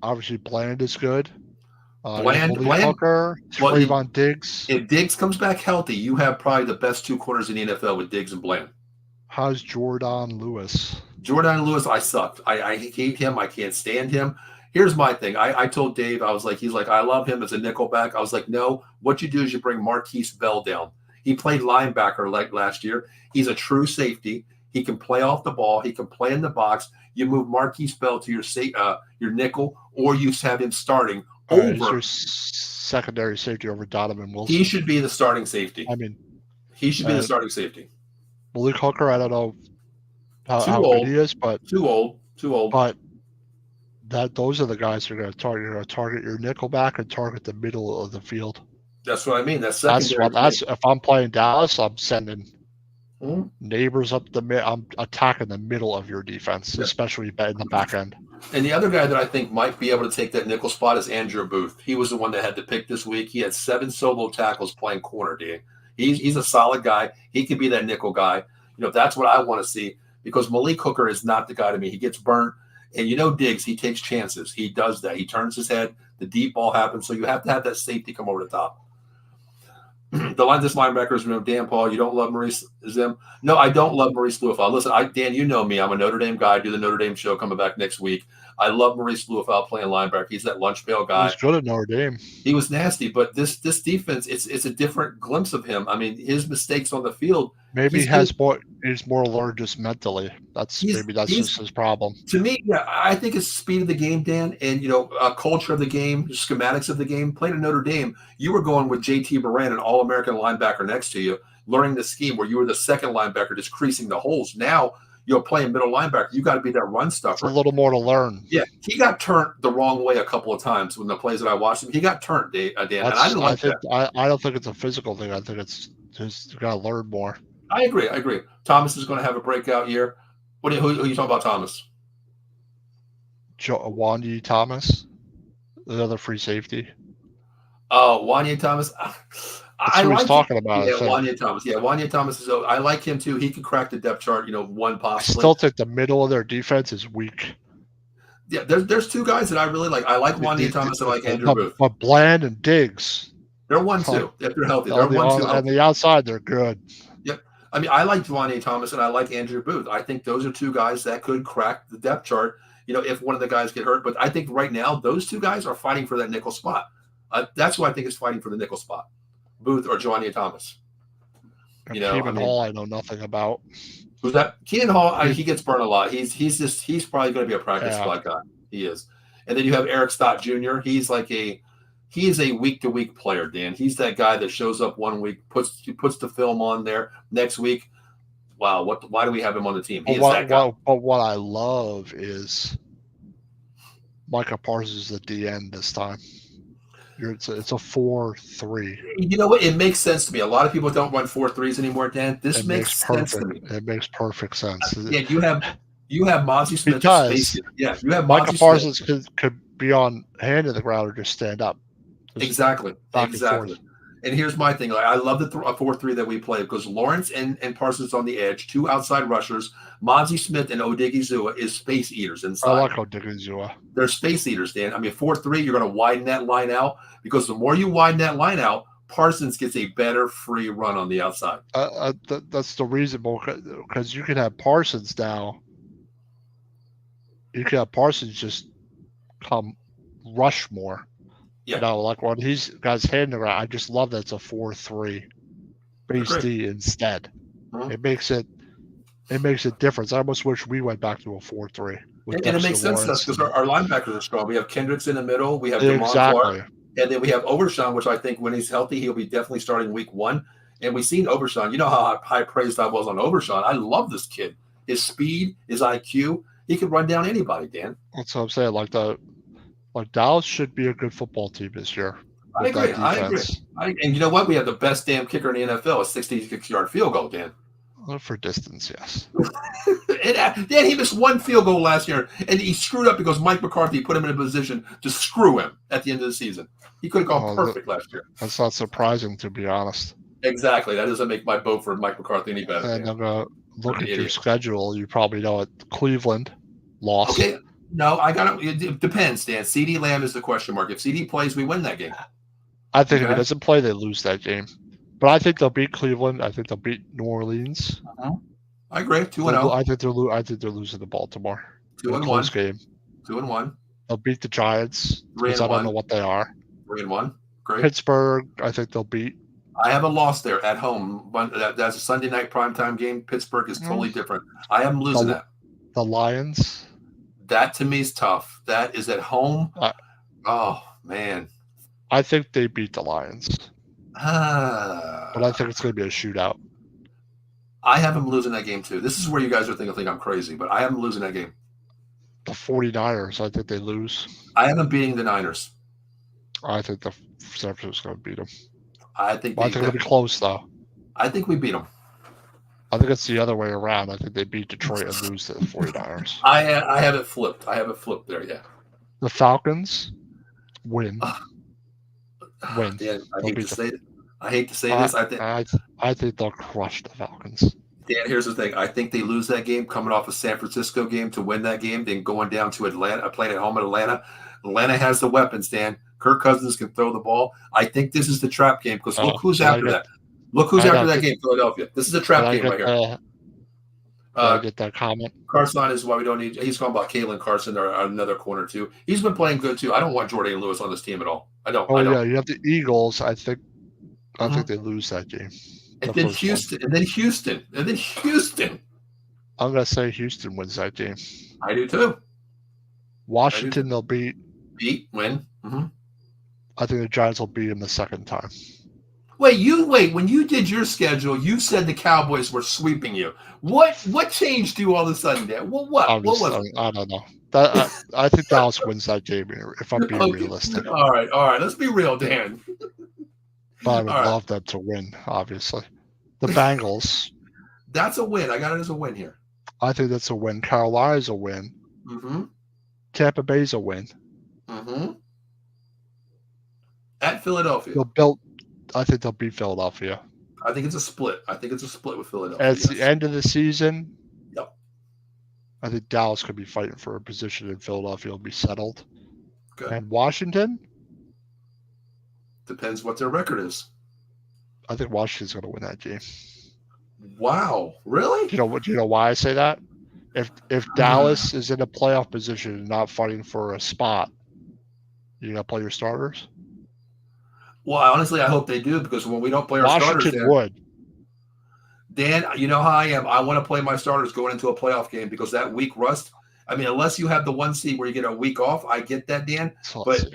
obviously Bland is good. Bland, Hooker, Trayvon Diggs. If Diggs comes back healthy, you have probably the best 2 corners in the NFL with Diggs and Bland. How's Jordan Lewis? I sucked. I hate him. I can't stand him. Here's my thing. I told Dave, I was like, he's like, I love him as a nickelback. I was like, no, what you do is you bring Marquise Bell down. He played linebacker like last year. He's a true safety. He can play off the ball. He can play in the box. You move Marquise Bell to your nickel, or you have him starting over. Your secondary safety over Donovan Wilson. He should be the starting safety. I mean, he should be the starting safety. Malik Hooker, I don't know how good he is, but too old. But those are the guys who are going to target. You're going to target your nickelback and target the middle of the field. That's what I mean. That's if I'm playing Dallas, I'm sending neighbors up the mid. I'm attacking the middle of your defense, especially in the back end. And the other guy that I think might be able to take that nickel spot is Andrew Booth. He was the one that had to pick this week. He had 7 solo tackles playing corner, Dan. He's a solid guy. He could be that nickel guy. That's what I want to see, because Malik Hooker is not the guy to me. He gets burnt. And Diggs, he takes chances. He does that. He turns his head. The deep ball happens. So you have to have that safety come over the top. This linebackers, Dan Paul, you don't love Maurice Zim? No, I don't love Maurice Luafau. Listen, Dan, you know me. I'm a Notre Dame guy. I do the Notre Dame show coming back next week. I love Maurice Luafau playing linebacker. He's that lunch pail guy. He's good at Notre Dame. He was nasty, but this defense, it's a different glimpse of him. I mean, his mistakes on the field. Maybe he's more alert just mentally. That's just his problem. To me, I think it's speed of the game, Dan, and culture of the game, schematics of the game. Playing at Notre Dame, you were going with JT Moran, an All-American linebacker next to you, learning the scheme where you were the second linebacker, just creasing the holes. Now playing middle linebacker, you got to be that run stuffer. It's a little more to learn. Yeah, he got turned the wrong way a couple of times when the plays that I watched him. He got turned, Dan, and I didn't like that. I don't think it's a physical thing. I think it's just you got to learn more. I agree. Thomas is going to have a breakout year. Who are you talking about, Thomas? Wanye Thomas, another free safety. Oh, Wanye Thomas. I like he's talking about. Yeah, Wanye Thomas. Yeah, Wanye Thomas is. I like him too. He can crack the depth chart. One possibly. I still think the middle of their defense is weak. Yeah, there's two guys that I really like. I like Wanye Thomas and I like Andrew Booth. But Bland and Diggs. They're 1-2 if they're healthy. They're 1-2. On the outside, they're good. Yep. I mean, I like Wanye Thomas and I like Andrew Booth. I think those are two guys that could crack the depth chart. If one of the guys get hurt. But I think right now those two guys are fighting for that nickel spot. That's who I think is fighting for the nickel spot. Booth or Wanye Thomas. Keenan Hall, I know nothing about. Who's that? Keenan Hall, he gets burned a lot. He's probably going to be a practice squad guy. He is. And then you have Eric Stott Jr. He is a week-to-week player, Dan. He's that guy that shows up one week, puts the film on there. Next week, wow, why do we have him on the team? But what I love is Micah Parsons is the DN this time. It's a 4-3. You know what? It makes sense to me. A lot of people don't run 4-3s anymore, Dan. This makes sense to me. It makes perfect sense. Yeah, you have Mozzie Smith. Because you have Micah Parsons could be on hand in the ground or just stand up. Exactly. And here's my thing. I love the 4-3 that we play because Lawrence and Parsons on the edge, two outside rushers. Mozzie Smith and Odigizua is space eaters inside. I like Odigizua. They're space eaters, Dan. I mean, 4-3, you're going to widen that line out because the more you widen that line out, Parsons gets a better free run on the outside. That's the reason, because you can have Parsons now. You can have Parsons just come rush more. Yeah. Like when he's got his hand around, I just love that it's a 4-3 base D instead. Mm-hmm. It makes a difference. I almost wish we went back to a 4-3. And it makes sense to us because our linebackers are strong. We have Kendricks in the middle. We have Damon Clark. And then we have Overshawn, which I think when he's healthy, he'll be definitely starting week 1. And we've seen Overshawn. You know how high praised I was on Overshawn. I love this kid. His speed, his IQ. He could run down anybody, Dan. That's what I'm saying. Like Dallas should be a good football team this year. I agree. And you know what? We have the best damn kicker in the NFL, a 66-yard field goal, Dan. Well, for distance, yes. Dan, he missed one field goal last year, and he screwed up because Mike McCarthy put him in a position to screw him at the end of the season. He could have gone perfect last year. That's not surprising, to be honest. Exactly. That doesn't make my vote for Mike McCarthy any better. And I'm going to look at your schedule. You probably know it. Cleveland lost. Okay. No, it depends, Dan. CeeDee Lamb is the question mark. If CeeDee plays, we win that game. I think if he doesn't play, they lose that game. But I think they'll beat Cleveland. I think they'll beat New Orleans. I agree. 2-0. I think they're losing to Baltimore. 2-1. Close game. 2-1. They'll beat the Giants because I don't know what they are. 3-1. Great. Pittsburgh, I think they'll beat. I have a loss there at home. That's a Sunday night primetime game. Pittsburgh is totally different. I am losing that. The Lions. That to me is tough. That is at home. Oh man. I think they beat the Lions. But I think it's going to be a shootout. I have them losing that game too. This is where you guys are thinking I'm crazy, but I have them losing that game. The 49ers, I think they lose. I have them beating the Niners. I think the San Francisco's going to beat them. I think it'll be close though. I think we beat them. I think it's the other way around. I think they beat Detroit and lose to the 49ers. I have it flipped. I have it flipped there, yeah. The Falcons win. Win. Dan, I hate to say this. I think they'll crush the Falcons. Dan, here's the thing. I think they lose that game coming off a San Francisco game to win that game, then going down to Atlanta, playing at home at Atlanta. Atlanta has the weapons, Dan. Kirk Cousins can throw the ball. I think this is the trap game because look who's after that. Look who's after that game, Philadelphia. This is a trap game right here. I get that comment. Carson is why we don't need. He's talking about Kalen Carson or another corner too. He's been playing good too. I don't want Jordan Lewis on this team at all. I don't. Yeah, you have the Eagles. I think they lose that game. And then Houston. I'm gonna say Houston wins that game. I do too. Washington, they'll beat. Win. Mm-hmm. I think the Giants will beat them the second time. Wait. When you did your schedule, you said the Cowboys were sweeping you. What changed you all of a sudden, Dan? What was it? I don't know. I think Dallas wins that game if I'm being realistic. All right. Let's be real, Dan. But I would love them to win, obviously. The Bengals. That's a win. I got it as a win here. I think that's a win. Carolina's a win. Mm-hmm. Tampa Bay's a win. Mm-hmm. At Philadelphia. I think they'll beat Philadelphia. I think it's a split. With Philadelphia. At the end of the season, yep. I think Dallas could be fighting for a position in Philadelphia will be settled. Good. And Washington? Depends what their record is. I think Washington's going to win that game. Wow. Really? Do you know why I say that? If Dallas is in a playoff position and not fighting for a spot, you going to play your starters? Well, honestly, I hope they do, because when we don't play our Washington starters, would. Dan, you know how I am. I want to play my starters going into a playoff game, because that week rust. I mean, unless you have the 1 seed where you get a week off, I get that, Dan. But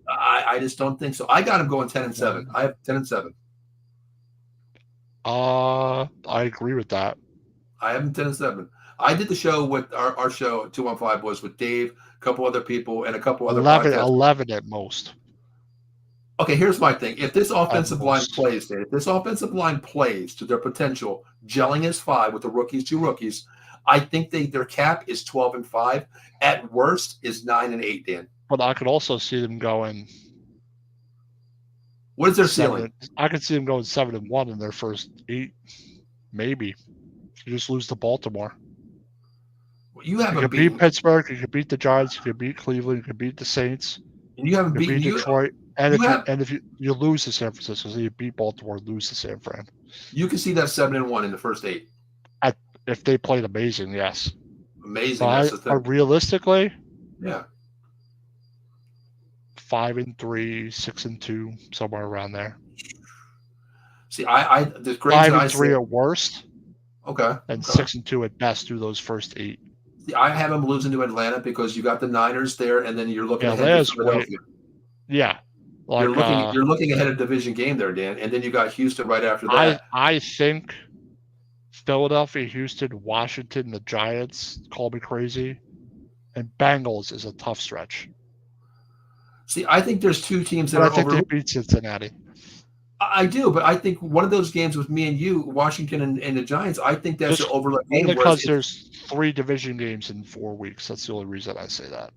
I just don't think so. I got them going 10-7. I have 10-7. I agree with that. I have them 10-7. I did the show with our show 215 was with Dave, a couple other people, and a couple other 11 at most. Okay, here's my thing. If this offensive line plays, Dan, if this offensive line plays to their potential, gelling as 5 with the rookies, 2 rookies, I think their cap is 12-5. At worst is 9-8, Dan. But I could also see them going. What is their ceiling? I could see them going 7-1 in their first 8, maybe. You just lose to Baltimore. You could beat Pittsburgh. You could beat the Giants. You could beat Cleveland. You could beat the Saints. And you haven't beaten Detroit. And if you lose to San Francisco, so you beat Baltimore, lose to San Fran. You can see that 7-1 in the first 8. If they played amazing, yes. Amazing. But realistically, yeah, 5-3, 6-2, somewhere around there. See, the 5-3 at worst. Okay. And 6-2 at best through those first 8. See, I have them losing to Atlanta because you got the Niners there, and then you're looking ahead to Philadelphia. Yeah. You're looking ahead of division game there, Dan, and then you got Houston right after that. I think Philadelphia, Houston, Washington, the Giants, call me crazy, and Bengals is a tough stretch. See, I think there's 2 teams that I think they beat Cincinnati. I do, but I think one of those games with me and you, Washington and the Giants, I think that's an overlap game. Only because there's 3 division games in 4 weeks. That's the only reason I say that.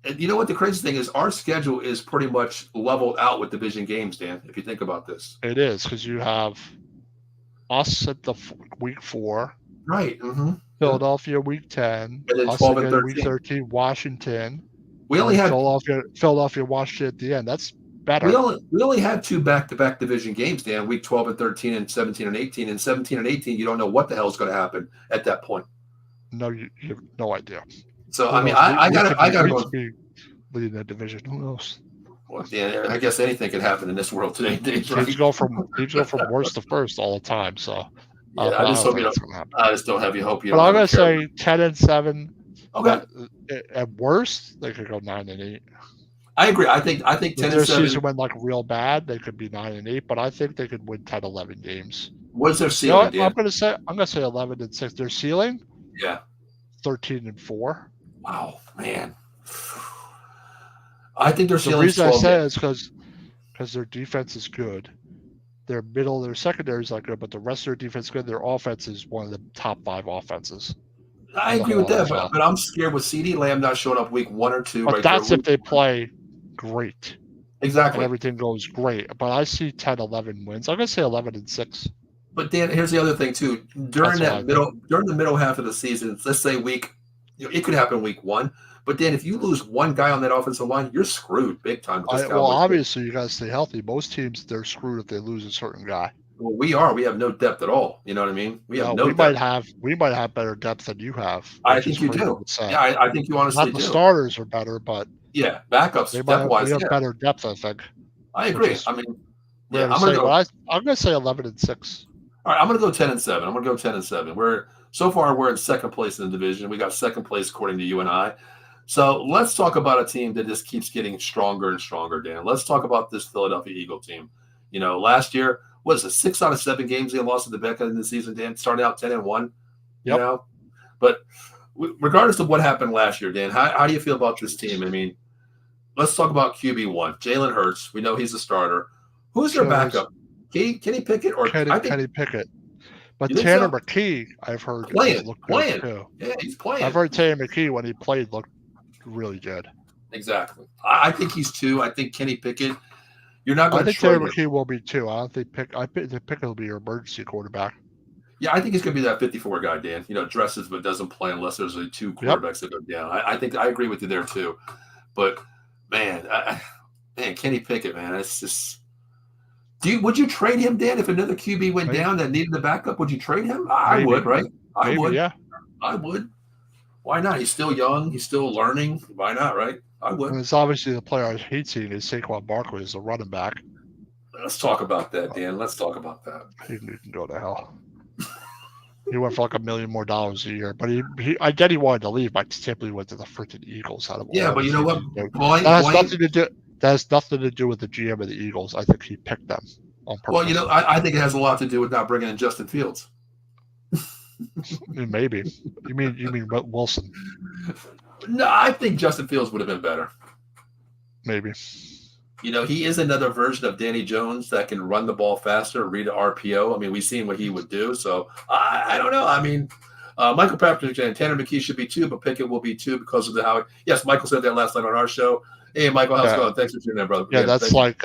And you know what the crazy thing is? Our schedule is pretty much leveled out with division games, Dan, if you think about this. It is, because you have us at the week 4. Right. Mm-hmm. Philadelphia week 10. And then us 12 and 13. Week 13, Washington. We only had Philadelphia, Washington at the end. That's better. We only have 2 back-to-back division games, Dan, week 12 and 13 and 17 and 18. And 17 and 18, you don't know what the hell is going to happen at that point. No, you have no idea. So, I mean, I got to go. Leading that division. Who knows? Well, yeah, I guess anything can happen in this world today. Teams go from worst to first all the time. So, yeah, I just don't have you hope. But I'm going to say 10-7. Okay. At worst, they could go 9-8. I agree. I think 10-7. If their season went real bad, they could be 9-8. But I think they could win 10-11 games. What's their ceiling? I'm going to say 11-6. Their ceiling? Yeah. 13-4. Wow, man. I think their ceiling. The reason I say it is because their defense is good. Their secondary is not good, but the rest of their defense is good. Their offense is one of the top 5 offenses. I agree with that, but I'm scared with CeeDee Lamb not showing up week 1 or 2. But that's if they play great. Exactly. And everything goes great. But I see 10-11 wins. I'm going to say 11-6. But Dan, here's the other thing too. During the middle half of the season, let's say it could happen week 1. But then if you lose one guy on that offensive line, you're screwed big time. Obviously you got to stay healthy. Most teams, they're screwed if they lose a certain guy. Well, we are. We have no depth at all. You know what I mean? We might have better depth than you have. I think you do. Yeah, I think you honestly do. Not the starters are better, but yeah, backups depth-wise, we have better depth, I think. I agree. I mean, I'm going to say 11-6. All right, I'm going to go 10-7. I'm going to go 10-7. We're in second place in the division. We got second place according to you and I. So let's talk about a team that just keeps getting stronger and stronger, Dan. Let's talk about this Philadelphia Eagle team. Last year, what is it, 6 out of 7 games they lost at the back end of the season, Dan, started out 10-1, But regardless of what happened last year, Dan, how do you feel about this team? I mean, let's talk about QB1. Jalen Hurts, we know he's the starter. Who's their backup? Kenny Pickett or Kenny Pickett? But Tanner McKee, I've heard, playing good too. Yeah, he's playing. I've heard Tanner McKee when he played looked really good. Exactly. I think he's 2. I think Kenny Pickett. You're not going to trade him. I think Tanner McKee will be 2. I don't think Pickett will be your emergency quarterback. Yeah, I think he's going to be that 54 guy, Dan. Dresses but doesn't play unless there's 2 quarterbacks that go down. I think I agree with you there too. But man, Kenny Pickett, man, it's just. Would you trade him, Dan, if another QB went down that needed the backup? Would you trade him? I would, right? I would. Yeah. I would. Why not? He's still young. He's still learning. Why not, right? I would. And it's obviously the player I hate seeing is Saquon Barkley as a running back. Let's talk about that, Dan. Let's talk about that. He can go to hell. He went for like $1 million more a year, but I get he wanted to leave, but simply went to the freaking Eagles. But you know what? That has nothing to do with the GM of the Eagles. I think he picked them on purpose. Well, I think it has a lot to do with not bringing in Justin Fields. Maybe. You mean Wilson? No, I think Justin Fields would have been better. Maybe. He is another version of Danny Jones that can run the ball faster, read an RPO. I mean, we've seen what he would do. So I don't know. I mean, Michael Patrick and Tanner McKee should be 2, but Pickett will be 2 because of how. Yes, Michael said that last night on our show. Hey, Michael, how's it going? Thanks for tuning in, brother. Yeah, that's like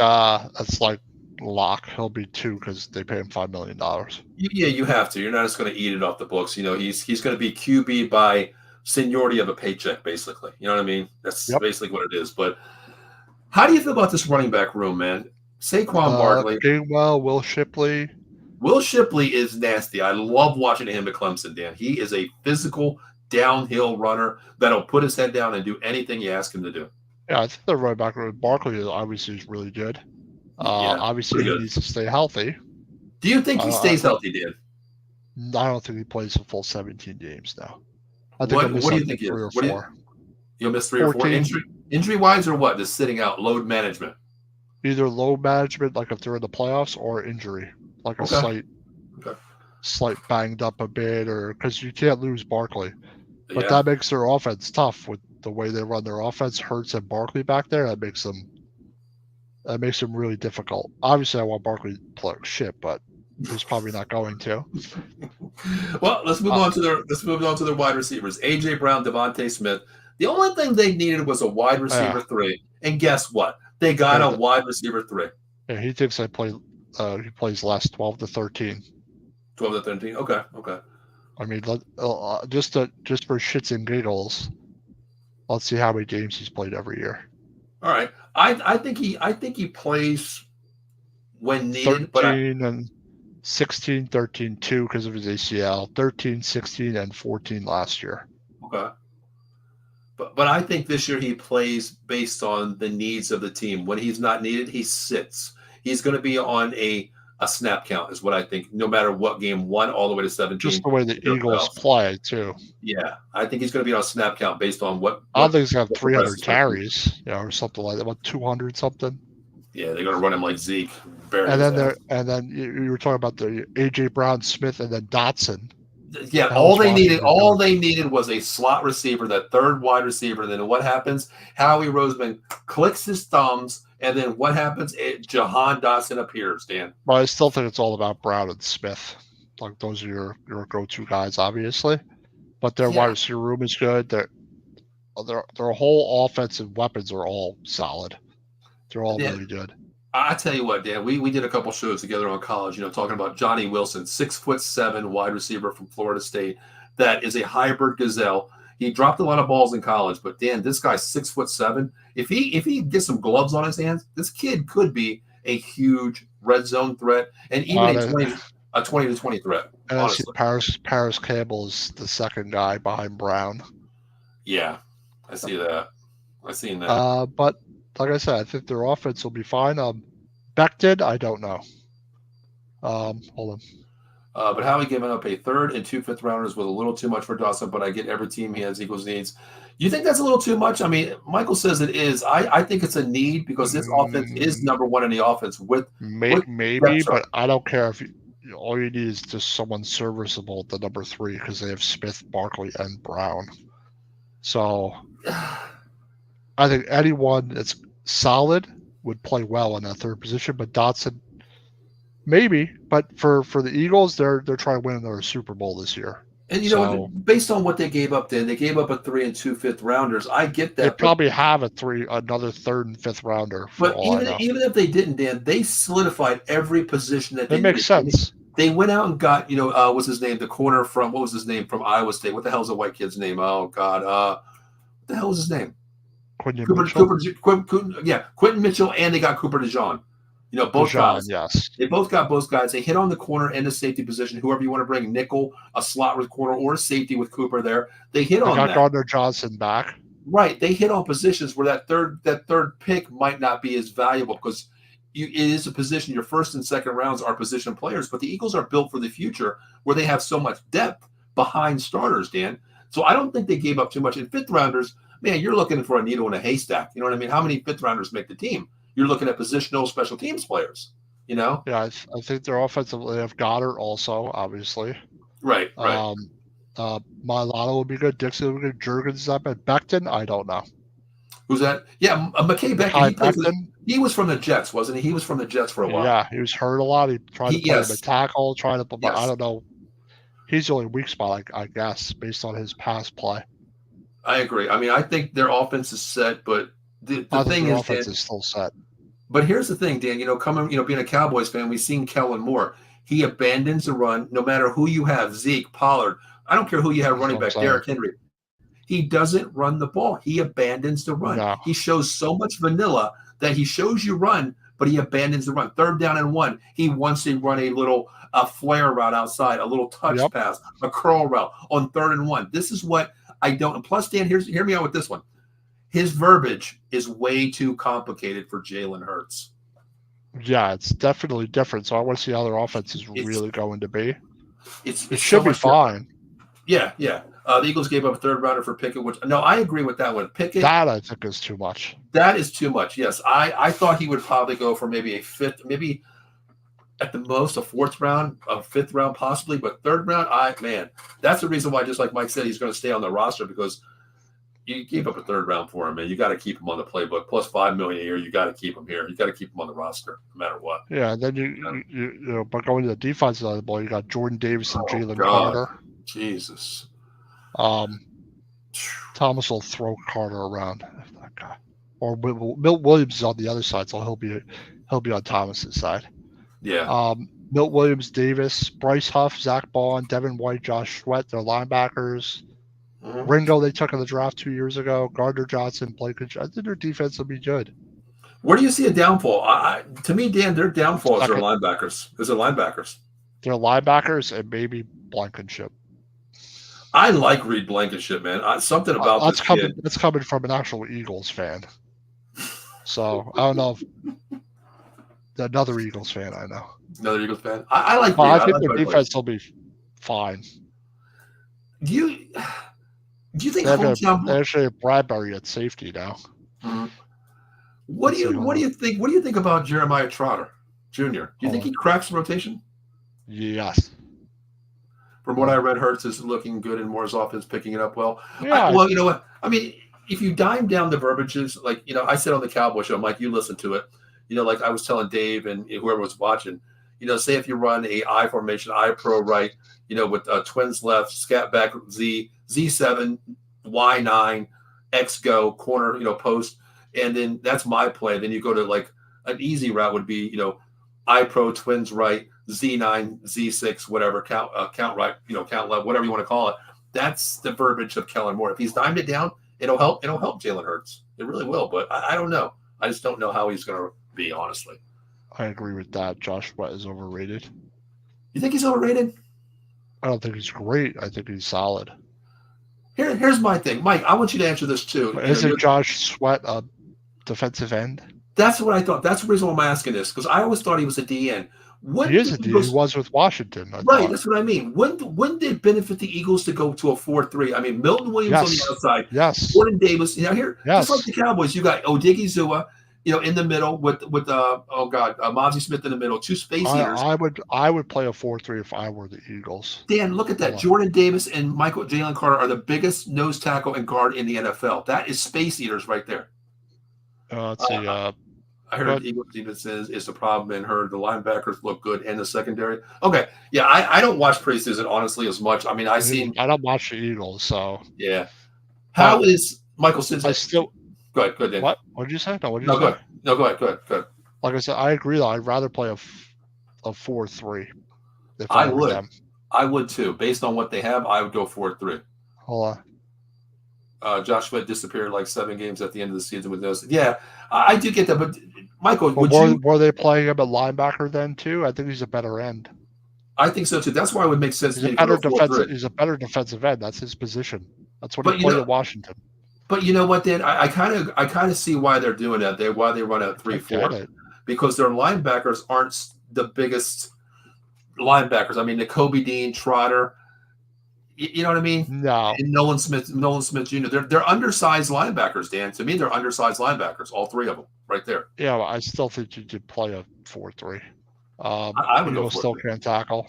Locke. He'll be 2 because they pay him $5 million. Yeah, you have to. You're not just going to eat it off the books. He's going to be QB by seniority of a paycheck, basically. You know what I mean? That's basically what it is. But how do you feel about this running back room, man? Saquon Barkley, Gainwell, Will Shipley. Will Shipley is nasty. I love watching him at Clemson, Dan. He is a physical downhill runner that'll put his head down and do anything you ask him to do. Yeah, I think the running back room, Barkley obviously is really good. Obviously, he needs to stay healthy. Do you think he stays healthy, Dan? I don't think he plays a full 17 games now. I think what do you think? 3 or 4. You'll miss 3 or 4 injury-wise, or what? Just sitting out, load management. Either load management, like if they're in the playoffs, or injury, like a slight banged up a bit, or because you can't lose Barkley. But that makes their offense tough with the way they run their offense. Hurts and Barkley back there, that makes them really difficult. Obviously, I want Barkley to play shit, but he's probably not going to. Well, let's move on to their wide receivers. AJ Brown, Devontae Smith. The only thing they needed was a wide receiver 3, and guess what? They got a wide receiver 3. Yeah, he thinks he plays last 12 to 13. 12 to 13. Okay. I mean, just for shits and giggles, let's see how many games he's played every year. All right, I think he plays when needed. 13 and 16, 13, 2 because of his ACL. 13, 16, and 14 last year. Okay. But I think this year he plays based on the needs of the team. When he's not needed, he sits. He's going to be on a snap count is what I think, no matter what game, 1 all the way to 17. Just the way the Eagles play, too. Yeah, I think he's going to be on a snap count based on what I don't think he's got 300 carries, or something like that, about 200 something. Yeah, they're going to run him like Zeke. And then you were talking about the AJ Brown, Smith, and then Dotson. Yeah, all they needed was a slot receiver, that third wide receiver. And then what happens? Howie Roseman clicks his thumbs, and then what happens? Jahan Dotson appears, Dan. Well, I still think it's all about Brown and Smith. Like, those are your go-to guys, obviously. But their wide receiver room is good. Their whole offensive weapons are all solid. They're all really good. I tell you what, Dan, we did a couple shows together on college, talking about Johnny Wilson, 6'7" wide receiver from Florida State. That is a hybrid gazelle. He dropped a lot of balls in college, but Dan, this guy's 6'7". If he gets some gloves on his hands, this kid could be a huge red zone threat and even a 20 to 20 threat. And I see Paris Campbell is the second guy behind Brown. Yeah, I see that. I've seen that. But like I said, I think their offense will be fine. Becton, I don't know. Hold on. But Howie giving up a third and 2 fifth-rounders was a little too much for Dawson, but I get every team he has equals needs. You think that's a little too much? I mean, Michael says it is. I think it's a need because this offense is number one in the offense with maybe, but I don't care if all you need is just someone serviceable at the number 3 because they have Smith, Barkley, and Brown. So I think anyone that's solid would play well in that third position, but Dotson maybe. But for the Eagles, they're trying to win their Super Bowl this year. And you know, based on what they gave up, then they gave up a 3 and 2 fifth-rounders. I get that. They probably have another third and fifth rounder. But even if they didn't, Dan, they solidified every position that they makes sense. They went out and got, what's his name? The corner from from Iowa State? What the hell's the white kid's name? Oh God, what the hell was his name? Quentin Mitchell, and they got Cooper DeJean. Both guys. Yes. They both got both guys. They hit on the corner and the safety position, whoever you want to bring, nickel, a slot with corner, or a safety with Cooper there. They hit on that. Got Gardner Johnson back. Right. They hit on positions where that third pick might not be as valuable because it is a position. Your first and second rounds are position players, but the Eagles are built for the future where they have so much depth behind starters, Dan. So I don't think they gave up too much. In fifth rounders, man, you're looking for a needle in a haystack. You know what I mean? How many fifth rounders make the team? You're looking at positional special teams players, Yeah, I think their offensively have Goddard also, obviously. Right. Milano would be good. Dixon would be good. Jurgens up at Becton. I don't know. Who's that? Yeah, McKay Becton. He was from the Jets, wasn't he? He was from the Jets for a while. Yeah, he was hurt a lot. He tried to play him a tackle, I don't know. He's the only weak spot, I guess, based on his pass play. I agree. I mean, I think their offense is set, but the thing is, offense is still set. But here's the thing, Dan. Being a Cowboys fan, we've seen Kellen Moore. He abandons the run, no matter who you have, Zeke, Pollard. I don't care who you have running back, Derrick Henry. He doesn't run the ball. He abandons the run. No. He shows so much vanilla that he shows you run, but he abandons the run. 3rd down and 1, he wants to run a flare route outside, a little touch pass, a curl route on 3rd and 1. This is what I don't. And plus, Dan, hear me out with this one. His verbiage is way too complicated for Jalen Hurts. Yeah, it's definitely different. So I want to see how their offense is really going to be. It should be fine. Yeah. The Eagles gave up a 3rd rounder for Pickett, I agree with that one. Pickett. That I think is too much. That is too much. Yes, I thought he would probably go for maybe a 5th, maybe at the most a 4th round, a 5th round possibly, but 3rd round, that's the reason why. Just like Mike said, he's going to stay on the roster because you gave up a 3rd round for him, man. You got to keep him on the playbook. Plus $5 million a year, you got to keep him here. You got to keep him on the roster, no matter what. Yeah, and then you but going to the defensive side of the ball, you got Jordan Davis and Jalen Carter. Jesus. Thomas will throw Carter around, that guy, or Milt Williams is on the other side, so he'll be on Thomas's side. Yeah. Milt Williams, Davis, Bryce Huff, Zach Bond, Devin White, Josh Sweat, their linebackers. Mm-hmm. Ringo they took in the draft 2 years ago. Gardner Johnson, Blake. I think their defense will be good. Where do you see a downfall? To me, Dan, their downfall is their linebackers. Their linebackers and maybe Blankenship. I like Reed Blankenship, man. Something about that's coming. That's coming from an actual Eagles fan. So I don't know if another Eagles fan. I know another Eagles fan. I like. I think their defense will be fine. Do you think they actually have Bradbury at safety now? Mm-hmm. What do you think? What do you think about Jeremiah Trotter Jr.? Do you think he cracks the rotation? Yes. From what I read, Hurts is looking good and Moore's offense picking it up well. Yeah. You know what? I mean, if you dime down the verbiages, like, I said on the Cowboy show, Mike, you listen to it. Like I was telling Dave and whoever was watching, say if you run a I formation, I pro right, with twins left, scat back Z, Z7, Y9, X go, corner, post. And then that's my play. Then you go to like an easy route would be, I pro twins right, Z9, Z6, whatever, count right, count left, whatever you want to call it. That's the verbiage of Kellen Moore. If he's dimed it down, it'll help Jalen Hurts. It really will, but I don't know. I just don't know how he's going to be, honestly. I agree with that. Josh Sweat is overrated. You think he's overrated? I don't think he's great. I think he's solid. Here's my thing. Mike, I want you to answer this too. Isn't Josh Sweat a defensive end? That's what I thought. That's the reason why I'm asking this, because I always thought he was a DN. When He is the a D. He Eagles, was with Washington, I right, thought. that's what I mean. When did it benefit the Eagles to go to a 4-3? I mean, Milton Williams on the Yes. outside, Yes. Jordan Davis. Here, just like Yes. the Cowboys, you got Odigizua, in the middle with Mozzie Smith in the middle, two space eaters. I would play a 4-3 if I were the Eagles. Dan, look at that. Jordan Davis and Jalen Carter are the biggest nose tackle and guard in the NFL. That is space eaters right there. Let's see. I heard Eagles defense is the problem, and heard the linebackers look good in the secondary. Okay, yeah, I don't watch preseason honestly as much. I mean, I don't watch the Eagles, so yeah. How is Michael Sims? I still go ahead, Dan. What did you say? No, what did you say? Go ahead. No, go ahead. Like I said, I agree that I'd rather play a 4-3 if I were would. them. I would too. Based on what they have, I would go 4-3. Hold on. Josh Sweat disappeared like 7 games at the end of the season with those. Yeah, I do get that, but Michael, were they playing him at linebacker then too? I think he's a better end. I think so too. That's why it would make sense. He's a better defensive end. That's his position. That's what he played at Washington. But you know what, Dan? I kind of see why they're doing that. Why they run a 3-4, because their linebackers aren't the biggest linebackers. I mean, the Kobe Dean, Trotter. You know what I mean? No. And Nolan Smith Jr. They're undersized linebackers, Dan. To me, they're undersized linebackers, all 3 of them, right there. Yeah, well, I still think you could play a 4-3. I would go still can't tackle.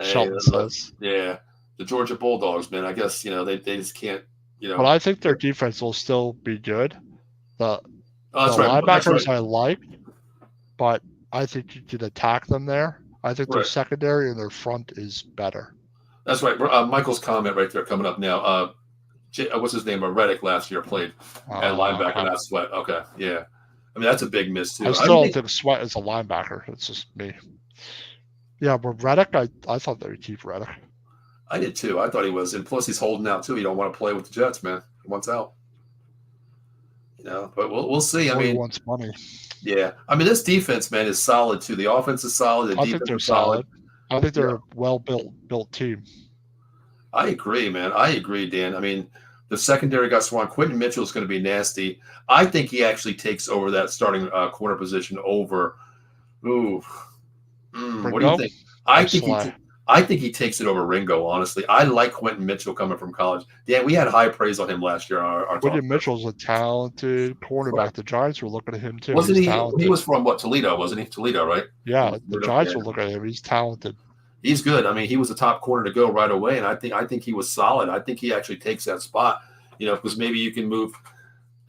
Shelton says. Yeah, the Georgia Bulldogs, man. I guess they just can't. But I think their defense will still be good. The linebackers I like, but I think you could attack them there. I think their secondary and their front is better. That's right. Michael's comment right there coming up now. What's his name? Reddick last year played at linebacker. Not Sweat. Okay, yeah. I mean, that's a big miss too. I still don't think Sweat is a linebacker. It's just me. Yeah, but Reddick, I thought they would keep Reddick. I did too. I thought he was, and plus he's holding out too. He don't want to play with the Jets, man. He wants out. But we'll see. I mean, he wants money. Yeah, I mean, this defense, man, is solid too. The offense is solid. The defense is solid. I think they're a well-built team. I agree, man. I agree, Dan. I mean, the secondary got swung. Quentin Mitchell is going to be nasty. I think he actually takes over that starting corner position over. What do you think? I think he takes it over Ringo, honestly. I like Quentin Mitchell coming from college. Dan, we had high praise on him last year. Quentin Mitchell's a talented cornerback. Right. The Giants were looking at him too. Wasn't he? He was from Toledo, wasn't he? Toledo, right? Yeah, the Giants were looking at him. He's talented. He's good. I mean, he was the top corner to go right away, and I think he was solid. I think he actually takes that spot, because maybe you can move.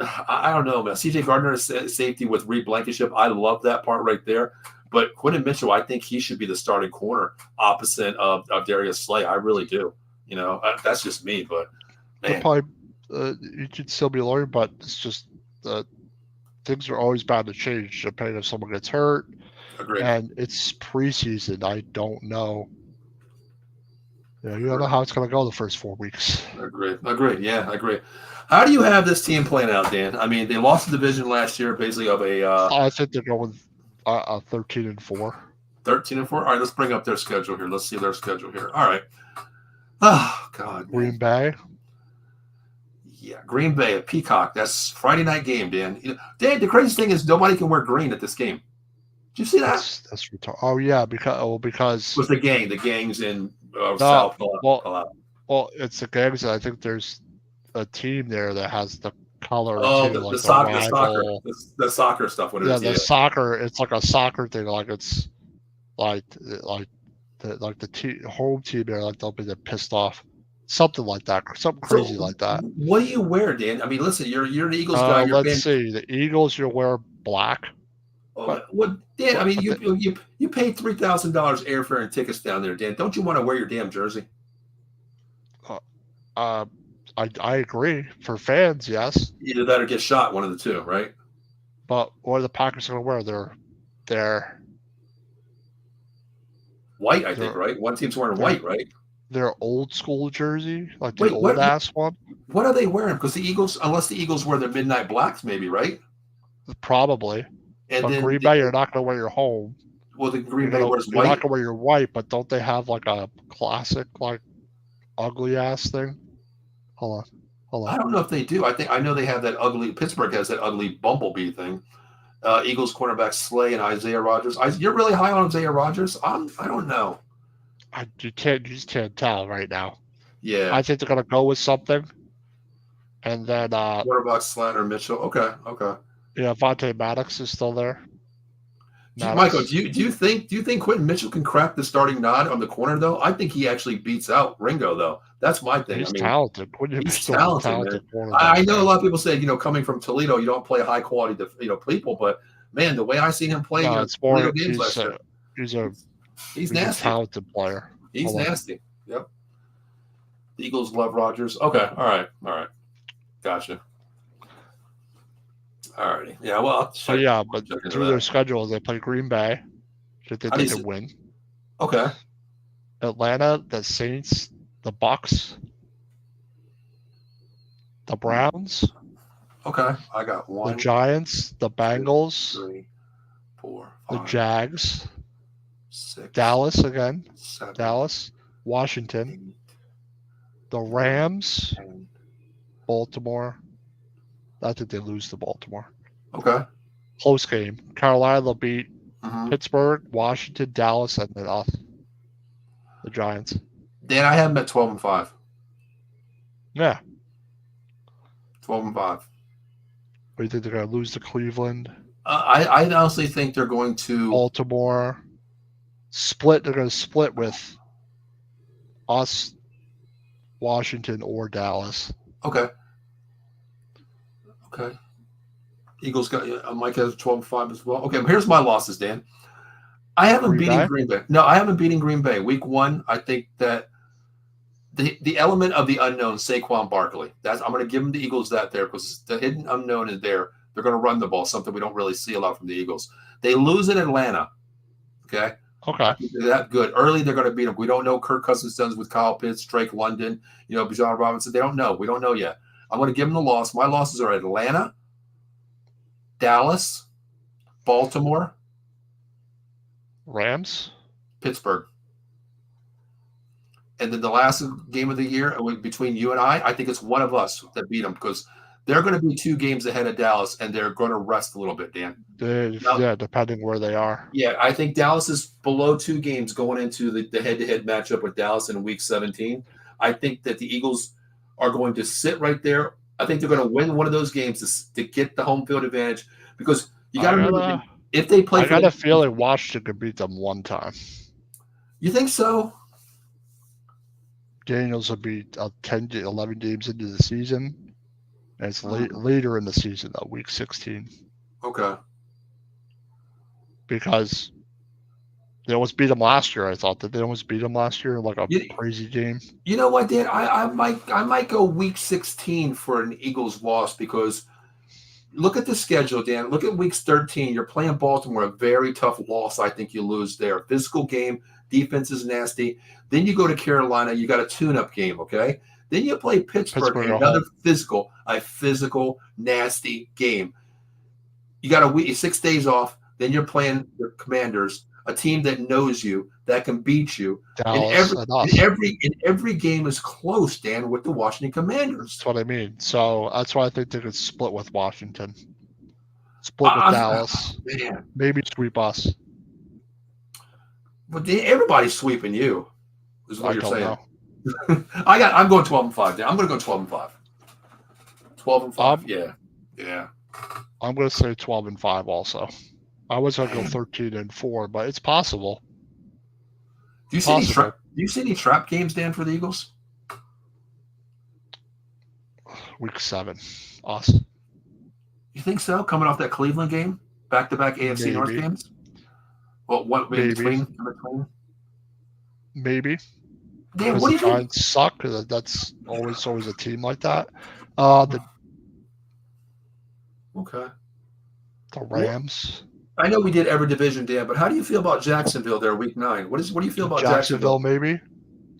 I don't know, man. C.J. Gardner is safety with Reed Blankenship. I love that part right there. But Quentin Mitchell, I think he should be the starting corner opposite of Darius Slay. I really do. That's just me. But man, probably you could still be learning, but it's just things are always bound to change depending if someone gets hurt. Agreed. And it's preseason. I don't know. You don't know how it's going to go the first 4 weeks. Agreed. Yeah, I agree. How do you have this team playing out, Dan? I mean, they lost the division last year, basically of a. I think they're going 13-4. 13-4. All right, let's bring up their schedule here. Let's see their schedule here. All right. Oh God. Green Bay. Yeah, Green Bay at Peacock. That's Friday night game, Dan. Dan, the craziest thing is nobody can wear green at this game. Did you see that? That's retarded. Oh yeah, because with the gangs in South. Well, it's the gangs. I think there's a team there that has the color. Oh, the soccer stuff. What the soccer. It's like a soccer thing. Like it's like the home team there. Like they'll be pissed off. Something like that. Something crazy like that. What do you wear, Dan? I mean, listen, you're an Eagles guy. Let's see. The Eagles, you'll wear black. Dan? I mean, you paid $3,000 airfare and tickets down there, Dan. Don't you want to wear your damn jersey? I agree. For fans, yes. Either that or get shot. One of the two, right? But what are the Packers going to wear? They're white, I think, right? One team's wearing white, right? Their old school jersey, like the old ass one. What are they wearing? Because the Eagles, unless the Eagles wear their midnight blacks, maybe, right? Probably. And but then Green Bay, you're not going to wear your home. Well, the Green Bay wears white. You're not going to wear your white, but don't they have like a classic, like ugly ass thing? Hold on. I don't know if they do. I know they have that ugly. Pittsburgh has that ugly bumblebee thing. Eagles cornerback Slay and Isaiah Rodgers. You're really high on Isaiah Rodgers? I don't know. You just can't tell right now. Yeah. I think they're going to go with something. And then quarterback Slater Mitchell. Okay. Yeah, Vontae Maddox is still there. Michael, do you think Quentin Mitchell can crack the starting nod on the corner though? I think he actually beats out Ringo though. That's my thing. He's talented. He's talented, man. I know a lot of people say, coming from Toledo, you don't play high quality, people. But man, the way I see him play, Toledo games last year, he's nasty. A talented player. He's nasty. Yep. The Eagles love Rodgers. Okay. All right. Gotcha. All righty. Yeah. Well. But through their schedule, they play Green Bay. Should they can win? Okay. Atlanta, the Saints, the Bucks, the Browns. Okay, I got 1. The Giants, the Bengals, 3, 4, 5, the Jags, 6, Dallas again, 7, Dallas, Washington, 8, the Rams, 10. Baltimore. I think they lose to Baltimore. Okay. Close game. Carolina will beat Pittsburgh, Washington, Dallas, and then us. The Giants. Dan, I have them at 12-5. Yeah. 12-5. What do you think they're going to lose to Cleveland? I honestly think they're going to Baltimore split. They're going to split with us, Washington, or Dallas. Okay. Eagles got Mike has 12-5 as well. Okay, here's my losses, Dan. I haven't beaten Green Bay. No, I haven't beaten Green Bay. Week 1, I think that the element of the unknown, Saquon Barkley. I'm going to give them the Eagles that there because the hidden unknown is there. They're going to run the ball, something we don't really see a lot from the Eagles. They lose in Atlanta. Okay. They're that good. Early, they're going to beat them. We don't know Kirk Cousins done with Kyle Pitts, Drake London, Bijan Robinson. They don't know. We don't know yet. I'm going to give them the loss. My losses are Atlanta, Dallas, Baltimore, Rams, Pittsburgh. And then the last game of the year between you and I think it's one of us that beat them because they're going to be 2 games ahead of Dallas, and they're going to rest a little bit, Dan. Yeah, depending where they are. Yeah, I think Dallas is below 2 games going into the head-to-head matchup with Dallas in Week 17. I think that the Eagles are going to sit right there. I think they're going to win one of those games to get the home field advantage because you got to remember if they play. I got a feeling Washington could beat them one time. You think so? Daniels will be 10 to 11 games into the season. And it's later in the season, though, Week 16. Okay. Because they almost beat them last year. I thought that they almost beat them last year, like a crazy game. You know what, Dan? I might go Week 16 for an Eagles loss because look at the schedule, Dan. Look at Week 13. You're playing Baltimore, a very tough loss. I think you lose there. Physical game, defense is nasty. Then you go to Carolina. You got a tune-up game, okay? Then you play Pittsburgh another physical, nasty game. You got 6 days off. Then you're playing the Commanders, a team that knows you, that can beat you. Dallas, and every game is close, Dan, with the Washington Commanders. That's what I mean. So that's why I think they could split with Washington. Split with Dallas. Man. Maybe sweep us. But everybody's sweeping you, is what you're saying. Know. I'm going 12-5. Dan. I'm going to go 12-5. 12-5. Yeah. I'm going to say 12-5 also. I was going to go 13-4, but it's possible. Do you see any trap games, Dan, for the Eagles? Week 7, us. You think so? Coming off that Cleveland game, back-to-back AFC North games. Well, what in between? Maybe. Dan, what do you think? Giants suck. That's always a team like that. Okay. The Rams. I know we did every division, Dan, but how do you feel about Jacksonville there, Week 9? What do you feel about Jacksonville? Maybe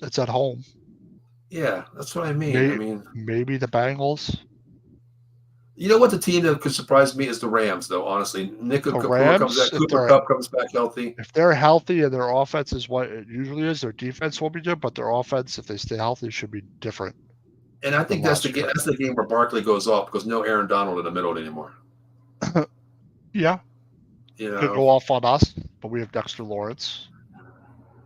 it's at home. Yeah, that's what I mean. Maybe the Bengals. You know what? The team that could surprise me is the Rams, though. Honestly, Cooper Kupp comes back healthy. If they're healthy and their offense is what it usually is, their defense will be good, but their offense, if they stay healthy, should be different. And I think that's the game where Barkley goes off because no Aaron Donald in the middle anymore. Yeah, Could go off on us, but we have Dexter Lawrence.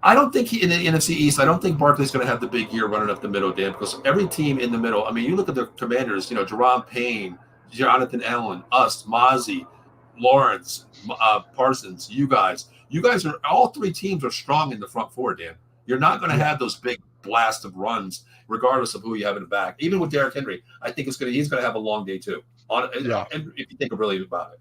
I don't think in the NFC East, I don't think Barkley's going to have the big year running up the middle, Dan, because every team in the middle, I mean, you look at the Commanders, Jerome Payne, Jonathan Allen, us, Mozzie, Lawrence, Parsons, you guys are, all three teams are strong in the front four, Dan. You're not going to have those big blast of runs, regardless of who you have in the back. Even with Derrick Henry, I think he's going to have a long day too. And if you think really about it,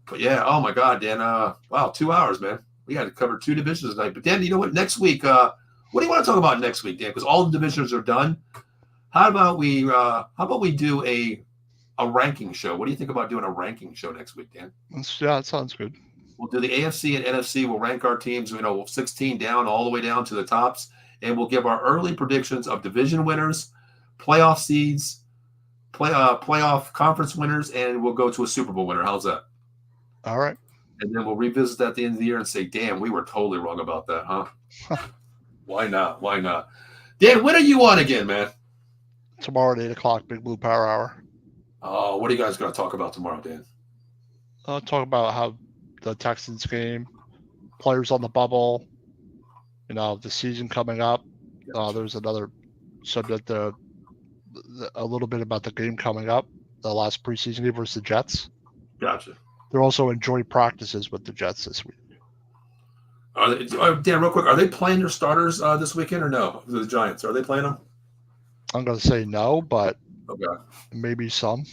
But yeah, oh my God, Dan, wow, 2 hours, man. We got to cover 2 divisions tonight. But Dan, you know what? Next week, what do you want to talk about next week, Dan? Because all the divisions are done. How about we do a ranking show? What do you think about doing a ranking show next week, Dan? Yeah, that sounds good. We'll do the AFC and NFC. We'll rank our teams, 16 down all the way down to the tops, and we'll give our early predictions of division winners, playoff seeds, playoff conference winners, and we'll go to a Super Bowl winner. How's that? All right. And then we'll revisit that at the end of the year and say, damn, we were totally wrong about that, huh? Why not? Why not? Dan, when are you on again, man? Tomorrow at 8 o'clock, Big Blue Power Hour. Oh, what are you guys going to talk about tomorrow, Dan? I'll talk about how the Texans game, players on the bubble, the season coming up. There's another subject, a little bit about the game coming up, the last preseason game versus the Jets. Gotcha. They're also enjoying practices with the Jets this week. Dan, real quick, are they playing their starters this weekend or no? The Giants, are they playing them? I'm going to say no, but maybe some.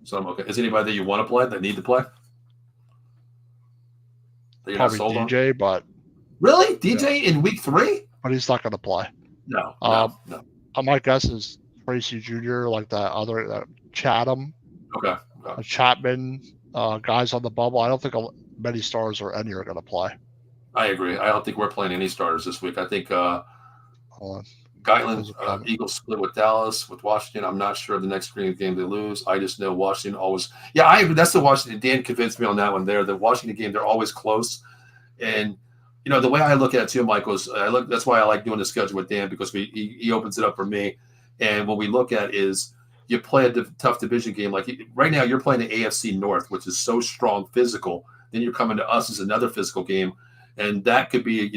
Some, okay. Is anybody that you want to play, that need to play? Probably DJ, on? But... Really? DJ in week 3? But he's not going to play. No. My guess is Tracy Jr., like that other Chatham. Okay. Chapman, guys on the bubble. I don't think many stars or any are going to play. I agree. I don't think we're playing any starters this week. I think Guyland, Eagles split with Dallas, with Washington. I'm not sure of the next game they lose. I just know Washington always. Yeah, I agree. That's the Washington. Dan convinced me on that one there. The Washington game, they're always close. And, the way I look at it too, Michael, is that's why I like doing the schedule with Dan, because he opens it up for me. And what we look at is you play a tough division game. Like right now, you're playing the AFC North, which is so strong, physical. Then you're coming to us as another physical game. And that could be,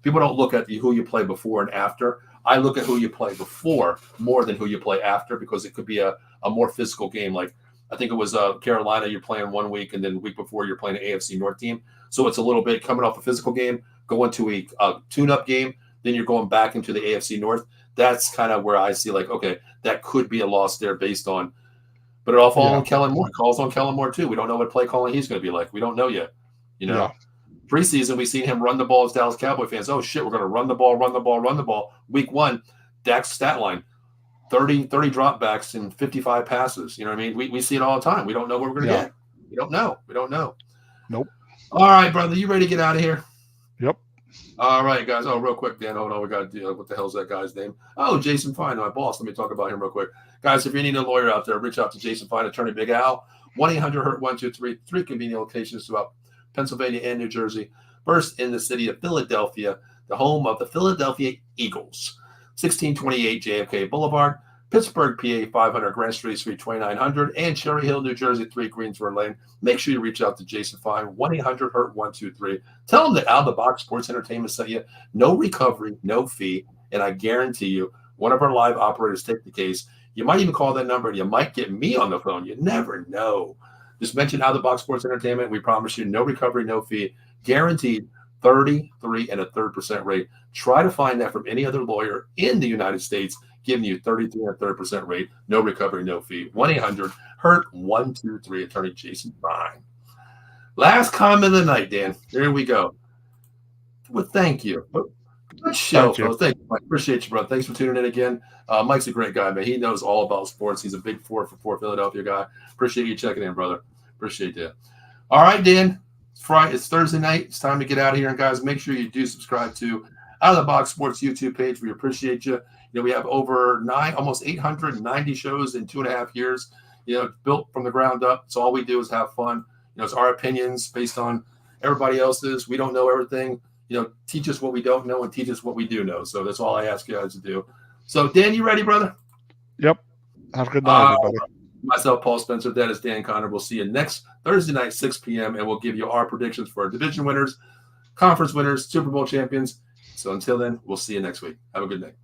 people don't look at who you play before and after. I look at who you play before more than who you play after, because it could be a more physical game. Like I think it was Carolina, you're playing 1 week, and then the week before you're playing an AFC North team. So it's a little bit coming off a physical game, going to a tune-up game, then you're going back into the AFC North. That's kind of where I see okay, that could be a loss there based on – but it all falls on Kellen Moore. It calls on Kellen Moore too. We don't know what play calling he's going to be like. We don't know yet, Preseason, we've seen him run the ball as Dallas Cowboy fans. Oh, shit, we're going to run the ball. Week 1, Dak's stat line, 30 dropbacks and 55 passes. You know what I mean? We see it all the time. We don't know what we're going to get. We don't know. Nope. All right, brother. You ready to get out of here? Yep. All right, guys. Oh, real quick, Dan. Hold on. We got to what the hell's that guy's name? Oh, Jason Fine, my boss. Let me talk about him real quick. Guys, if you need a lawyer out there, reach out to Jason Fine, Attorney Big Al. 1-800-HURT-123. 3 convenient locations throughout Pennsylvania and New Jersey. First in the city of Philadelphia, the home of the Philadelphia Eagles. 1628 JFK Boulevard, Pittsburgh, PA 500 Grant Street, Suite 2900, and Cherry Hill, New Jersey 3 Greensboro Lane. Make sure you reach out to Jason Fine, 1-800-HURT-123. Tell them that Out of the Box Sports Entertainment sent you. No recovery, no fee, and I guarantee you, one of our live operators take the case. You might even call that number, and you might get me on the phone. You never know. Just mention Out of the Box Sports Entertainment. We promise you no recovery, no fee. Guaranteed 33 and a third % rate. Try to find that from any other lawyer in the United States, giving you 33 and a third % rate, no recovery, no fee. 1-800-HURT-123, Attorney Jason Fine. Last comment of the night, Dan. There we go. Well, thank you. Good show, folks. Thank you, Mike. Appreciate you, bro. Thanks for tuning in again. Mike's a great guy, man. He knows all about sports. He's a big 4-for-4 Philadelphia guy. Appreciate you checking in, brother. Appreciate that. All right, Dan. It's Thursday night. It's time to get out of here. And, guys, make sure you do subscribe to Out of the Box Sports YouTube page. We appreciate you. We have over almost 890 shows in 2.5 years, built from the ground up. So all we do is have fun. It's our opinions based on everybody else's. We don't know everything. Teach us what we don't know and teach us what we do know. So that's all I ask you guys to do. So, Dan, you ready, brother? Yep. Have a good night, everybody. Myself, Paul Spencer. That is Dan Connor. We'll see you next Thursday night, 6 p.m., and we'll give you our predictions for our division winners, conference winners, Super Bowl champions. So until then, we'll see you next week. Have a good night.